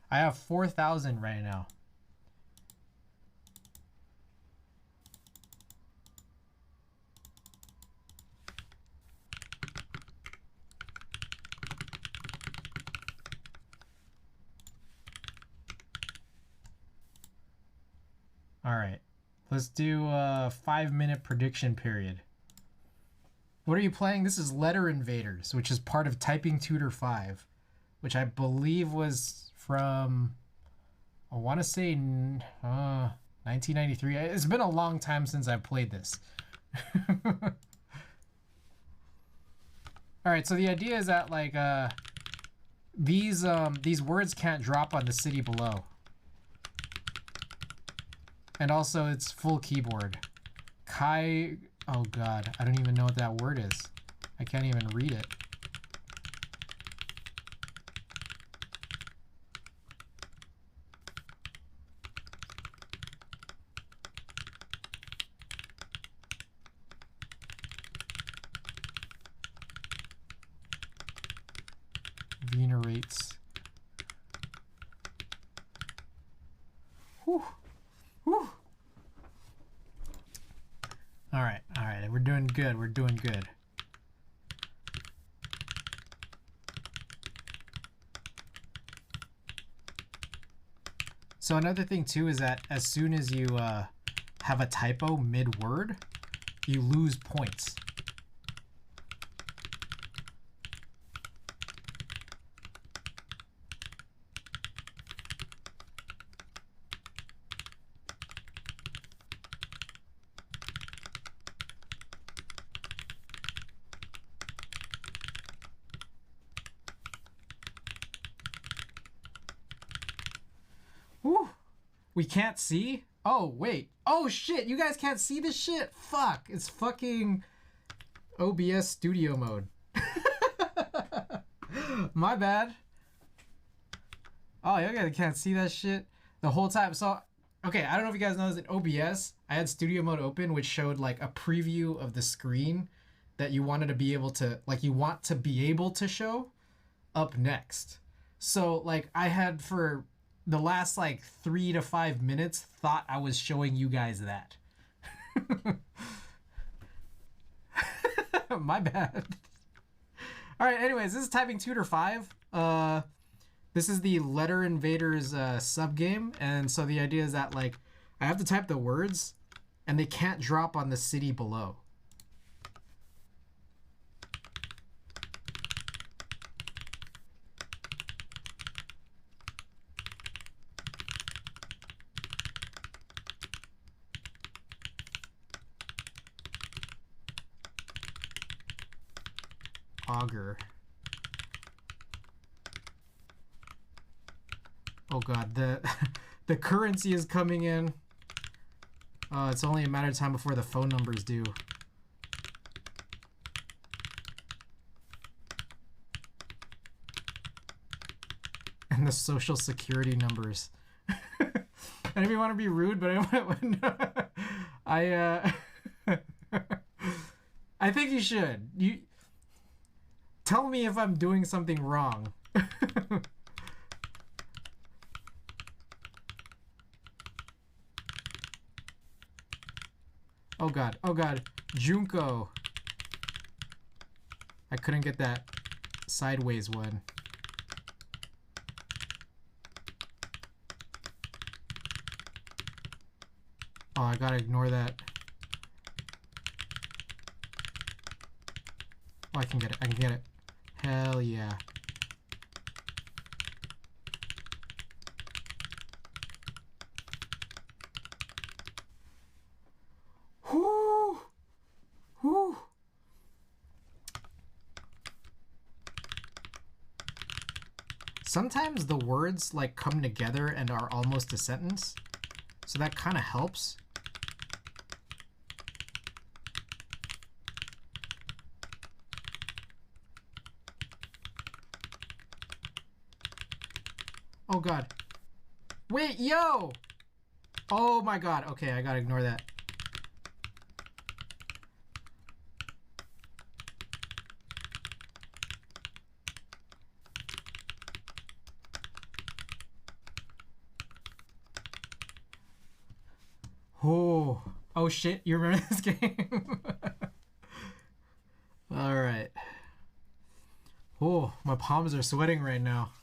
I have 4,000 right now. All right. Let's do a 5-minute prediction period. What are you playing? This is Letter Invaders, which is part of Typing Tutor 5, which I believe was from, I want to say 1993. It's been a long time since I've played this. All right, so the idea is that like these words can't drop on the city below. And also it's full keyboard. Oh god, I don't even know what that word is. I can't even read it. Venerates. Whew. Whew. All right, we're doing good, we're doing good. So another thing too is that as soon as you have a typo mid-word, you lose points. Whew. We can't see? Oh, wait. Oh, shit. You guys can't see this shit? Fuck. It's fucking OBS studio mode. My bad. Oh, you guys can't see that shit the whole time. So, okay, I don't know if you guys know this. In OBS, I had studio mode open, which showed like a preview of the screen that you wanted to be able to, like you want to be able to show up next. So, like I had for the last like 3 to 5 minutes thought I was showing you guys that. My bad. All right, anyways, this is Typing Tutor 5. This is the Letter Invaders sub game, and so the idea is that like I have to type the words and they can't drop on the city below. Auger. Oh god, the currency is coming in. It's only a matter of time before the phone numbers do. And the social security numbers. I don't even want to be rude, but I think you should. You tell me if I'm doing something wrong. Oh god, Junko. I couldn't get that sideways one. Oh, I gotta ignore that. Oh, I can get it. Hell yeah. Whoo! Whoo! Sometimes the words like come together and are almost a sentence, so that kind of helps. Oh god. Wait, yo! Oh my god. Okay, I gotta ignore that. Oh shit, you remember this game? Alright. Oh, my palms are sweating right now.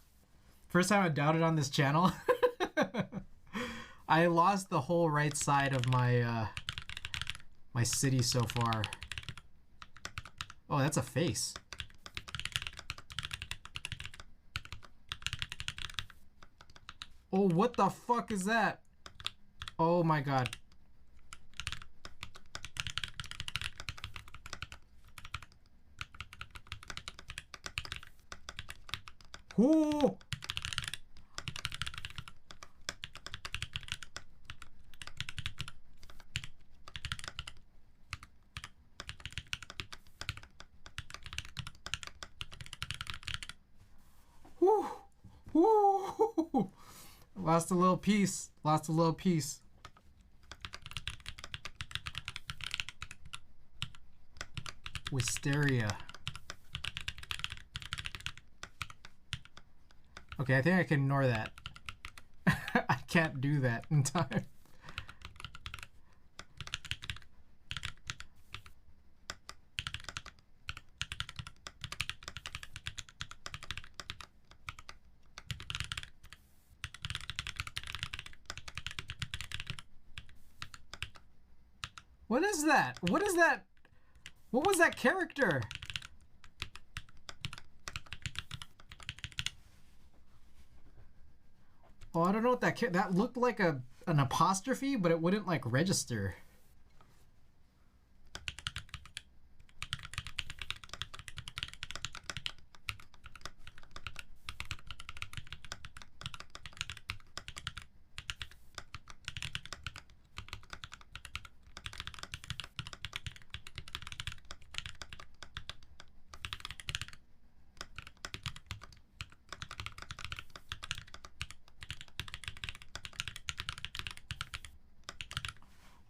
First time I doubted on this channel. I lost the whole right side of my my city so far. Oh, that's a face. Oh, what the fuck is that? Oh my god. Ooh. Woo. Woo. Lost a little piece. Lost a little piece. Wisteria. Okay, I think I can ignore that. I can't do that in time. What is that? What is that? What was that character? Oh, I don't know what that looked like an apostrophe, but it wouldn't like register.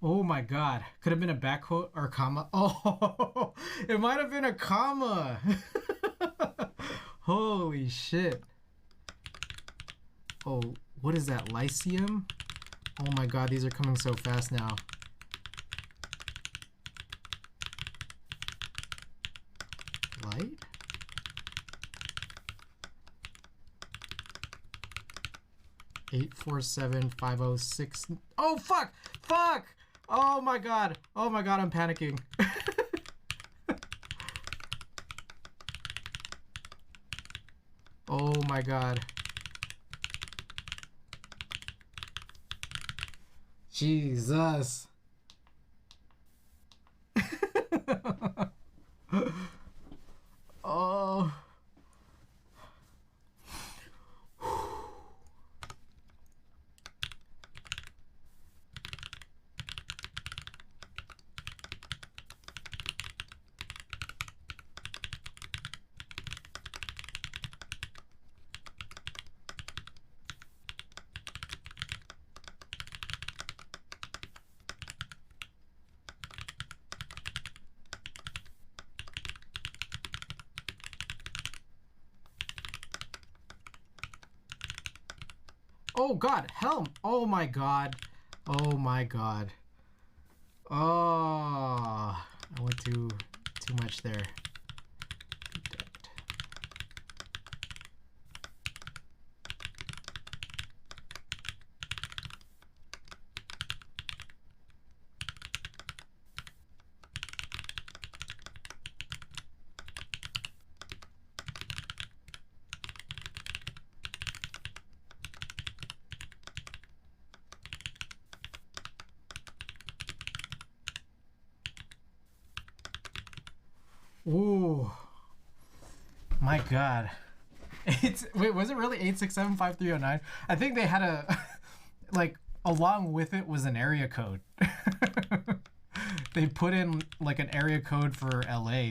Oh my god. Could have been a back quote or comma. Oh, it might have been a comma. Holy shit. Oh, what is that? Lyceum? Oh my god, these are coming so fast now. Light? Eight, 4, 7, 5, 0, 6. Oh fuck! Fuck! Oh my god! Oh my god, I'm panicking. Oh my god. Jesus. Oh. Oh god, helm! Oh my god. Oh my god. Oh, I went too much there. Ooh, my god. Wait, was it really 8675309? I think they had a like along with it was an area code. They put in like an area code for LA.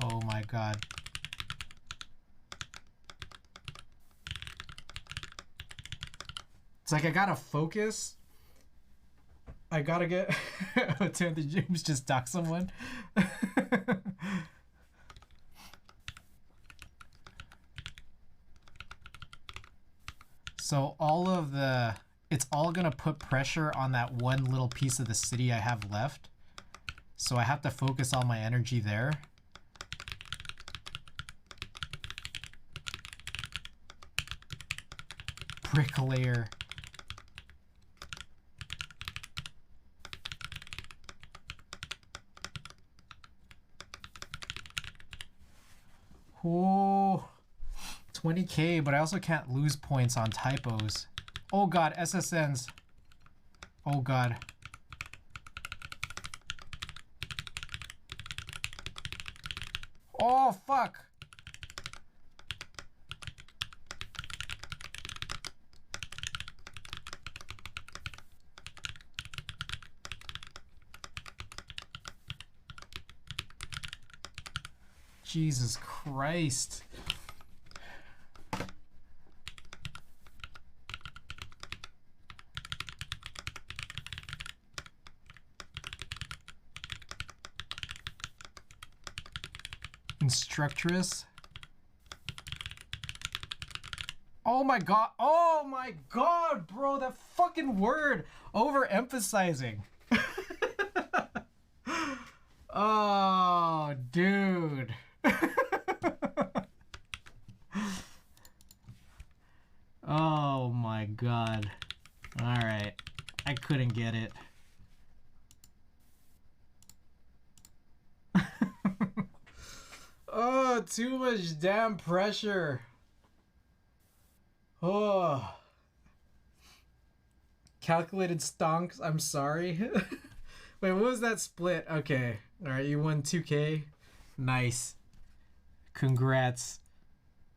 Oh my god. It's like I gotta focus. I gotta get Timothy James just dock someone. So all of the it's all gonna put pressure on that one little piece of the city I have left. So I have to focus all my energy there. Bricklayer. Oh, 20K, but I also can't lose points on typos. Oh god, SSNs. Oh god. Oh fuck. Jesus Christ. Instructress. Oh my god. Oh my god, bro. That fucking word. Overemphasizing. Oh, dude. Oh my god. All right. I couldn't get it. Oh, too much damn pressure. Oh. Calculated stonks. I'm sorry. Wait, what was that split? Okay. All right, you won 2K. Nice. Congrats.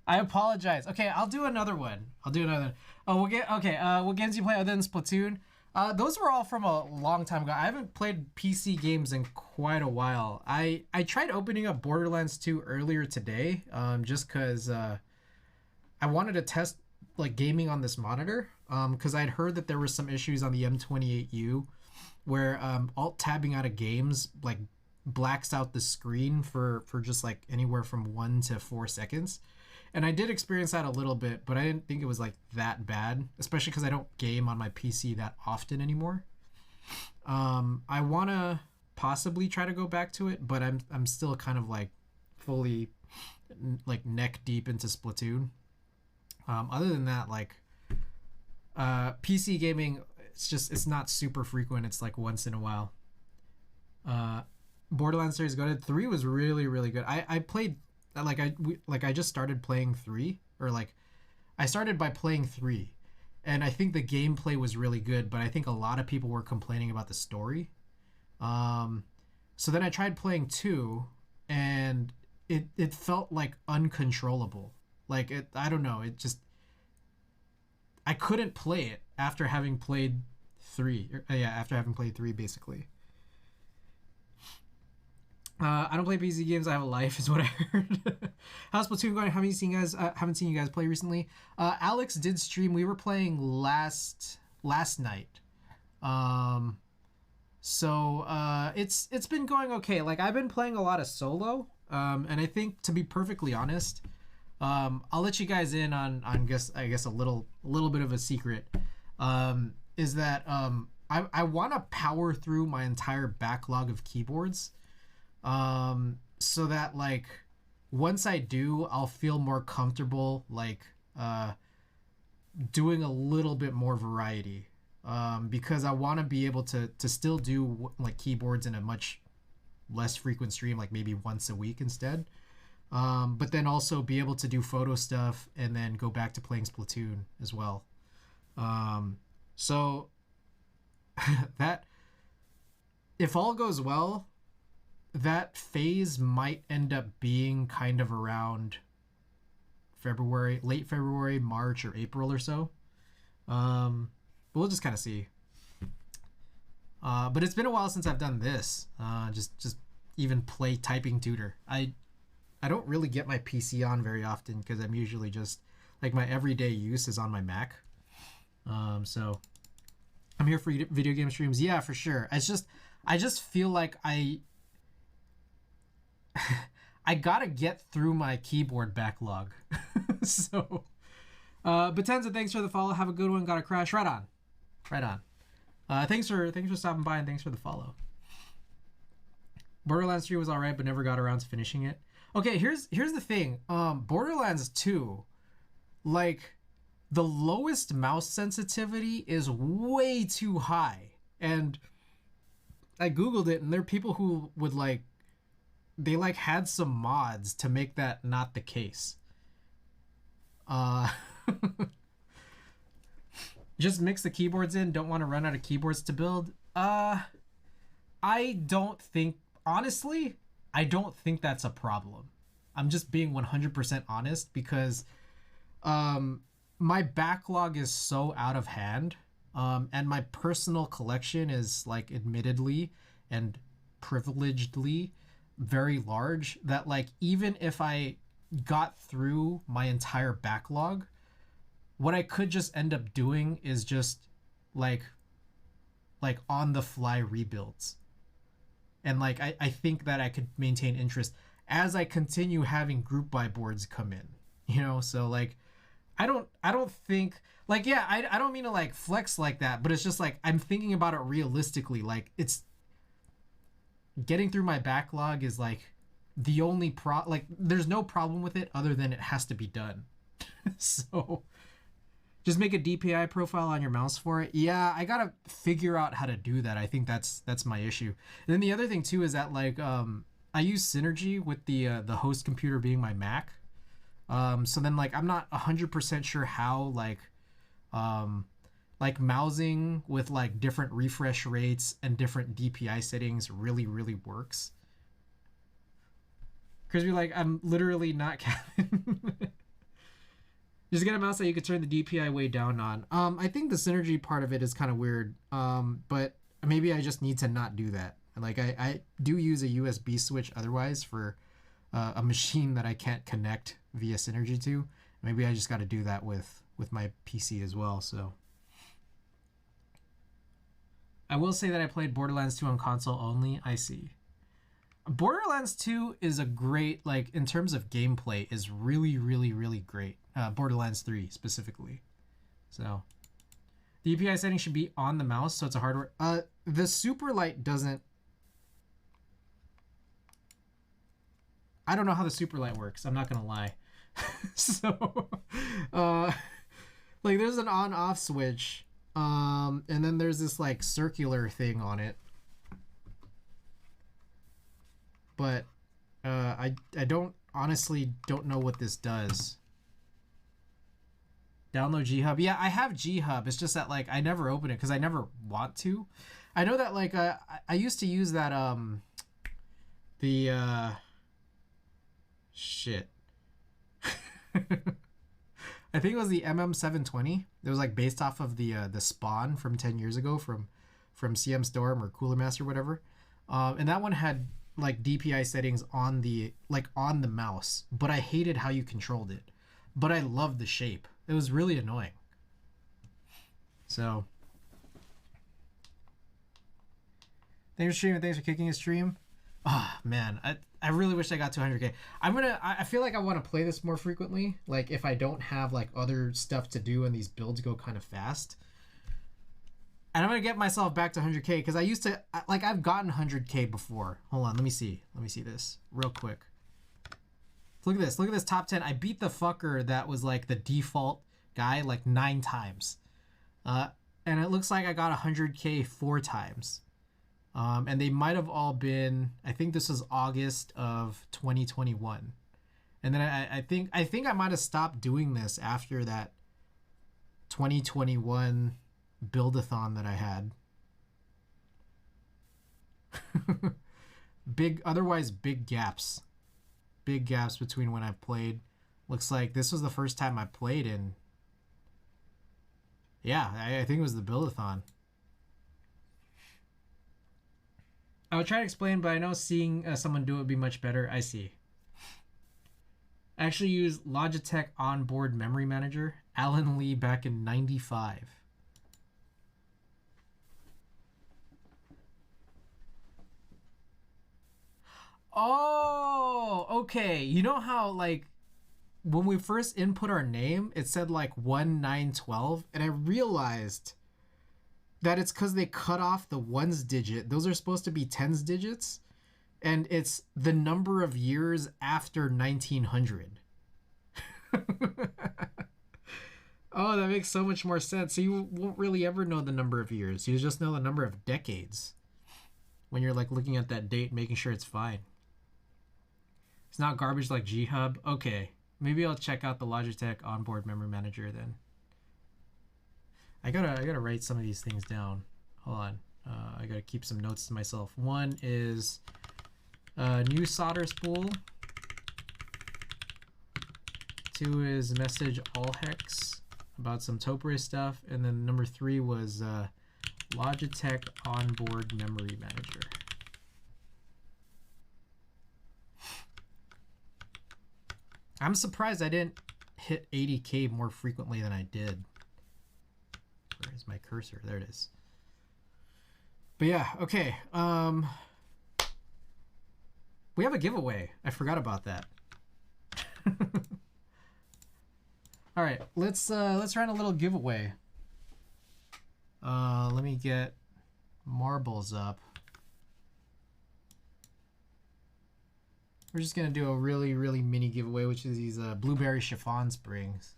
I apologize. Okay, I'll do another one. I'll do another. Oh, we'll get okay. What games you play other than Splatoon? Those were all from a long time ago. I haven't played PC games in quite a while. I tried opening up Borderlands 2 earlier today, just because I wanted to test like gaming on this monitor, because I'd heard that there were some issues on the M28U where alt tabbing out of games like blacks out the screen for just like anywhere from 1 to 4 seconds. And I did experience that a little bit, but I didn't think it was like that bad, especially because I don't game on my PC that often anymore. I want to possibly try to go back to it, but I'm still kind of like fully like neck deep into Splatoon. Other than that, like PC gaming, it's not super frequent. It's like once in a while. Borderlands series goated. 3 was really, really good. I played I just started playing 3, or like I started by playing 3, and I think the gameplay was really good, but I think a lot of people were complaining about the story. So then I tried playing 2, and it felt like uncontrollable. Like I don't know, I couldn't play it after having played 3. After having played 3 basically. I don't play PC games. I have a life, is what I heard. How's Splatoon going? Haven't seen you guys play recently. Alex did stream. We were playing last night. It's been going okay. Like I've been playing a lot of solo. And I think, to be perfectly honest, I'll let you guys in on I guess a little bit of a secret. Is that I want to power through my entire backlog of keyboards. So that like once I do, I'll feel more comfortable like doing a little bit more variety, because I want to be able to still do like keyboards in a much less frequent stream, like maybe once a week instead, but then also be able to do photo stuff and then go back to playing Splatoon as well. So that, if all goes well, that phase might end up being kind of around February, late February, March, or April or so. But we'll just kind of see. But it's been a while since I've done this. Just even play typing tutor. I don't really get my PC on very often because I'm usually just like my everyday use is on my Mac. So I'm here for video game streams. Yeah, for sure. I just feel like I gotta get through my keyboard backlog. So, Batenza, thanks for the follow. Have a good one. Gotta crash. Right on. Right on. Thanks for stopping by and thanks for the follow. Borderlands 3 was alright, but never got around to finishing it. Okay, here's the thing. Borderlands 2, like, the lowest mouse sensitivity is way too high. And I googled it, and there are people who would they had some mods to make that not the case. Just mix the keyboards in, don't want to run out of keyboards to build. I don't think, honestly, I don't think that's a problem. I'm just being 100% honest because my backlog is so out of hand, and my personal collection is, like, admittedly and privilegedly very large, that, like, even if I got through my entire backlog, what I could just end up doing is just like on the fly rebuilds. And like I think that I could maintain interest as I continue having group buy boards come in, you know. So like I don't think, like, yeah, I don't mean to like flex like that, but it's just like I'm thinking about it realistically. Like, it's getting through my backlog is like the only like there's no problem with it other than it has to be done. So just make a DPI profile on your mouse for it. Yeah, I gotta figure out how to do that. I think that's my issue. And then the other thing too is that like I use Synergy with the host computer being my Mac. So then like I'm not 100% sure how like mousing with like different refresh rates and different DPI settings really works. Because you're like, I'm literally not capping. Just get a mouse that you could turn the DPI way down on. I think the Synergy part of it is kind of weird. But maybe I just need to not do that. Like I do use a USB switch otherwise for a machine that I can't connect via Synergy to. Maybe I just got to do that with my PC as well. So I will say that I played Borderlands 2 on console only. I see. Borderlands 2 is a great, like, in terms of gameplay, is really great. Borderlands 3 specifically. So the DPI setting should be on the mouse, so it's a hardware. The super light doesn't. I don't know how the super light works. I'm not gonna lie. So, like, there's an on-off switch, and then there's this like circular thing on it. But I honestly don't know what this does. Download G-Hub. Yeah, I have G-Hub. It's just that like I never open it because I never want to. I know that like I used to use that shit. I think it was the MM720. It was like based off of the Spawn from 10 years ago from CM Storm or Cooler Master or whatever. And that one had like DPI settings on the mouse, but I hated how you controlled it. But I loved the shape. It was really annoying. So thanks for streaming, thanks for kicking a stream. Ah, oh, man, I really wish I got to 100K. I feel like I want to play this more frequently, like if I don't have like other stuff to do and these builds go kind of fast. And I'm going to get myself back to 100K because I used to, like, I've gotten 100K before. Hold on, let me see this real quick. Look at this top 10. I beat the fucker that was like the default guy like 9 times. And it looks like I got 100K 4 times. And they might have all been, I think this was August of 2021. And then I think I might have stopped doing this after that 2021 build-a-thon that I had. Otherwise big gaps between when I've played. Looks like this was the first time I played in, yeah, I think it was the build-a-thon. I would try to explain, but I know seeing someone do it would be much better. I see. I actually used Logitech onboard memory manager, Alan Lee, back in '95. Oh, okay. You know how like when we first input our name, it said like 1912, and I realized that it's because they cut off the ones digit. Those are supposed to be tens digits, and it's the number of years after 1900. Oh, that makes so much more sense. So you won't really ever know the number of years. You just know the number of decades when you're like looking at that date, making sure it's fine. It's not garbage like G-Hub. Okay, maybe I'll check out the Logitech onboard memory manager then. I gotta write some of these things down. Hold on. I gotta keep some notes to myself. One is new solder spool. Two is message all hex about some topiary stuff, and then number 3 was Logitech onboard memory manager. I'm surprised I didn't hit 80K more frequently than I did. Where's my cursor? There it is. But yeah, okay. We have a giveaway. I forgot about that. All right, let's run a little giveaway. Let me get marbles up. We're just gonna do a really mini giveaway, which is these blueberry chiffon springs.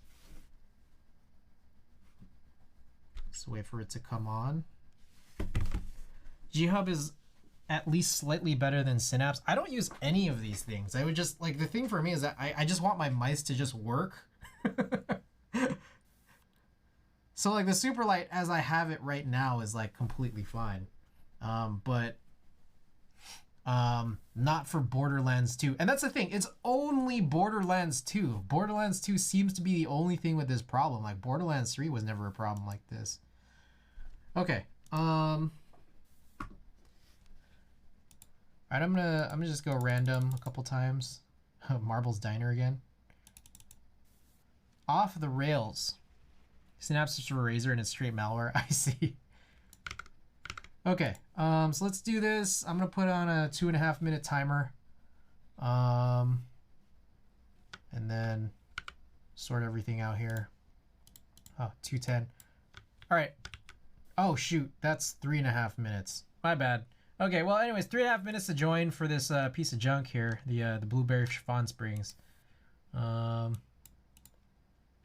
Just wait for it to come on. G-Hub is at least slightly better than Synapse. I don't use any of these things. I would just, like, the thing for me is that I just want my mice to just work. So like the Superlight as I have it right now is like completely fine. But not for Borderlands 2. And that's the thing, it's only Borderlands 2. Borderlands 2 seems to be the only thing with this problem. Like Borderlands 3 was never a problem like this. Okay. Alright, I'm gonna just go random a couple times. Marble's Diner again. Off the rails. Synapse for Razer and it's straight malware. I see. Okay, so let's do this. I'm gonna put on a 2.5 minute timer. And then sort everything out here. Oh, 2:10. All right. Oh shoot, that's 3.5 minutes. My bad. Okay, well anyways, 3.5 minutes to join for this piece of junk here, the blueberry chiffon springs.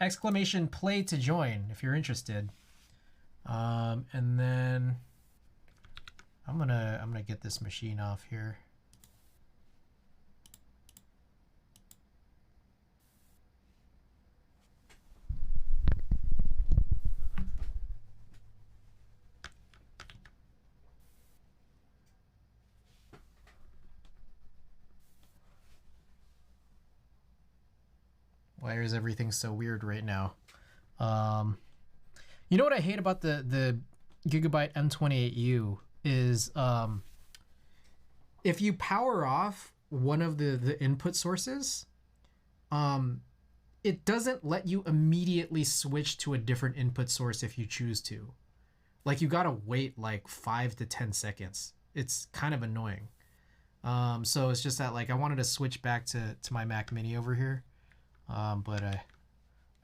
Exclamation play to join if you're interested. And then I'm gonna get this machine off here. Why is everything so weird right now? You know what I hate about the Gigabyte M28U is if you power off one of the input sources, it doesn't let you immediately switch to a different input source if you choose to. Like you gotta wait like 5 to 10 seconds. It's kind of annoying. So it's just that like I wanted to switch back to my Mac Mini over here. But I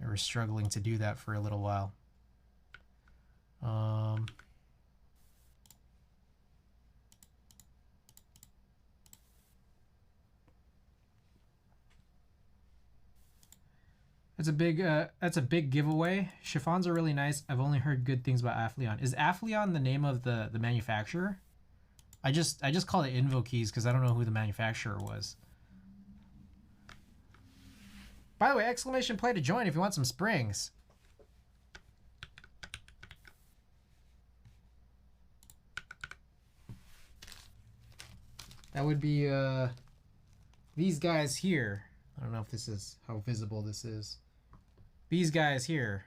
was struggling to do that for a little while. That's a big giveaway. Chiffons are really nice. I've only heard good things about Aphelion. Is Aphelion the name of the manufacturer? I just call it Invokeys because I don't know who the manufacturer was. By the way, exclamation play to join if you want some springs. That would be these guys here. I don't know if this is how visible this is. These guys here.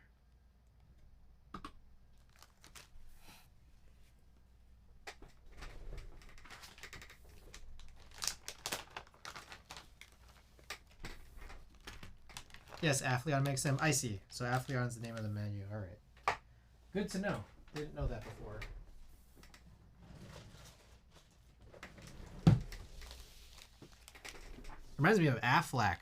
Yes, Aphelion makes them. I see. So Aphelion's the name of the menu. All right. Good to know. Didn't know that before. Reminds me of Aflac.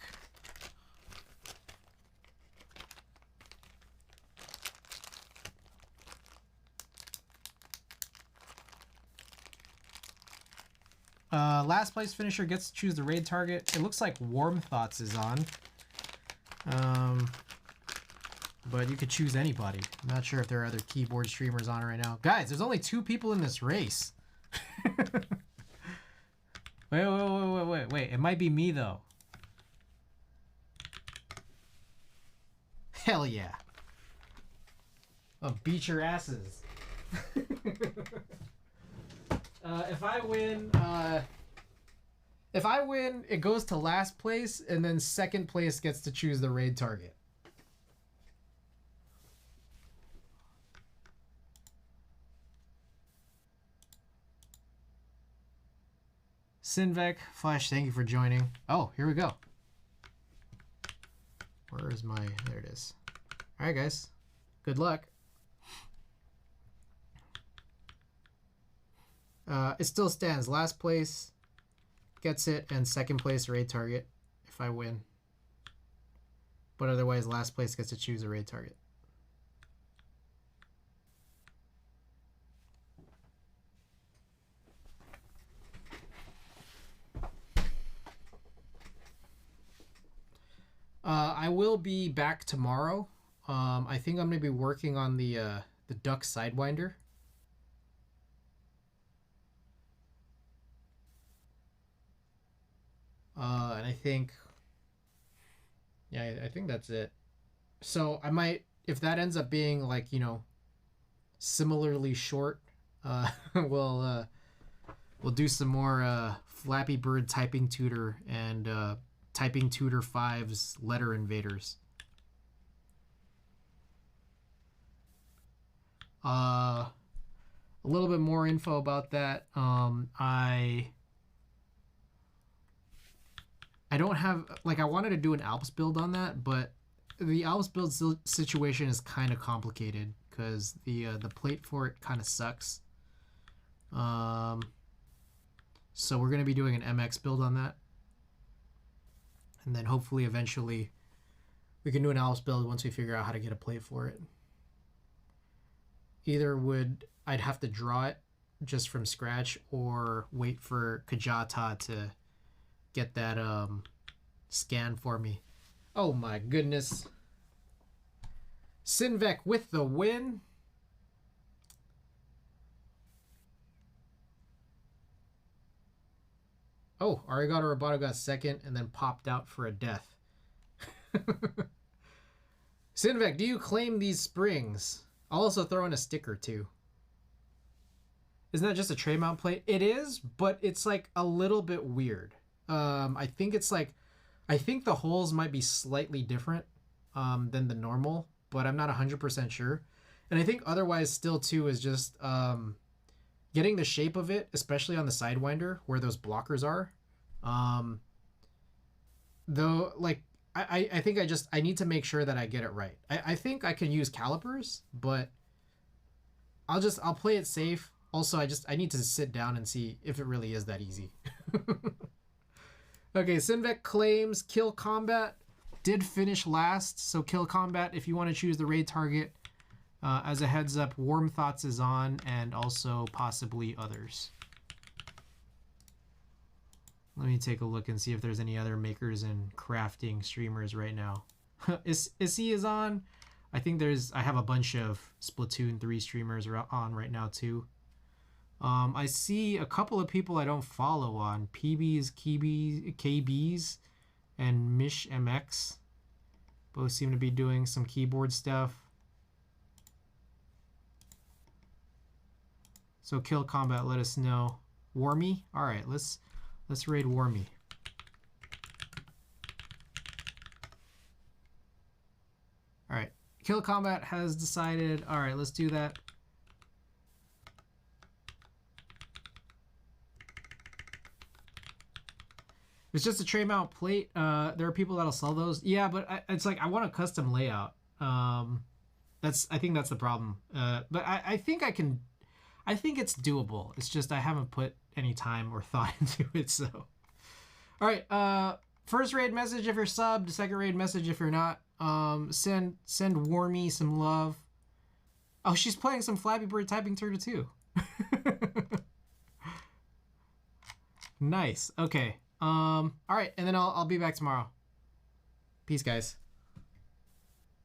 Last place finisher gets to choose the raid target. It looks like Warm Thoughts is on. But you could choose anybody. I'm not sure if there are other keyboard streamers on right now. Guys, there's only 2 people in this race. Wait. It might be me, though. Hell yeah. I'll beat your asses. If I win, it goes to last place, and then second place gets to choose the raid target. Sinvec, Flash, thank you for joining. Oh, here we go. Where is my... There it is. All right, guys. Good luck. It still stands. Last place gets it, and second place raid target if I win. But otherwise, last place gets to choose a raid target. I will be back tomorrow. I think I'm going to be working on the duck sidewinder. And I think, yeah, I think that's it. So I might, if that ends up being like, you know, similarly short, we'll do some more Flappy Bird Typing Tutor and Typing Tutor 5's Letter Invaders. A little bit more info about that. I don't have, like, I wanted to do an Alps build on that, but the Alps build situation is kind of complicated because the plate for it kind of sucks. So we're going to be doing an MX build on that. And then hopefully eventually we can do an Alps build once we figure out how to get a plate for it. Either I'd have to draw it just from scratch or wait for Kajata to get that scan for me. Oh my goodness. Sinvec with the win. Oh, Arigato Roboto got second and then popped out for a death. Sinvec, do you claim these springs? I'll also throw in a sticker too. Isn't that just a tray mount plate? It is, but it's like a little bit weird. I think it's like, I think the holes might be slightly different than the normal, but I'm not 100% sure. And I think otherwise still too is just getting the shape of it, especially on the Sidewinder where those blockers are. Though, like, I think I need to make sure that I get it right. I think I can use calipers, but I'll play it safe. Also, I need to sit down and see if it really is that easy. Okay, Sinvec claims Kill Combat did finish last. So Kill Combat, if you want to choose the raid target, as a heads up, Warm Thoughts is on and also possibly others. Let me take a look and see if there's any other makers and crafting streamers right now. Issy is on. I think I have a bunch of Splatoon 3 streamers on right now too. I see a couple of people I don't follow on. PBs, KBs, and Mish MX. Both seem to be doing some keyboard stuff. So Kill Combat, let us know. Warmy? Alright, let's raid Warmy. Alright. Kill Combat has decided. Alright, let's do that. It's just a tray mount plate. There are people that'll sell those. Yeah, but it's like I want a custom layout. I think that's the problem. But I think I can. I think it's doable. It's just I haven't put any time or thought into it. So, all right. First raid message if you're subbed. Second raid message if you're not. Send Warmy some love. Oh, she's playing some Flappy Bird Typing Tutor too. Nice. Okay. All right, and then I'll be back tomorrow. Peace, guys.